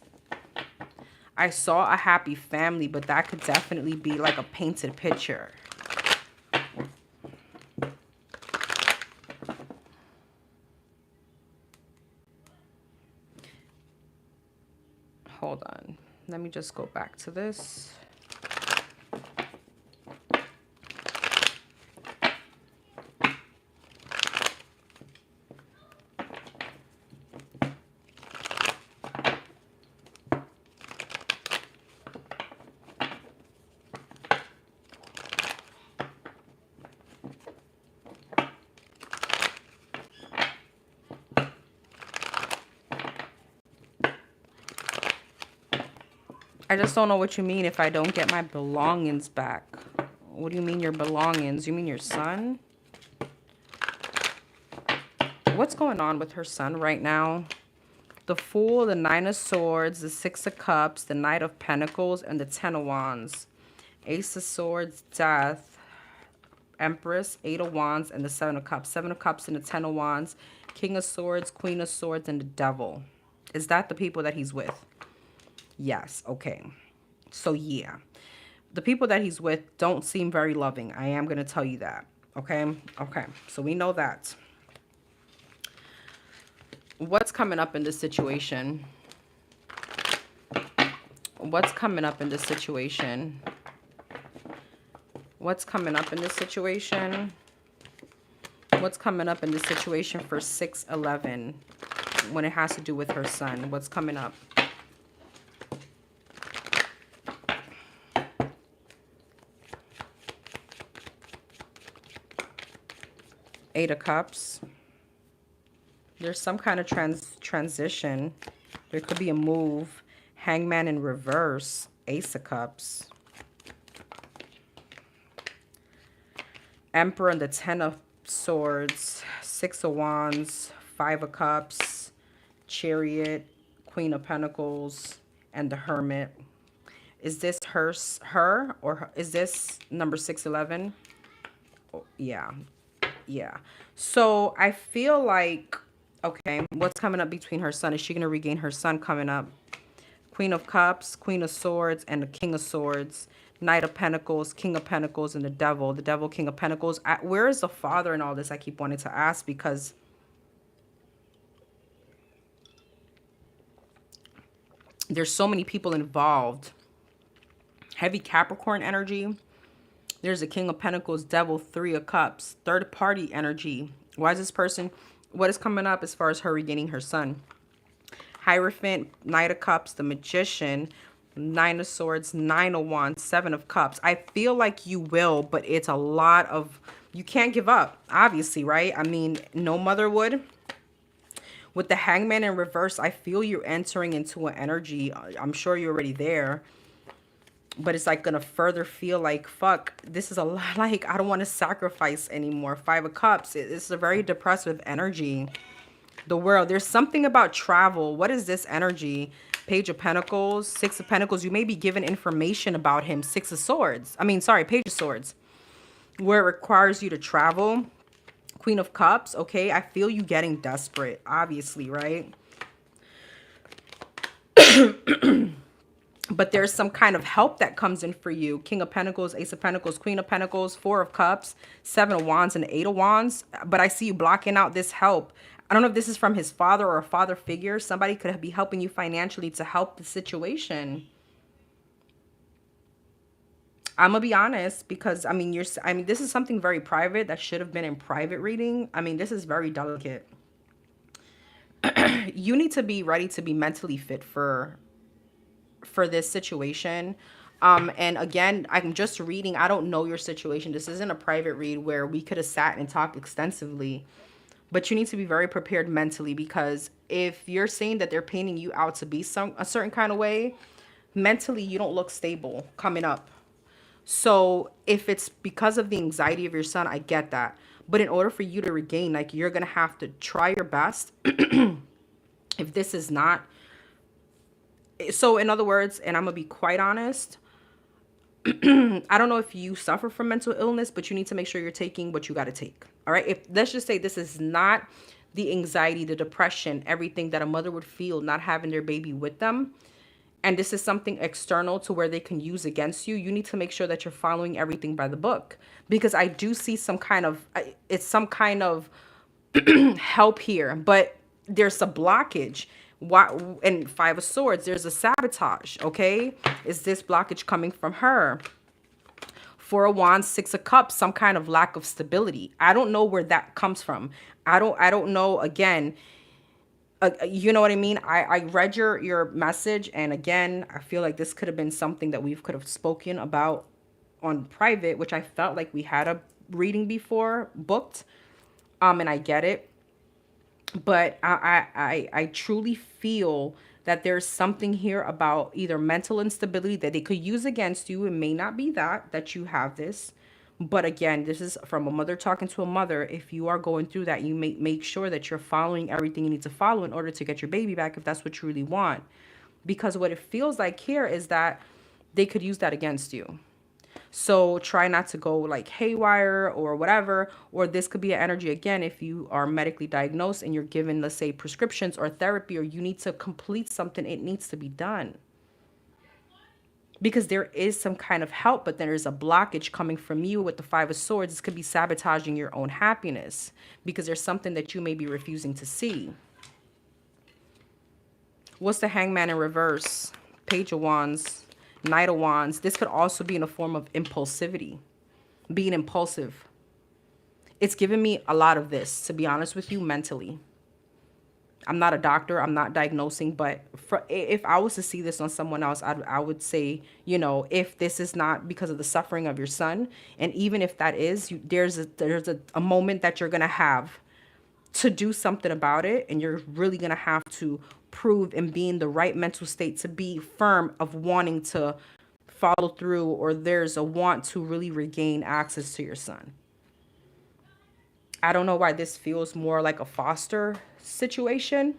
I saw a happy family, but that could definitely be like a painted picture. Hold on. Let me just go back to this. I just don't know what you mean if I don't get my belongings back. What do you mean your belongings? You mean your son? What's going on with her son right now? The Fool, the Nine of Swords, the Six of Cups, the Knight of Pentacles, and the Ten of Wands. Ace of Swords, Death, Empress, Eight of Wands, and the Seven of Cups. Seven of Cups and the Ten of Wands. King of Swords, Queen of Swords, and the Devil. Is that the people that he's with? Yes, okay. So yeah, the people that he's with don't seem very loving. I am going to tell you that. Okay, okay. So we know that. What's coming up in this situation? What's coming up in this situation? What's coming up in this situation? What's coming up in this situation for 6/11? when it has to do with her son. What's coming up? Eight of Cups. There's some kind of transition. There could be a move. Hangman in reverse. Ace of Cups. Emperor and the Ten of Swords. Six of Wands. Five of Cups. Chariot. Queen of Pentacles. And the Hermit. Is this her or is this number 611? Oh, yeah. Yeah. So I feel like, okay, what's coming up between her son? Is she going to regain her son coming up? Queen of Cups, Queen of Swords, and the King of Swords. Knight of Pentacles, King of Pentacles, and the Devil. The Devil, King of Pentacles. Where is the father in all this? I keep wanting to ask because there's so many people involved. Heavy Capricorn energy. There's a King of Pentacles, Devil, Three of Cups. Third party energy. Why is this person? What is coming up as far as her regaining her son? Hierophant, Knight of Cups, the Magician, Nine of Swords, Nine of Wands, Seven of Cups. I feel like you will, but it's a lot of, you can't give up, obviously, right? I mean, no mother would. With the Hangman in reverse, I feel you're entering into an energy. I'm sure you're already there. But it's like going to further feel like, fuck, this is a lot. Like, I don't want to sacrifice anymore. Five of Cups. It's a very depressive energy. The World. There's something about travel. What is this energy? Page of Pentacles. Six of Pentacles. You may be given information about him. Six of Swords. I mean, sorry, Page of Swords. Where it requires you to travel. Queen of Cups. Okay, I feel you getting desperate. Obviously, right? But there's some kind of help that comes in for you. King of Pentacles, Ace of Pentacles, Queen of Pentacles, Four of Cups, Seven of Wands, and Eight of Wands. But I see you blocking out this help. I don't know if this is from his father or a father figure. Somebody could be helping you financially to help the situation. I'm going to be honest because, I mean, this is something very private that should have been in private reading. I mean, this is very delicate. You need to be ready to be mentally fit for this situation. And again, I'm just reading. I don't know your situation. This isn't a private read where we could have sat and talked extensively, but you need to be very prepared mentally, because if you're saying that they're painting you out to be a certain kind of way, mentally you don't look stable coming up. So if it's because of the anxiety of your son, I get that. But in order for you to regain, like, you're going to have to try your best. If this is not, so in other words, and I'm going to be quite honest, I don't know if you suffer from mental illness, but you need to make sure you're taking what you got to take. All right. If let's just say this is not the anxiety, the depression, everything that a mother would feel not having their baby with them, and this is something external to where they can use against you, you need to make sure that you're following everything by the book, because I do see some kind of, it's some kind of help here, but there's a blockage. Why? And Five of Swords, there's a sabotage. Okay, is this blockage coming from her? Four of Wands, Six of Cups, some kind of lack of stability. I don't know where that comes from. I don't know. Again, you know what I mean? I read your message, and again, I feel like this could have been something that we could have spoken about on private, which I felt like we had a reading before booked. And I get it. But I truly feel that there's something here about either mental instability that they could use against you. It may not be that you have this. But again, this is from a mother talking to a mother. If you are going through that, you make sure that you're following everything you need to follow in order to get your baby back, if that's what you really want. Because what it feels like here is that they could use that against you. So try not to go like haywire or whatever, or this could be an energy again if you are medically diagnosed and you're given, let's say, prescriptions or therapy, or you need to complete something, it needs to be done. Because there is some kind of help, but there is a blockage coming from you with the Five of Swords. This could be sabotaging your own happiness because there's something that you may be refusing to see. What's the Hangman in reverse? Page of Wands. Knight of Wands. This could also be in a form of impulsivity, being impulsive. It's given me a lot of this, to be honest with you, mentally. I'm not a doctor, I'm not diagnosing, but if I was to see this on someone else, I would say, you know, if this is not because of the suffering of your son, and even if that is, there's a moment that you're going to have to do something about it, and you're really going to have to prove and be in the right mental state to be firm of wanting to follow through, or there's a want to really regain access to your son. I don't know why this feels more like a foster situation.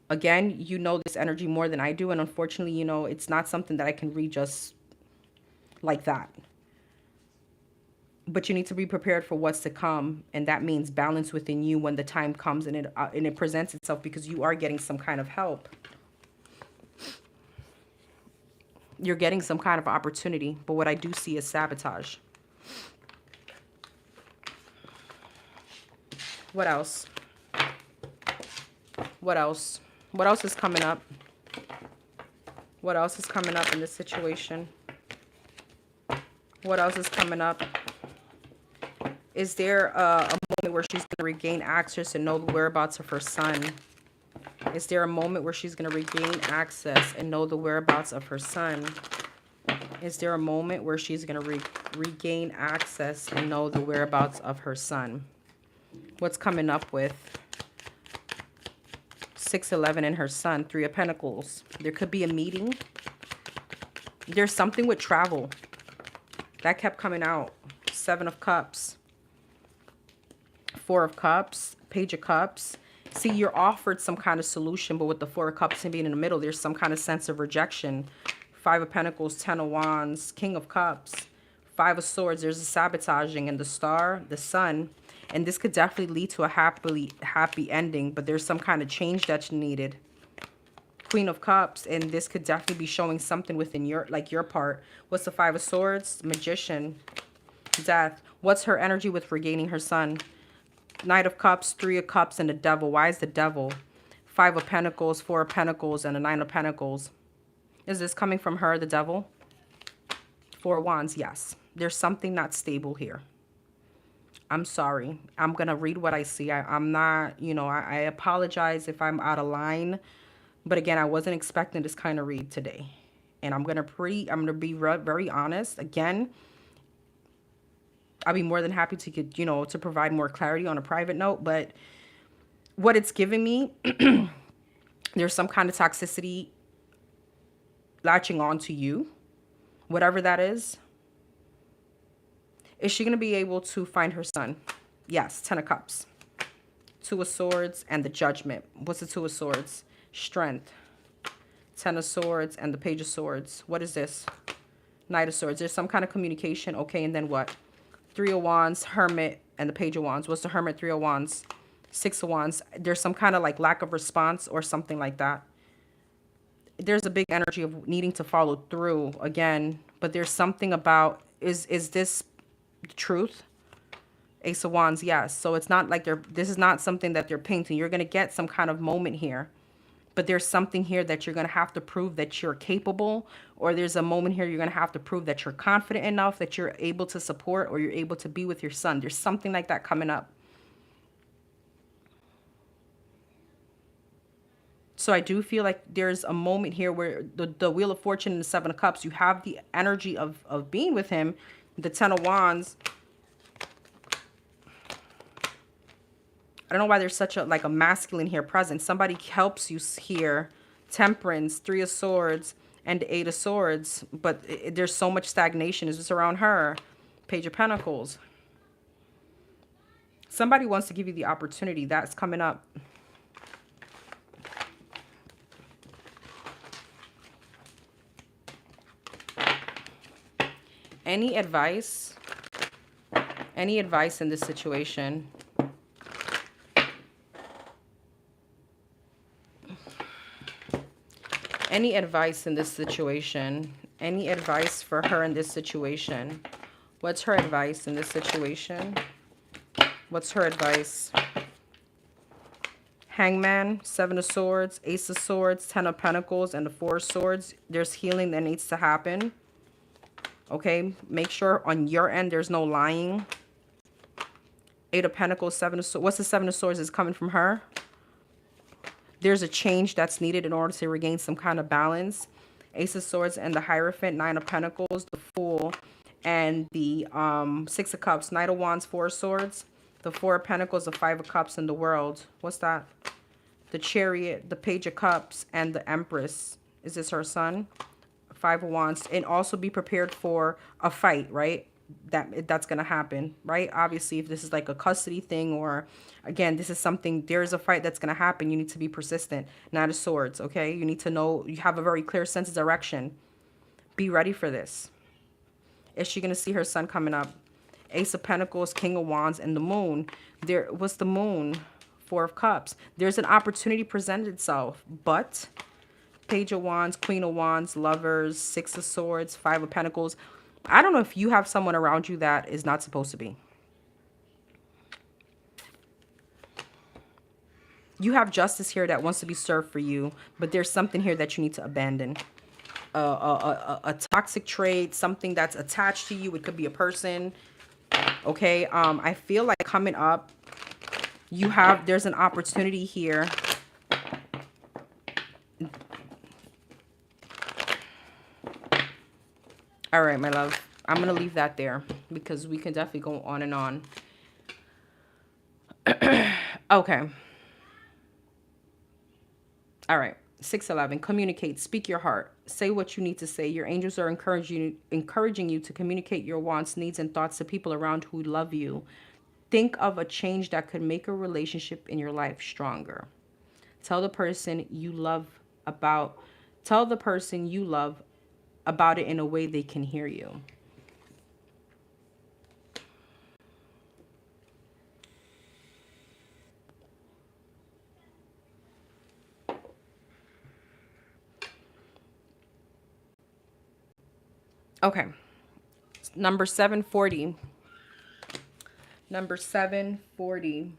Again, you know this energy more than I do, and unfortunately, you know, it's not something that I can read just like that. But you need to be prepared for what's to come, and that means balance within you when the time comes and it presents itself, because you are getting some kind of help. You're getting some kind of opportunity, but what I do see is sabotage. What else? What else? What else is coming up? What else is coming up in this situation? What else is coming up? Is there a moment where she's going to regain access and know the whereabouts of her son? Is there a moment where she's going to regain access and know the whereabouts of her son? Is there a moment where she's going to regain access and know the whereabouts of her son? What's coming up with 611 and her son, 3 of Pentacles? There could be a meeting. There's something with travel. That kept coming out. 7 of Cups. 4 of Cups. Page of Cups. See, you're offered some kind of solution, but with the 4 of Cups and being in the middle, there's some kind of sense of rejection. 5 of Pentacles, 10 of Wands, King of Cups, 5 of Swords. There's a sabotaging, and the Star, the Sun. And this could definitely lead to a happy ending, but there's some kind of change that's needed. Queen of Cups, and this could definitely be showing something within your part. What's the 5 of Swords? Magician. Death. What's her energy with regaining her son? Knight of Cups, 3 of Cups, and the Devil. Why is the Devil? 5 of Pentacles, 4 of Pentacles, and a 9 of Pentacles. Is this coming from her, the Devil? 4 of Wands, yes. There's something not stable here. I'm sorry. I'm going to read what I see. I'm not, you know, I apologize if I'm out of line. But again, I wasn't expecting this kind of read today. And I'm going to be very honest. Again, I'll be more than happy to get, you know, to provide more clarity on a private note. But what it's giving me, there's some kind of toxicity latching on to you, whatever that is. Is she going to be able to find her son? Yes, 10 of Cups. 2 of Swords and the Judgment. What's the 2 of Swords? Strength. 10 of Swords and the Page of Swords. What is this? Knight of Swords. There's some kind of communication. Okay, and then what? 3 of Wands, Hermit, and the Page of Wands. What's the Hermit? 3 of Wands. 6 of Wands. There's some kind of like lack of response or something like that. There's a big energy of needing to follow through again. But there's something about, is this the truth? Ace of Wands, yes. So it's not like this is not something that they're painting. You're going to get some kind of moment here. But there's something here that you're going to have to prove that you're capable, or there's a moment here you're going to have to prove that you're confident enough that you're able to support, or you're able to be with your son. There's something like that coming up. So I do feel like there's a moment here where the Wheel of Fortune and the 7 of Cups, you have the energy of being with him. The 10 of Wands. I don't know why there's such a like a masculine here present. Somebody helps you here. Temperance, 3 of Swords, and 8 of Swords. But there's so much stagnation. Is this around her? Page of Pentacles. Somebody wants to give you the opportunity. That's coming up. Any advice? Any advice in this situation? Any advice in this situation? Any advice for her in this situation? What's her advice in this situation? What's her advice? Hangman, 7 of Swords, Ace of Swords, 10 of Pentacles, and the 4 of Swords. There's healing that needs to happen. Okay, make sure on your end there's no lying. 8 of Pentacles, 7 of Swords. What's the 7 of Swords is coming from her? There's a change that's needed in order to regain some kind of balance. Ace of Swords and the Hierophant, Nine of Pentacles, the Fool, and the Six of Cups, Knight of Wands, Four of Swords, the Four of Pentacles, the Five of Cups, and the World. What's that? The Chariot, the Page of Cups, and the Empress. Is this her son? Five of Wands. And also be prepared for a fight, right? That's going to happen, right? Obviously, if this is like a custody thing, or again, this is something, there's a fight that's going to happen. You need to be persistent. Knight of Swords, okay? You need to know, you have a very clear sense of direction. Be ready for this. Is she going to see her son coming up? Ace of Pentacles, King of Wands, and the Moon. There was the Moon, Four of Cups. There's an opportunity presented itself, but Page of Wands, Queen of Wands, Lovers, Six of Swords, Five of Pentacles. I don't know if you have someone around you that is not supposed to be. You have justice here that wants to be served for you, but there's something here that you need to abandon. A toxic trait, something that's attached to you. It could be a person. Okay, I feel like coming up, there's an opportunity here. All right, my love. I'm going to leave that there because we can definitely go on and on. Okay. All right. 611. Communicate. Speak your heart. Say what you need to say. Your angels are encouraging you to communicate your wants, needs, and thoughts to people around who love you. Think of a change that could make a relationship in your life stronger. Tell the person you love about it in a way they can hear you. Okay. Number 740. Number 740.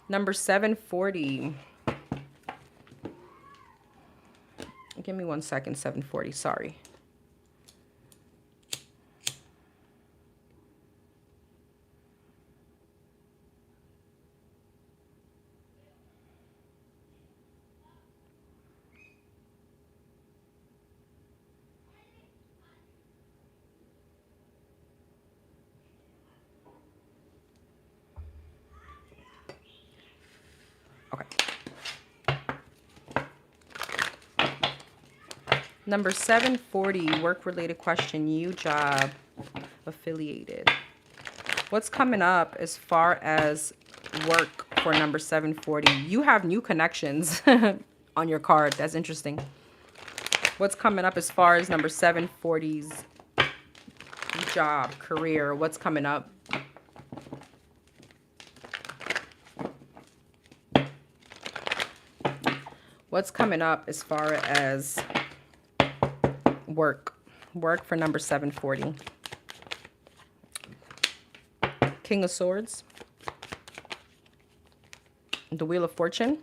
Number 740. Give me 1 second, 740. Sorry. Okay. Number 740, work-related question, you job, affiliated. What's coming up as far as work for number 740? You have new connections on your card. That's interesting. What's coming up as far as number 740's job, career? What's coming up? What's coming up as far as work for number 740? King of Swords, the Wheel of Fortune,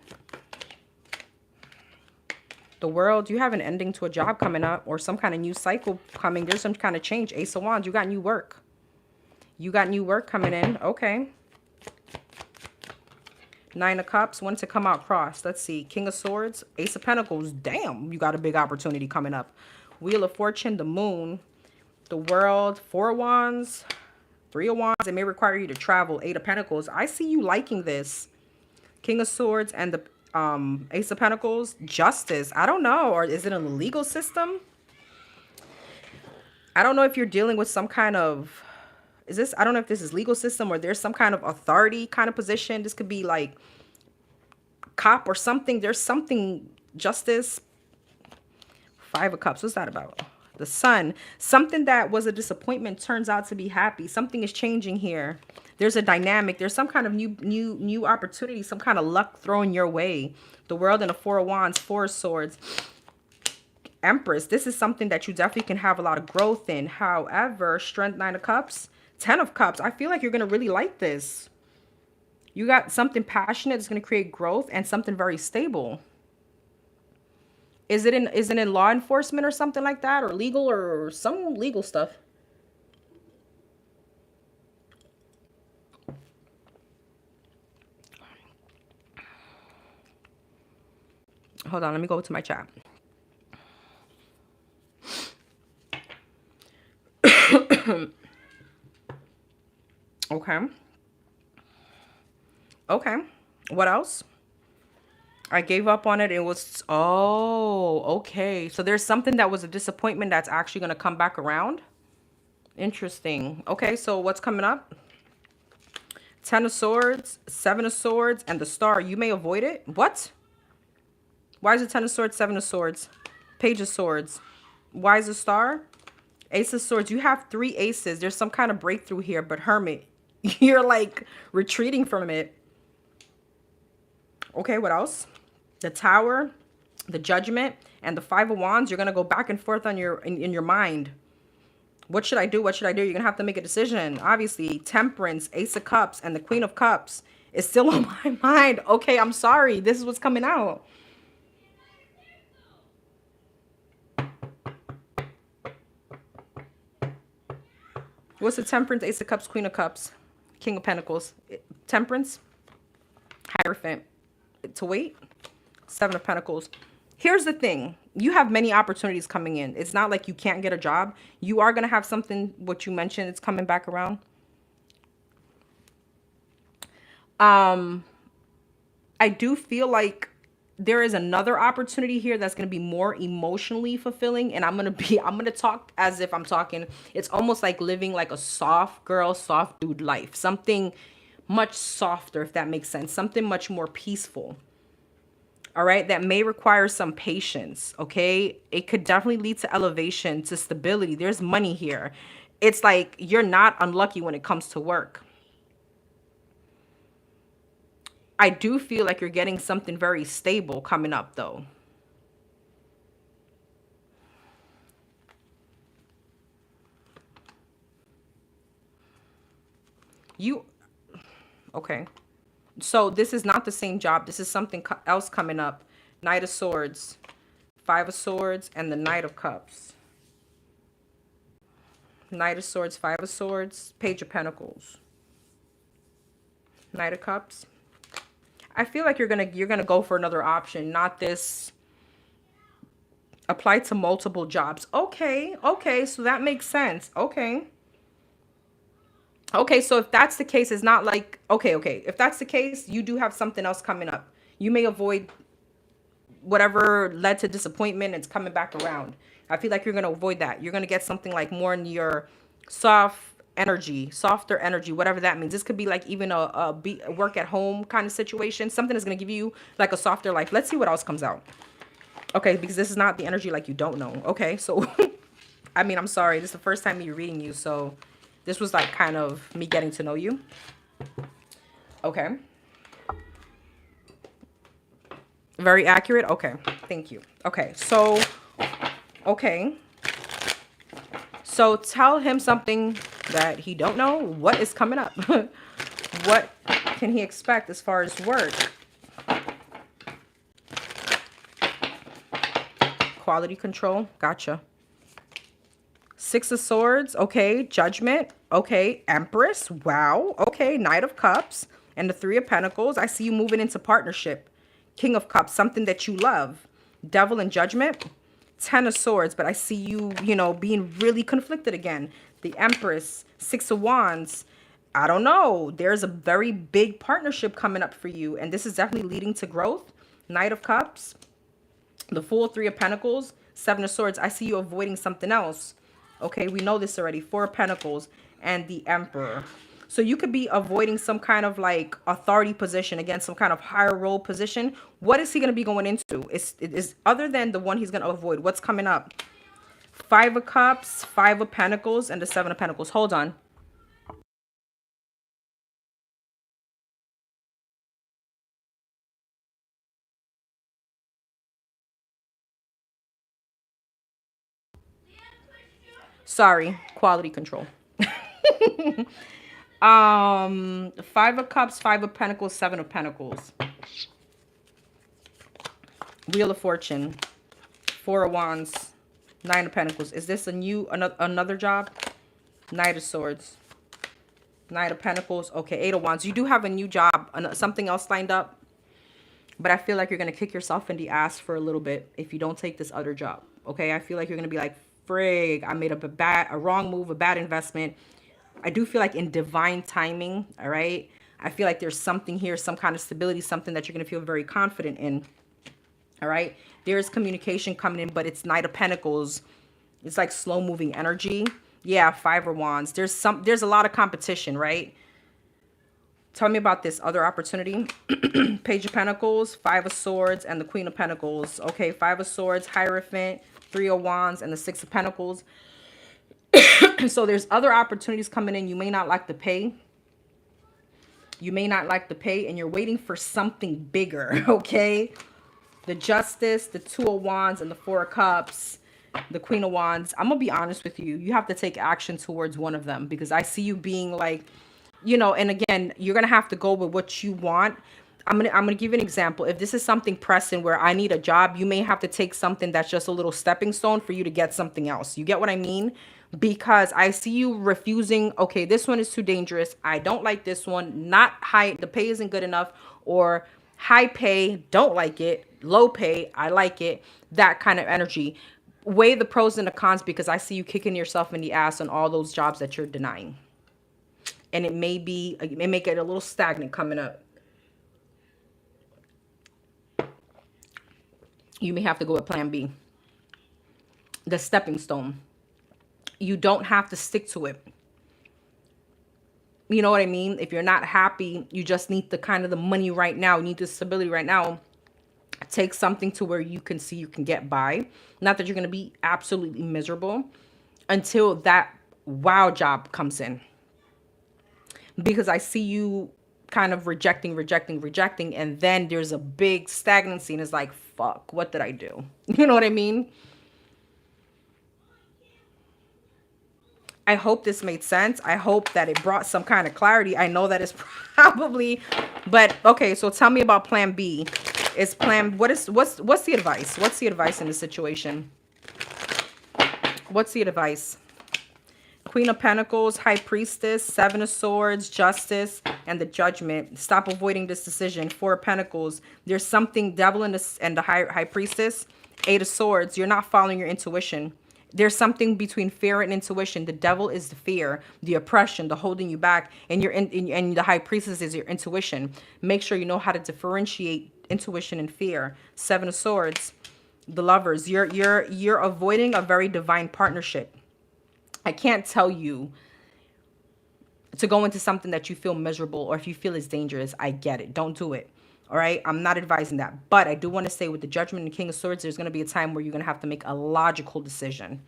the World. You have an ending to a job coming up, or some kind of new cycle coming. There's some kind of change. Ace of Wands, you got new work. You got new work coming in. Okay. Nine of Cups, when to come out cross. Let's see. King of Swords, Ace of Pentacles. Damn, you got a big opportunity coming up. Wheel of Fortune, the Moon, the World, Four of Wands, Three of Wands. It may require you to travel. Eight of Pentacles. I see you liking this. King of Swords and the Ace of Pentacles. Justice. I don't know. Or is it in the legal system? I don't know if you're dealing with some kind of... I don't know if this is legal system or there's some kind of authority kind of position. This could be like cop or something. There's something, justice. Five of Cups. What's that about? The Sun. Something that was a disappointment turns out to be happy. Something is changing here. There's a dynamic. There's some kind of new opportunity, some kind of luck thrown your way. The World and the Four of Wands, Four of Swords. Empress. This is something that you definitely can have a lot of growth in. However, Strength, Nine of Cups. 10 of Cups. I feel like you're going to really like this. You got something passionate that's going to create growth and something very stable. Is it in law enforcement or something like that, or legal or some legal stuff? Hold on, let me go to my chat. Okay. Okay. What else? I gave up on it. It was, oh, okay. So there's something that was a disappointment that's actually going to come back around. Interesting. Okay, so what's coming up? 10 of Swords, 7 of Swords, and the Star. You may avoid it. What? Why is it 10 of Swords, 7 of Swords? Page of Swords. Why is the Star? Ace of Swords. You have 3 aces. There's some kind of breakthrough here, but Hermit, you're like retreating from it. Okay, what else? The Tower, the Judgment, and the 5 of Wands. You're going to go back and forth on your in your mind. What should I do? What should I do? You're going to have to make a decision. Obviously, Temperance, Ace of Cups, and the Queen of Cups is still on my mind. Okay, I'm sorry. This is what's coming out. What's the Temperance, Ace of Cups, Queen of Cups, King of Pentacles? Temperance, Hierophant, to wait, 7 of Pentacles. Here's the thing. You have many opportunities coming in. It's not like you can't get a job. You are going to have something, what you mentioned, it's coming back around. I do feel like there is another opportunity here that's going to be more emotionally fulfilling. And I'm going to talk as if I'm talking. It's almost like living like a soft girl, soft dude life. Something much softer, if that makes sense. Something much more peaceful. All right, that may require some patience, okay? It could definitely lead to elevation, to stability. There's money here. It's like you're not unlucky when it comes to work. I do feel like you're getting something very stable coming up, though. Okay. So this is not the same job. This is something else coming up. Knight of Swords, 5 of Swords, and the Knight of Cups. Knight of Swords, 5 of Swords, Page of Pentacles, Knight of Cups. I feel like you're gonna go for another option, not this. Apply to multiple jobs. Okay, okay, so that makes sense. Okay. Okay, so if that's the case, it's not like, okay. If that's the case, you do have something else coming up. You may avoid whatever led to disappointment. It's coming back around. I feel like you're going to avoid that. You're going to get something like more in your softer energy, whatever that means. This could be like even a work at home kind of situation. Something is going to give you like a softer life. Let's see what else comes out. Okay, because this is not the energy like you don't know. Okay, so, I mean, I'm sorry. This is the first time me reading you, so this was like kind of me getting to know you. Okay. Very accurate. Okay. Thank you. Okay. So, okay. So tell him something that he don't know. What is coming up? What can he expect as far as work? Quality control. Gotcha. 6 of Swords. Okay. Judgment. Okay. Empress. Wow. Okay. Knight of Cups. And the 3 of Pentacles. I see you moving into partnership. King of Cups. Something that you love. Devil and Judgment. 10 of Swords. But I see you, being really conflicted again. The Empress. 6 of Wands. I don't know. There's a very big partnership coming up for you. And this is definitely leading to growth. Knight of Cups. The Fool, 3 of Pentacles, 7 of Swords. I see you avoiding something else. Okay, we know this already. 4 of Pentacles and the Emperor. So you could be avoiding some kind of like authority position, again, some kind of higher role position. What is he going to be going into? Is other than the one he's going to avoid. What's coming up? 5 of Cups, 5 of Pentacles, and the 7 of Pentacles. Hold on. Sorry, quality control. 5 of Cups, 5 of Pentacles, 7 of Pentacles. Wheel of Fortune, 4 of Wands, 9 of Pentacles. Is this another job? Knight of Swords, Knight of Pentacles. Okay, 8 of Wands. You do have a new job, something else lined up. But I feel like you're going to kick yourself in the ass for a little bit if you don't take this other job. Okay. I feel like you're going to be like, frig, I made a wrong move, a bad investment. I do feel like in divine timing. All right. I feel like there's something here, some kind of stability, something that you're going to feel very confident in. All right. There's communication coming in, but it's Knight of Pentacles. It's like slow moving energy. Yeah. Five of Wands. There's a lot of competition, right? Tell me about this other opportunity. Page of Pentacles, Five of Swords, and the Queen of Pentacles. Okay, Five of Swords, Hierophant, Three of Wands, and the Six of Pentacles. So there's other opportunities coming in. You may not like the pay. You may not like the pay, and you're waiting for something bigger, okay? The Justice, the Two of Wands, and the Four of Cups, the Queen of Wands. I'm going to be honest with you. You have to take action towards one of them because I see you being like, you know, and again, you're going to have to go with what you want. I'm going to give you an example. If this is something pressing where I need a job, you may have to take something that's just a little stepping stone for you to get something else. You get what I mean? Because I see you refusing, okay, this one is too dangerous. I don't like this one. Not high, the pay isn't good enough, or high pay, don't like it. Low pay, I like it. That kind of energy. Weigh the pros and the cons because I see you kicking yourself in the ass on all those jobs that you're denying. And it may make it a little stagnant coming up. You may have to go with plan B. The stepping stone. You don't have to stick to it. You know what I mean? If you're not happy, you just need the kind of the money right now. You need the stability right now. Take something to where you can see you can get by. Not that you're going to be absolutely miserable until that wow job comes in. Because I see you kind of rejecting. And then there's a big stagnancy and it's like, fuck, what did I do? You know what I mean? I hope this made sense. I hope that it brought some kind of clarity. I know that it's probably, but okay. So tell me about plan B. What's the advice? What's the advice in this situation? What's the advice? Queen of Pentacles, High Priestess, Seven of Swords, Justice, and the Judgment. Stop avoiding this decision. Four of Pentacles. There's something, Devil and the High Priestess. Eight of Swords. You're not following your intuition. There's something between fear and intuition. The Devil is the fear, the oppression, the holding you back, and and the High Priestess is your intuition. Make sure you know how to differentiate intuition and fear. Seven of Swords, the Lovers. You're avoiding a very divine partnership. I can't tell you to go into something that you feel miserable or if you feel it's dangerous. I get it. Don't do it. All right. I'm not advising that. But I do want to say with the Judgment and King of Swords, there's going to be a time where you're going to have to make a logical decision.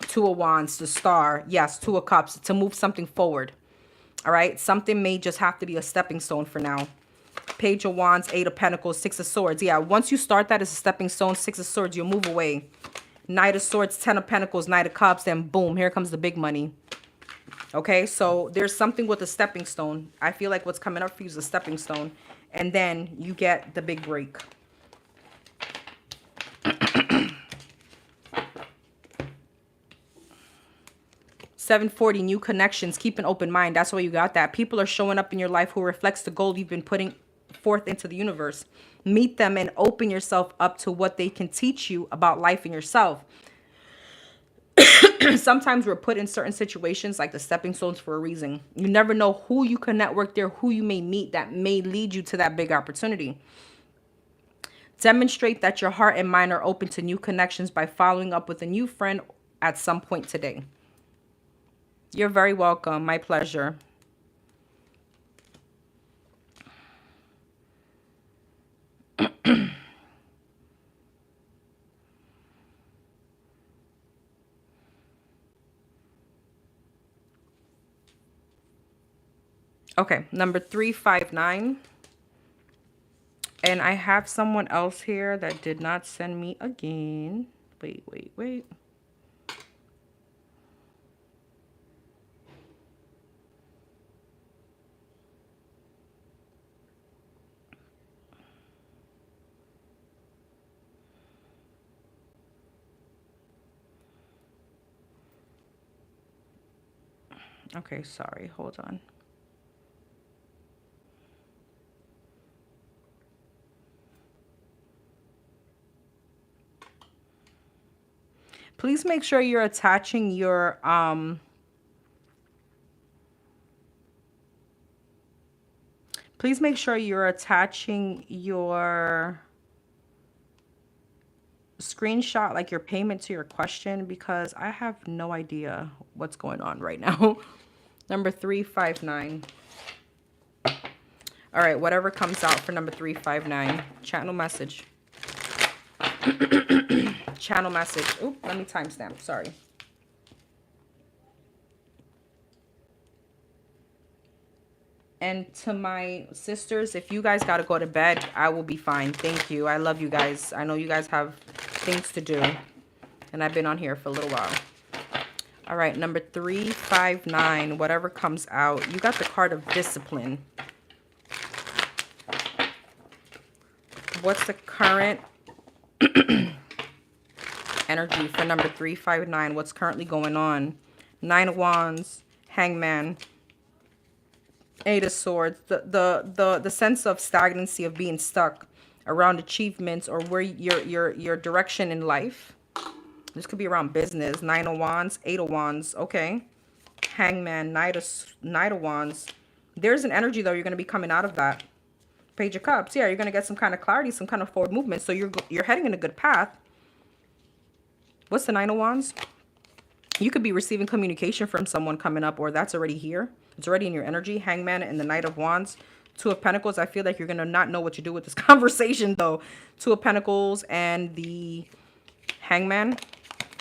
Two of Wands, the Star. Yes, Two of Cups to move something forward. All right. Something may just have to be a stepping stone for now. Page of Wands, Eight of Pentacles, Six of Swords. Yeah. Once you start that as a stepping stone, Six of Swords, you'll move away. Knight of Swords, Ten of Pentacles, Knight of Cups, then boom, here comes the big money. Okay, so there's something with a stepping stone. I feel like what's coming up for you is a stepping stone. And then you get the big break. $740, new connections. Keep an open mind. That's why you got that. People are showing up in your life who reflects the gold you've been putting forth into the universe. Meet them and open yourself up to what they can teach you about life and yourself. Sometimes we're put in certain situations like the stepping stones for a reason. You never know who you can network there, who you may meet that may lead you to that big opportunity. Demonstrate that your heart and mind are open to new connections by following up with a new friend at some point today. You're very welcome. My pleasure. Okay, number 359. And I have someone else here that did not send me again. Wait. Okay, sorry. Hold on. Please make sure you're attaching your please make sure you're attaching your screenshot, like your payment, to your question, because I have no idea what's going on right now. Number 359. All right, whatever comes out for number 359. Channel message. Channel message. Oop, let me timestamp. Sorry. And to my sisters, if you guys got to go to bed, I will be fine. Thank you. I love you guys. I know you guys have things to do. And I've been on here for a little while. All right, number 359, whatever comes out. You got the card of discipline. What's the current energy for number 359? What's currently going on? 9 of Wands, Hangman, 8 of Swords. The sense of stagnancy, of being stuck around achievements or where your direction in life. This could be around business. 9 of Wands, 8 of Wands. Okay. Hangman, Knight of Wands. There's an energy, though, you're going to be coming out of that. Page of Cups. Yeah, you're going to get some kind of clarity, some kind of forward movement. So you're heading in a good path. What's the 9 of Wands? You could be receiving communication from someone coming up, or that's already here. It's already in your energy. Hangman and the Knight of Wands. 2 of Pentacles. I feel like you're going to not know what to do with this conversation, though. 2 of Pentacles and the Hangman.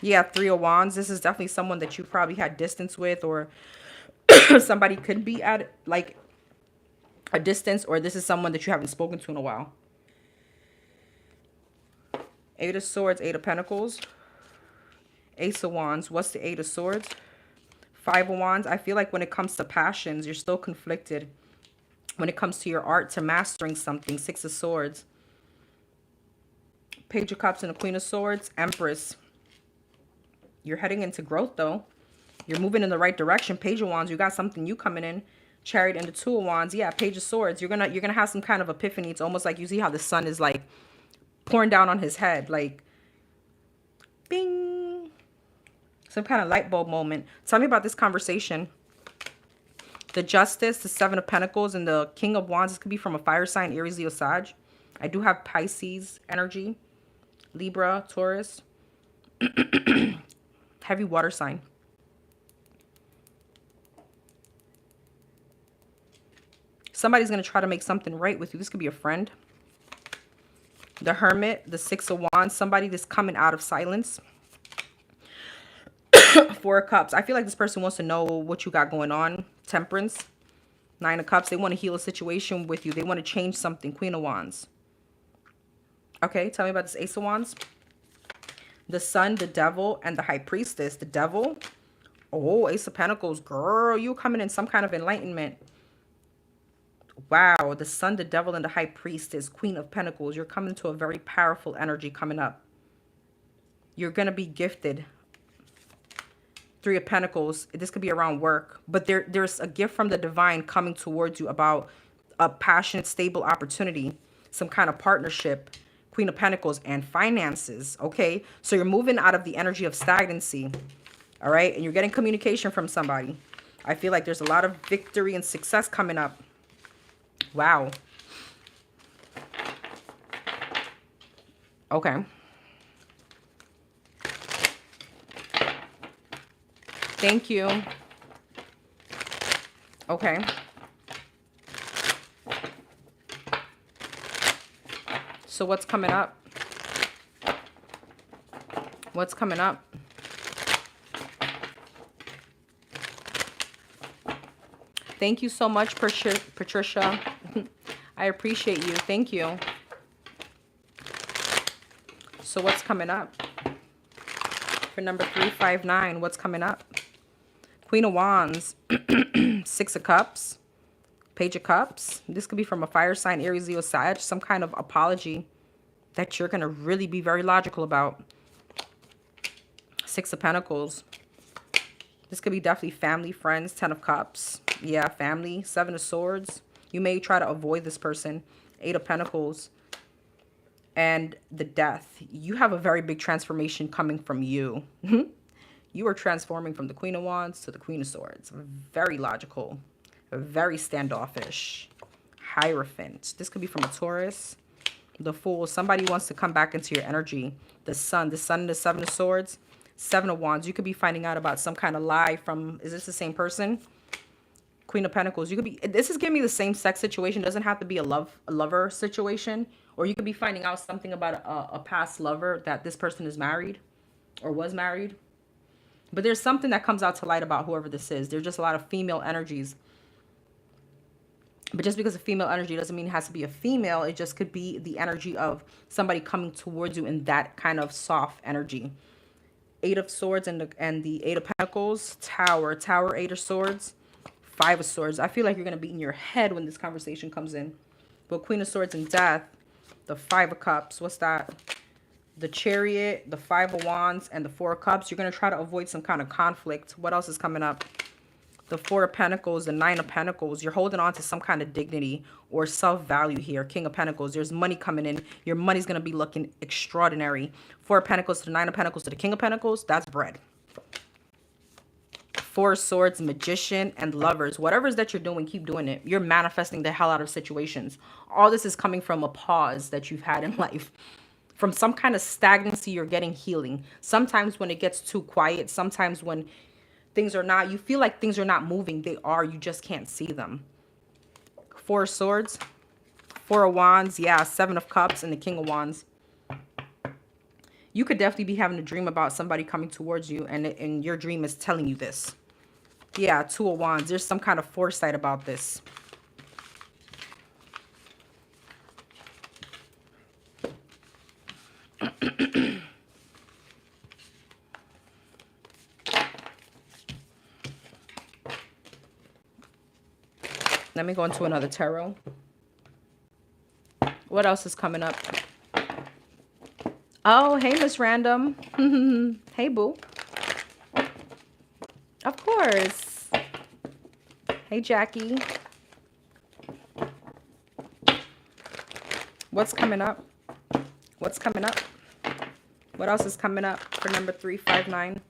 Yeah, 3 of Wands. This is definitely someone that you probably had distance with, or somebody could be at, like, a distance, or this is someone that you haven't spoken to in a while. 8 of Swords, 8 of Pentacles, Ace of Wands. What's the 8 of Swords? 5 of Wands. I feel like when it comes to passions, you're still conflicted. When it comes to your art, to mastering something. 6 of Swords. Page of Cups and the Queen of Swords. Empress. You're heading into growth, though. You're moving in the right direction. Page of Wands. You got something new coming in. Chariot and the 2 of Wands. Yeah, Page of Swords. You're gonna have some kind of epiphany. It's almost like you see how the sun is like pouring down on his head, like bing, some kind of light bulb moment. Tell me about this conversation. The Justice, the 7 of Pentacles, and the King of Wands. This could be from a fire sign, Aries, Leo, Sag. I do have Pisces energy, Libra, Taurus, heavy water sign. Somebody's going to try to make something right with you. This could be a friend. The Hermit, the 6 of Wands. Somebody that's coming out of silence. 4 of Cups. I feel like this person wants to know what you got going on. Temperance. 9 of Cups. They want to heal a situation with you. They want to change something. Queen of Wands. Okay, tell me about this Ace of Wands. The Sun, the Devil, and the High Priestess. The Devil. Oh, Ace of Pentacles. Girl, you coming in some kind of enlightenment. Wow, the Sun, the Devil, and the High Priestess, Queen of Pentacles. You're coming to a very powerful energy coming up. You're going to be gifted. 3 of Pentacles. This could be around work. But there's a gift from the divine coming towards you about a passionate, stable opportunity. Some kind of partnership. Queen of Pentacles and finances. Okay, so you're moving out of the energy of stagnancy. All right, and you're getting communication from somebody. I feel like there's a lot of victory and success coming up. Wow. Okay. Thank you. Okay. So what's coming up? What's coming up? Thank you so much, Patricia. I appreciate you. Thank you. So what's coming up? For number 359, what's coming up? Queen of Wands, 6 of Cups, Page of Cups. This could be from a fire sign, Aries, Leo, Sag. Some kind of apology that you're going to really be very logical about. 6 of Pentacles. This could be definitely family, friends. 10 of Cups. Yeah, family. 7 of Swords. You may try to avoid this person. 8 of Pentacles. and the death. You have a very big transformation coming from you. You are transforming from the Queen of Wands to the Queen of Swords. Very logical, very standoffish. Hierophant. This could be from a Taurus. The Fool. Somebody wants to come back into your energy. The Sun and the Seven of Swords. Seven of Wands. You could be finding out about some kind of lie from, is this the same person? Queen of Pentacles. You could be, this is giving me the same sex situation. It doesn't have to be a lover situation. Or you could be finding out something about a past lover, that this person is married or was married. But there's something that comes out to light about whoever this is. There's just a lot of female energies. But just because a female energy doesn't mean it has to be a female. It just could be the energy of somebody coming towards you in that kind of soft energy. Eight of Swords and the Eight of Pentacles. Tower, Eight of Swords. Five of Swords. I feel like you're going to be in your head when this conversation comes in. But Queen of Swords and Death. The Five of Cups. What's that? The Chariot, the Five of Wands, and the Four of Cups. You're going to try to avoid some kind of conflict. What else is coming up? The Four of Pentacles, the Nine of Pentacles. You're holding on to some kind of dignity or self-value here. King of Pentacles. There's money coming in. Your money's going to be looking extraordinary. Four of Pentacles to the Nine of Pentacles to the King of Pentacles. That's bread. Four of Swords, Magician, and Lovers. Whatever it is that you're doing, keep doing it. You're manifesting the hell out of situations. All this is coming from a pause that you've had in life. From some kind of stagnancy, you're getting healing. Sometimes when it gets too quiet, sometimes when things are not, you feel like things are not moving. They are, you just can't see them. Four of Swords, Four of Wands, yeah, Seven of Cups, and the King of Wands. You could definitely be having a dream about somebody coming towards you, and your dream is telling you this. Yeah, Two of Wands. There's some kind of foresight about this. Let me go into another tarot. What else is coming up? Oh, hey, Miss Random. Hey, boo. Of course. Hey, Jackie. What's coming up? What's coming up? What else is coming up for number 359?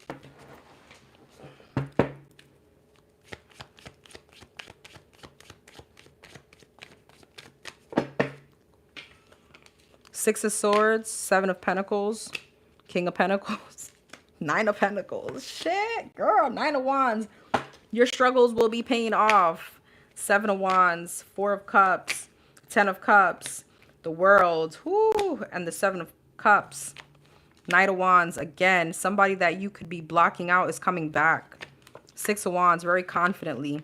Six of Swords, Seven of Pentacles, King of Pentacles, Nine of Pentacles. Shit, girl, Nine of Wands. Your struggles will be paying off. Seven of Wands, Four of Cups, Ten of Cups, the World, whoo, and the Seven of Cups. Knight of Wands, again, somebody that you could be blocking out is coming back. Six of Wands, very confidently.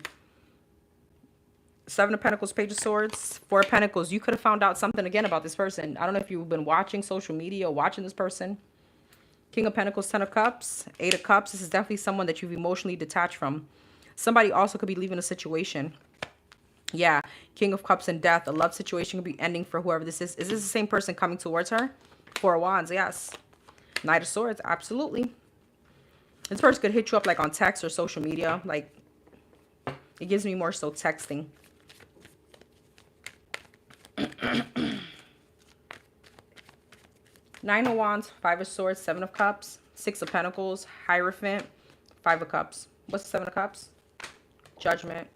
Seven of Pentacles, Page of Swords, Four of Pentacles. You could have found out something again about this person. I don't know if you've been watching social media or watching this person. King of Pentacles, Ten of Cups, Eight of Cups. This is definitely someone that you've emotionally detached from. Somebody also could be leaving a situation. Yeah, King of Cups and Death. A love situation could be ending for whoever this is. Is this the same person coming towards her? Four of Wands, yes. Knight of Swords, absolutely. This person could hit you up like on text or social media. Like, it gives me more so texting. Nine of Wands, Five of Swords, Seven of Cups, Six of Pentacles, Hierophant, Five of Cups. What's the Seven of Cups? Judgment,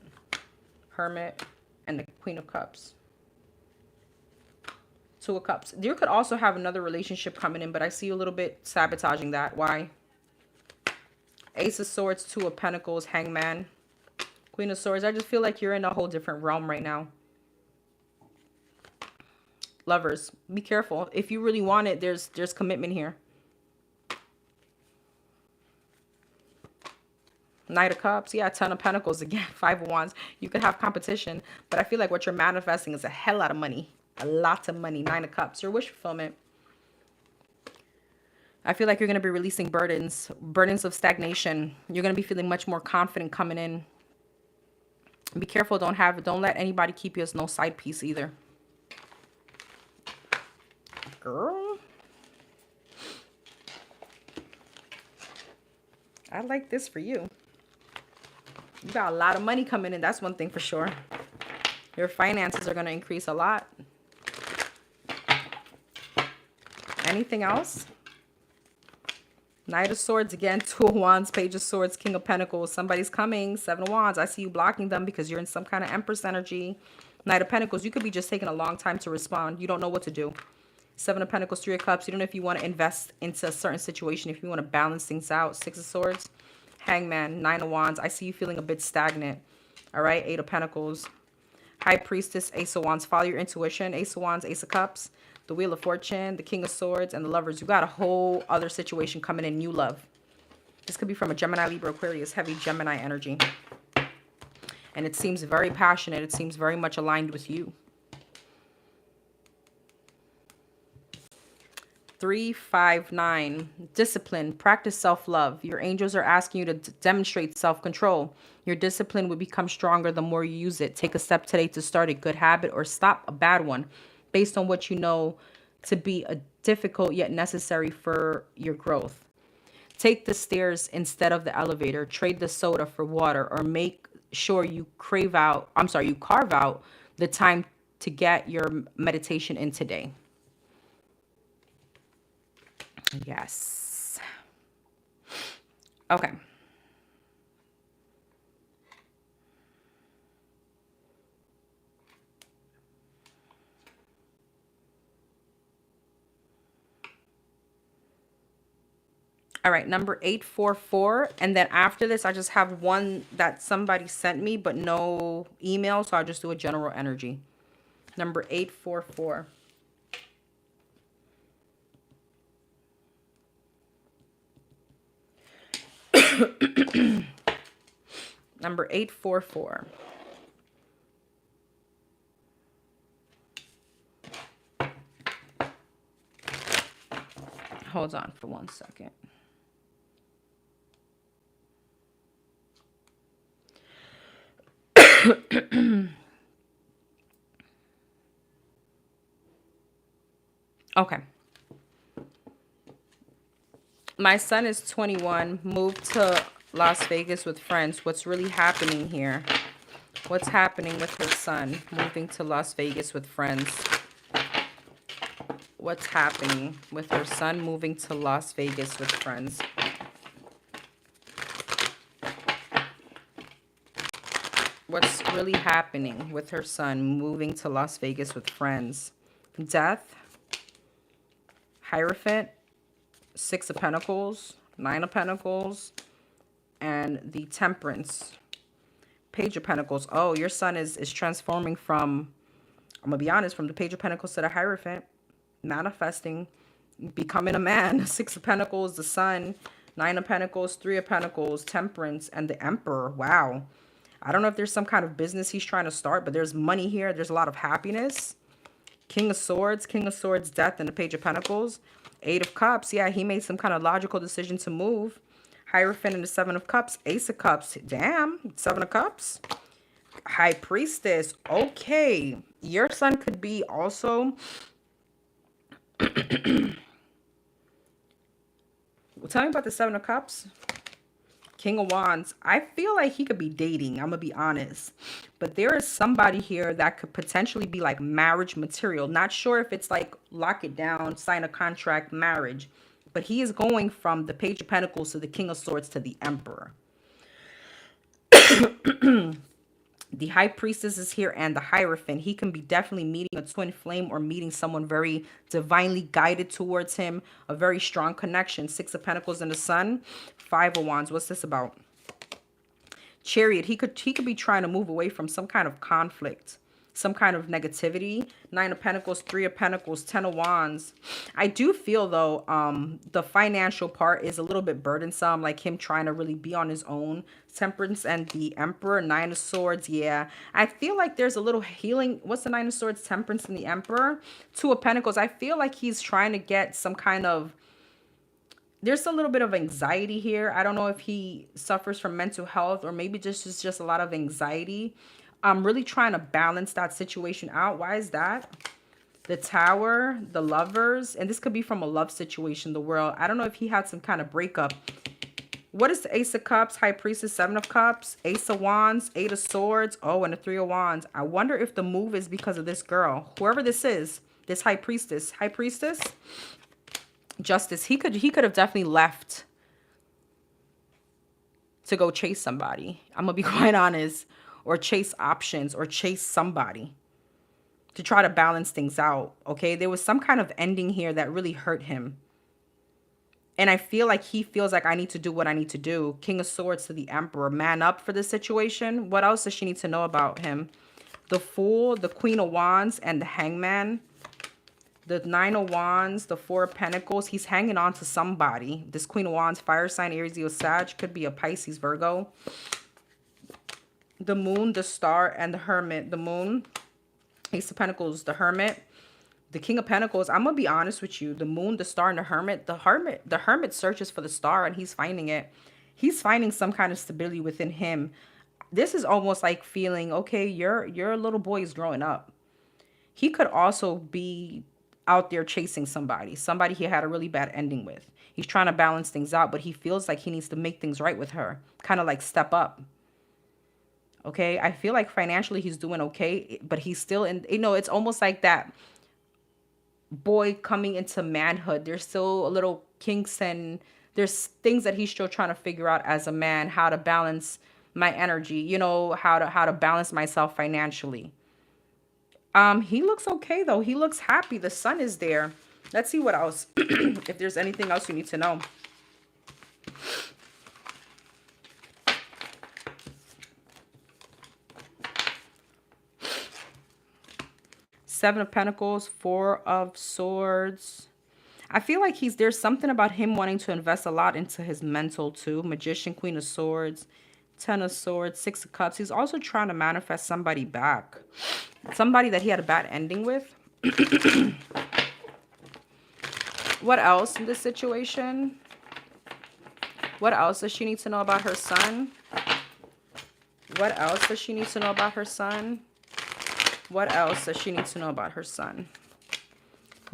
Hermit, and the Queen of Cups. Two of Cups. You could also have another relationship coming in, but I see you a little bit sabotaging that. Why? Ace of Swords, Two of Pentacles, Hangman, Queen of Swords. I just feel like you're in a whole different realm right now. Lovers, be careful. If you really want it, there's commitment here. Knight of Cups, yeah, Ten of Pentacles again, Five of Wands. You could have competition, but I feel like what you're manifesting is a hell lot of money. A lot of money. Nine of Cups, your wish fulfillment. I feel like you're going to be releasing burdens of stagnation. You're going to be feeling much more confident coming in. Be careful, don't let anybody keep you as no side piece either. Girl, I like this for you. You got a lot of money coming in. That's one thing for sure. Your finances are going to increase a lot. Anything else? Knight of Swords again, Two of Wands, Page of Swords, King of Pentacles. Somebody's coming. Seven of Wands. I see you blocking them because you're in some kind of Empress energy. Knight of Pentacles. You could be just taking a long time to respond. You don't know what to do. Seven of Pentacles, Three of Cups. You don't know if you want to invest into a certain situation, if you want to balance things out. Six of Swords, Hangman, Nine of Wands. I see you feeling a bit stagnant. All right, Eight of Pentacles, High Priestess, Ace of Wands. Follow your intuition. Ace of Wands, Ace of Cups, the Wheel of Fortune, the King of Swords, and the Lovers. You got a whole other situation coming in. New love. This could be from a Gemini, Libra, Aquarius, heavy Gemini energy. And it seems very passionate. It seems very much aligned with you. 3, 5, 9. Discipline. Practice self-love. Your angels are asking you to demonstrate self-control. Your discipline will become stronger the more you use it. Take a step today to start a good habit or stop a bad one based on what you know to be a difficult yet necessary for your growth. Take the stairs instead of the elevator. Trade the soda for water, or make sure you carve out the time to get your meditation in today. Yes. Okay. All right, number 844. And then after this, I just have one that somebody sent me, but no email. So I'll just do a general energy. Number 844. Number 844. Hold on for 1 second. Okay. My son is 21, moved to Las Vegas with friends. What's really happening here? What's happening with her son moving to Las Vegas with friends? What's happening with her son moving to Las Vegas with friends? What's really happening with her son moving to Las Vegas with friends? Death, Hierophant, Six of Pentacles, Nine of Pentacles, and the Temperance, Page of Pentacles. Oh, your son is transforming from, I'm going to be honest, from the Page of Pentacles to the Hierophant, manifesting, becoming a man. Six of Pentacles, the Sun, Nine of Pentacles, Three of Pentacles, Temperance, and the Emperor. Wow. I don't know if there's some kind of business he's trying to start, but there's money here. There's a lot of happiness. King of Swords, Death, and the Page of Pentacles. Eight of Cups. Yeah, he made some kind of logical decision to move. Hierophant and the Seven of Cups. Ace of Cups. Damn. Seven of Cups. High Priestess. Okay. Your son could be also... Well, tell me about the Seven of Cups. King of Wands. I feel like he could be dating. I'm going to be honest. But there is somebody here that could potentially be like marriage material. Not sure if it's like lock it down, sign a contract, marriage. But he is going from the Page of Pentacles to the King of Swords to the Emperor. The High Priestess is here and the Hierophant. He can be definitely meeting a twin flame or meeting someone very divinely guided towards him. A very strong connection. Six of Pentacles and the Sun. Five of Wands. What's this about? Chariot. He could be trying to move away from some kind of conflict. Some kind of negativity. Nine of Pentacles, Three of Pentacles, Ten of Wands. I do feel, though, the financial part is a little bit burdensome, like him trying to really be on his own. Temperance and the Emperor, Nine of Swords, yeah. I feel like there's a little healing. What's the Nine of Swords, Temperance, and the Emperor? Two of Pentacles. I feel like he's trying to get some kind of... There's a little bit of anxiety here. I don't know if he suffers from mental health or maybe just a lot of anxiety. I'm really trying to balance that situation out. Why is that? The Tower, the Lovers, and this could be from a love situation, the World. I don't know if he had some kind of breakup. What is the Ace of Cups, High Priestess, Seven of Cups, Ace of Wands, Eight of Swords, oh, and the Three of Wands. I wonder if the move is because of this girl. Whoever this is, this High Priestess. High Priestess? Justice, he could have definitely left to go chase somebody. I'm gonna be quite honest, or chase options, or chase somebody to try to balance things out. Okay, there was some kind of ending here that really hurt him. And I feel like he feels like I need to do what I need to do. King of Swords to the Emperor. Man up for this situation. What else does she need to know about him? The Fool, the Queen of Wands, and the Hangman. The Nine of Wands, the Four of Pentacles. He's hanging on to somebody. This Queen of Wands, fire sign, Aries, Leo, Sag. Could be a Pisces, Virgo. The Moon, the Star, and the Hermit. The Moon, Ace of Pentacles, the Hermit. The King of Pentacles, I'm going to be honest with you. The Moon, the Star, and the Hermit. The Hermit searches for the star and he's finding it. He's finding some kind of stability within him. This is almost like feeling, okay, your little boy is growing up. He could also be out there chasing somebody he had a really bad ending with. He's trying to balance things out, but he feels like he needs to make things right with her. Kind of like step up. Okay, I feel like financially he's doing okay, but he's still in, it's almost like that boy coming into manhood. There's still a little kinks and there's things that he's still trying to figure out as a man, how to balance my energy, how to balance myself financially. He looks okay though. He looks happy. The sun is there. Let's see what else. If there's anything else you need to know. Seven of Pentacles, Four of Swords. I feel like there's something about him wanting to invest a lot into his mental too. Magician, Queen of Swords, Ten of Swords, Six of Cups. He's also trying to manifest somebody back. Somebody that he had a bad ending with. What else in this situation? What else does she need to know about her son? What else does she need to know about her son? What else does she need to know about her son?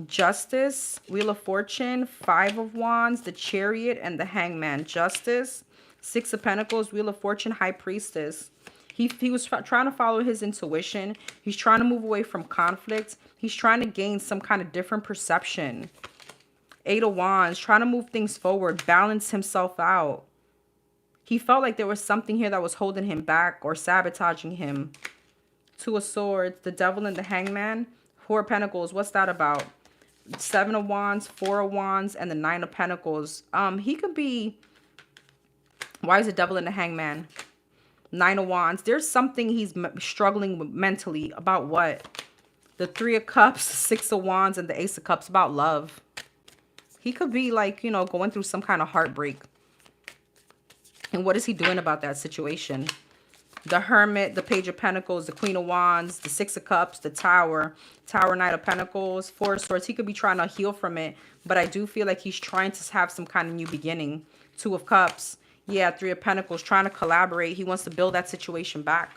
Justice, Wheel of Fortune, Five of Wands, the Chariot, and the Hangman. Justice, Six of Pentacles, Wheel of Fortune, High Priestess. He was trying to follow his intuition. He's trying to move away from conflict. He's trying to gain some kind of different perception. Eight of Wands, trying to move things forward, balance himself out. He felt like there was something here that was holding him back or sabotaging him. Two of Swords, the Devil and the Hangman. Four of Pentacles, what's that about? Seven of Wands, Four of Wands, and the Nine of Pentacles. He could be... Why is the Devil and the Hangman? Nine of Wands. There's something he's struggling with mentally. About what? The Three of Cups, Six of Wands, and the Ace of Cups. About love. He could be like, going through some kind of heartbreak. And what is he doing about that situation? The Hermit, the Page of Pentacles, the Queen of Wands, the Six of Cups, the Tower, Knight of Pentacles, Four of Swords. He could be trying to heal from it, but I do feel like he's trying to have some kind of new beginning. Two of Cups. Yeah, Three of Pentacles, trying to collaborate. He wants to build that situation back.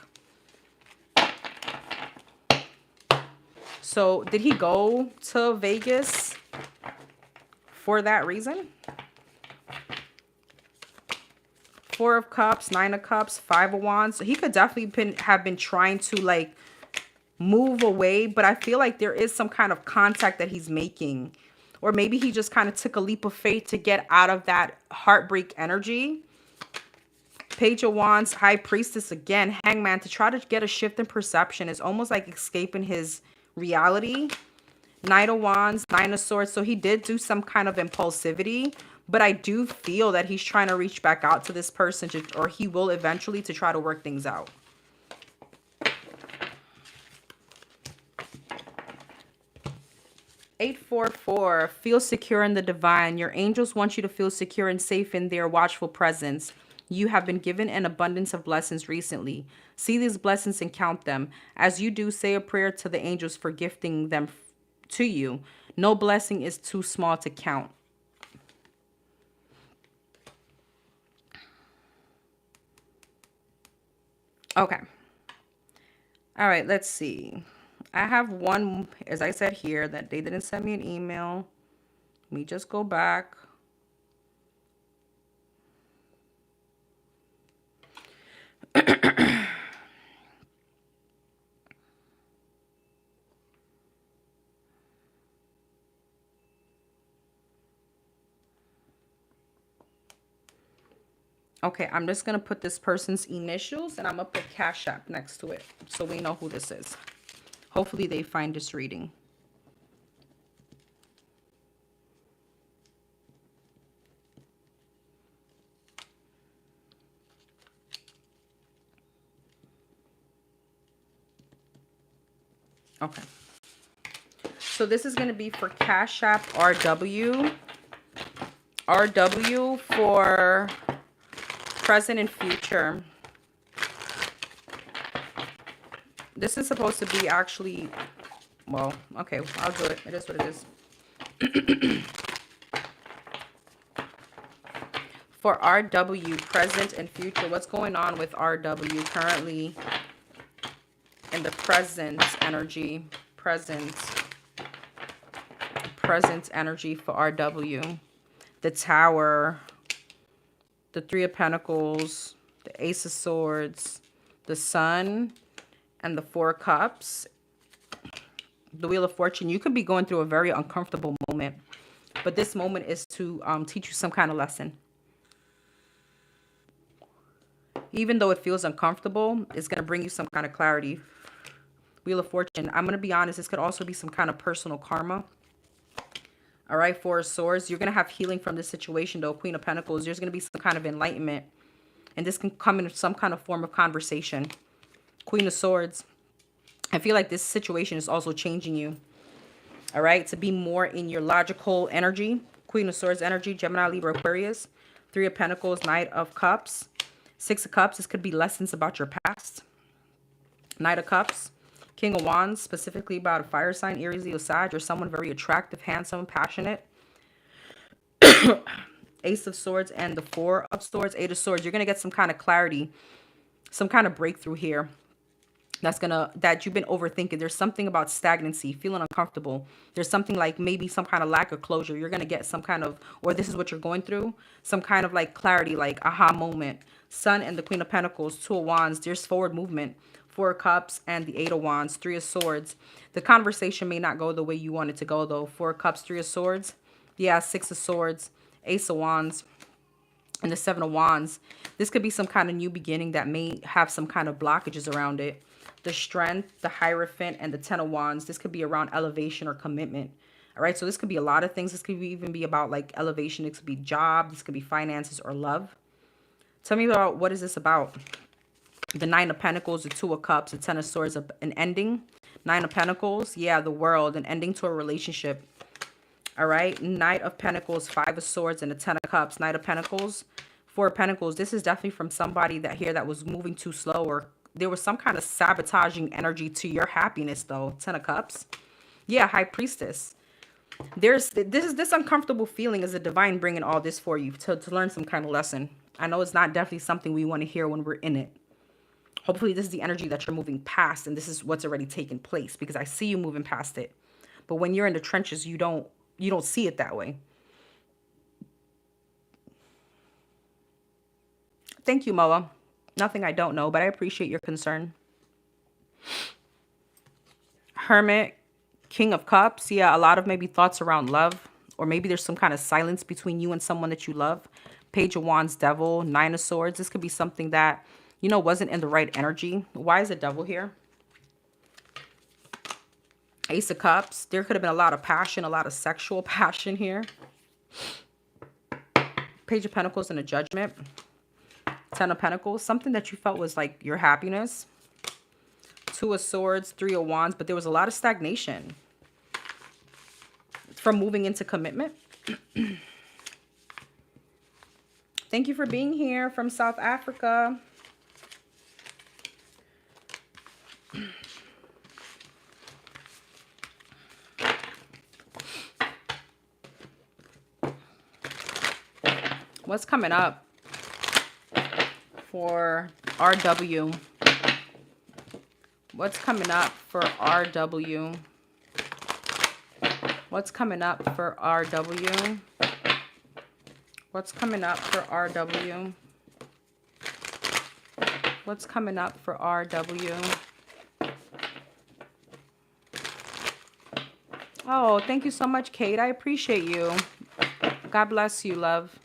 So, did he go to Vegas for that reason? Four of Cups, Nine of Cups, Five of Wands. So he could definitely have been trying to like move away, but I feel like there is some kind of contact that he's making. Or maybe he just kind of took a leap of faith to get out of that heartbreak energy. Page of Wands, High Priestess again, Hangman, to try to get a shift in perception. It's almost like escaping his reality. Knight of Wands, Nine of Swords. So he did do some kind of impulsivity, but I do feel that he's trying to reach back out to this person, or he will eventually, to try to work things out. Eight, four, four. Feel secure in the divine. Your angels want you to feel secure and safe in their watchful presence. You have been given an abundance of blessings recently. See these blessings and count them. As you do, say a prayer to the angels for gifting them to you. No blessing is too small to count. Okay. All right, let's see. I have one, as I said here, that they didn't send me an email. Let me just go back. Okay, I'm just going to put this person's initials and I'm going to put Cash App next to it so we know who this is. Hopefully they find this reading. Okay. So this is going to be for Cash App RW. RW for present and future. This is supposed to be actually, well, okay, I'll do it. It is what it is. For RW, present and future, what's going on with RW currently in the present energy? Present energy for RW. The Tower, the Three of Pentacles, the Ace of Swords, the Sun, and the Four of Cups. The Wheel of Fortune. You could be going through a very uncomfortable moment, but this moment is to teach you some kind of lesson. Even though it feels uncomfortable, it's going to bring you some kind of clarity. Wheel of Fortune. I'm going to be honest, this could also be some kind of personal karma. All right, Four of Swords. You're going to have healing from this situation, though. Queen of Pentacles. There's going to be some kind of enlightenment. And this can come in some kind of form of conversation. Queen of Swords. I feel like this situation is also changing you. All right, to be more in your logical energy. Queen of Swords energy. Gemini, Libra, Aquarius. Three of Pentacles. Knight of Cups. Six of Cups. This could be lessons about your past. Knight of Cups. King of Wands, specifically about a fire sign, Aries, Leo, Sag, or someone very attractive, handsome, passionate. Ace of Swords and the Four of Swords, Eight of Swords. You're going to get some kind of clarity, some kind of breakthrough here. That you've been overthinking. There's something about stagnancy, feeling uncomfortable. There's something like maybe some kind of lack of closure. You're going to get some kind of, or this is what you're going through, some kind of like clarity, like aha moment. Sun and the Queen of Pentacles, Two of Wands. There's forward movement. Four of Cups and the Eight of Wands, Three of Swords. The conversation may not go the way you want it to go, though. Four of Cups, Three of Swords. Yeah, Six of Swords, Ace of Wands, and the Seven of Wands. This could be some kind of new beginning that may have some kind of blockages around it. The Strength, the Hierophant, and the Ten of Wands. This could be around elevation or commitment. All right, so this could be a lot of things. This could even be about like elevation. This could be job. This could be finances or love. Tell me about what is this about? The Nine of Pentacles, the Two of Cups, the Ten of Swords, an ending. Nine of Pentacles, yeah, the World, an ending to a relationship. All right, Knight of Pentacles, Five of Swords, and the Ten of Cups. Knight of Pentacles, Four of Pentacles. This is definitely from somebody that was moving too slow, or there was some kind of sabotaging energy to your happiness, though. Ten of Cups. Yeah, High Priestess. This uncomfortable feeling is a divine bringing all this for you to learn some kind of lesson. I know it's not definitely something we want to hear when we're in it. Hopefully this is the energy that you're moving past, and this is what's already taken place, because I see you moving past it. But when you're in the trenches, you don't see it that way. Thank you, Moa. Nothing I don't know, but I appreciate your concern. Hermit, King of Cups. Yeah, a lot of maybe thoughts around love, or maybe there's some kind of silence between you and someone that you love. Page of Wands, Devil, Nine of Swords. This could be something that, you know, wasn't in the right energy. Why is the Devil here? Ace of Cups. There could have been a lot of passion, a lot of sexual passion here. Page of Pentacles and a Judgment. Ten of Pentacles. Something that you felt was like your happiness. Two of Swords, Three of Wands. But there was a lot of stagnation from moving into commitment. Thank you for being here from South Africa. What's coming up for RW? What's coming up for RW? What's coming up for RW? What's coming up for RW? What's coming up for RW? Oh, thank you so much, Kate. I appreciate you. God bless you, love.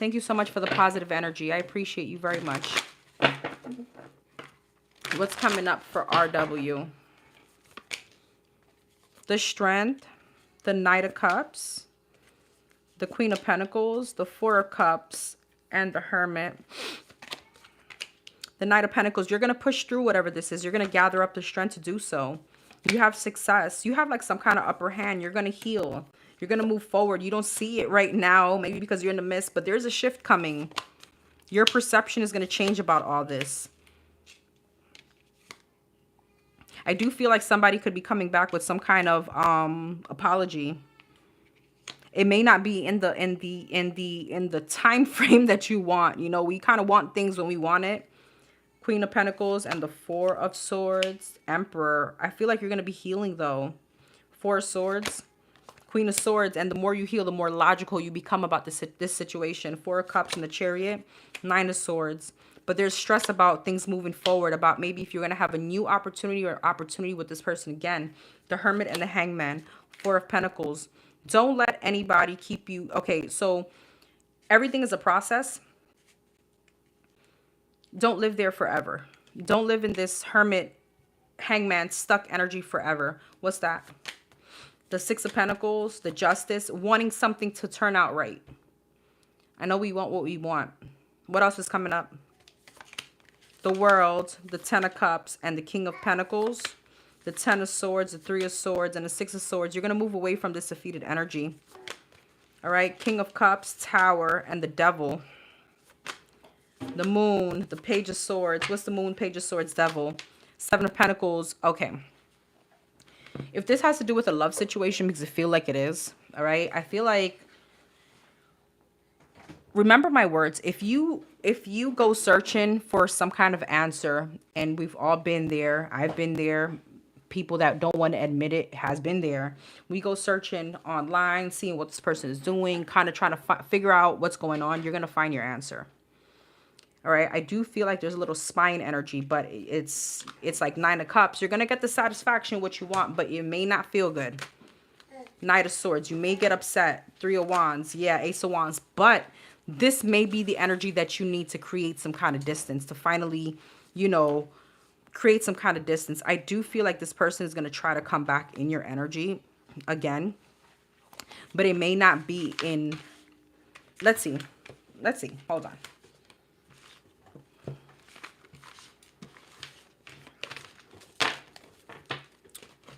Thank you so much for the positive energy. I appreciate you very much. What's coming up for RW? The Strength, the Knight of Cups, the Queen of Pentacles, the Four of Cups, and the Hermit. The Knight of Pentacles, you're going to push through whatever this is. You're going to gather up the strength to do so. You have success. You have like some kind of upper hand. You're going to heal. You're going to move forward. You don't see it right now, maybe because you're in the midst, but there's a shift coming. Your perception is going to change about all this. I do feel like somebody could be coming back with some kind of apology. It may not be in the time frame that you want. You know, we kind of want things when we want it. Queen of Pentacles and the Four of Swords, Emperor. I feel like you're going to be healing though. Four of Swords, Queen of Swords, and the more you heal, the more logical you become about this situation. Four of Cups and the Chariot, Nine of Swords. But there's stress about things moving forward, about maybe if you're going to have a new opportunity or opportunity with this person again. The Hermit and the Hangman, Four of Pentacles. Don't let anybody keep you. Okay, so everything is a process. Don't live there forever. Don't live in this Hermit, Hangman, stuck energy forever. What's that? The Six of Pentacles, the Justice, wanting something to turn out right. I know we want what we want. What else is coming up? The World, the Ten of Cups, and the King of Pentacles. The Ten of Swords, the Three of Swords, and the Six of Swords. You're going to move away from this defeated energy. All right, King of Cups, Tower, and the Devil. The Moon, the Page of Swords. What's the Moon, Page of Swords, Devil? Seven of Pentacles. Okay. If this has to do with a love situation, because I feel like it is, all right? I feel like, remember my words, if you go searching for some kind of answer, and we've all been there, I've been there, people that don't want to admit it has been there. We go searching online, seeing what this person is doing, kind of trying to figure out what's going on. You're going to find your answer. All right, I do feel like there's a little spine energy, but it's like Nine of Cups. You're going to get the satisfaction, what you want, but it may not feel good. Knight of Swords, you may get upset. Three of Wands, yeah, Ace of Wands. But this may be the energy that you need to create some kind of distance, to finally, you know, create some kind of distance. I do feel like this person is going to try to come back in your energy again, but it may not be in, let's see, hold on.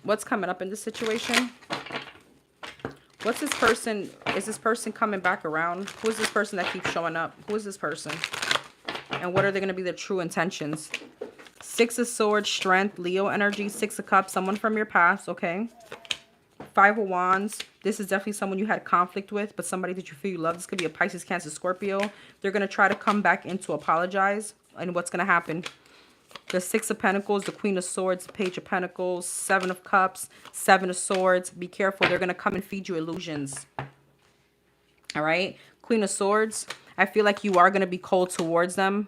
What's coming up in this situation? What's this person? Is this person coming back around? Who is this person that keeps showing up? Who is this person? And what are they going to be their true intentions? Six of Swords, Strength, Leo energy. Six of Cups, someone from your past, okay? Five of Wands. This is definitely someone you had conflict with, but somebody that you feel you love. This could be a Pisces, Cancer, Scorpio. They're going to try to come back in to apologize. And what's going to happen? The Six of Pentacles, the Queen of Swords, the Page of Pentacles, Seven of Cups, Seven of Swords. Be careful. They're going to come and feed you illusions. All right? Queen of Swords. I feel like you are going to be cold towards them,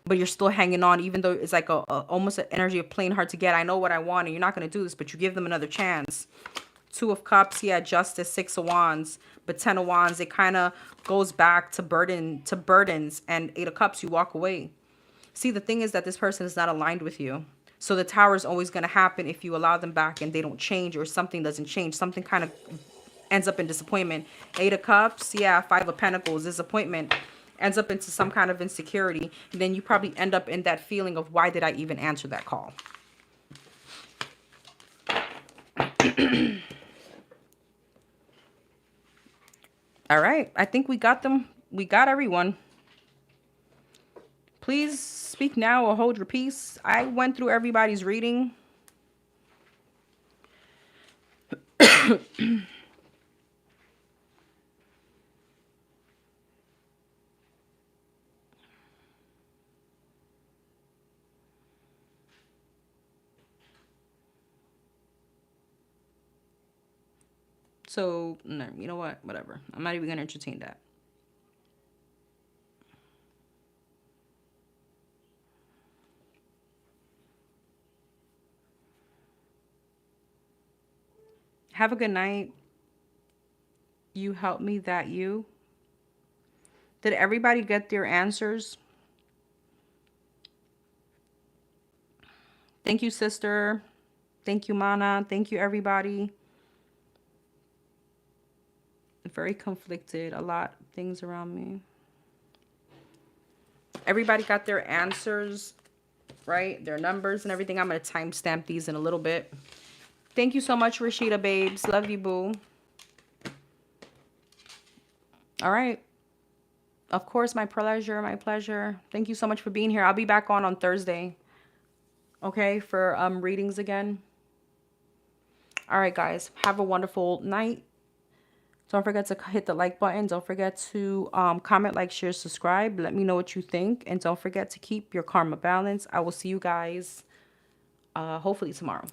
but you're still hanging on, even though it's like almost an energy of playing hard to get. I know what I want, and you're not going to do this, but you give them another chance. Two of Cups, yeah, Justice, Six of Wands, but Ten of Wands, it kind of goes back to burdens, and Eight of Cups, you walk away. See, the thing is that this person is not aligned with you. So the Tower is always going to happen if you allow them back and they don't change, or something doesn't change. Something kind of ends up in disappointment. Eight of Cups, yeah, Five of Pentacles, disappointment ends up into some kind of insecurity. And then you probably end up in that feeling of, why did I even answer that call? All right, I think we got them. We got everyone. Please speak now or hold your peace. I went through everybody's reading. So, no, you know what? Whatever. I'm not even going to entertain that. Have a good night. You help me, that you. Did everybody get their answers? Thank you, sister. Thank you, Mana. Thank you, everybody. Very conflicted. A lot of things around me. Everybody got their answers, right? Their numbers and everything. I'm going to timestamp these in a little bit. Thank you so much, Rashida, babes. Love you, boo. All right. Of course, my pleasure, my pleasure. Thank you so much for being here. I'll be back on Thursday. Okay, for readings again. All right, guys. Have a wonderful night. Don't forget to hit the like button. Don't forget to comment, like, share, subscribe. Let me know what you think. And don't forget to keep your karma balanced. I will see you guys hopefully tomorrow.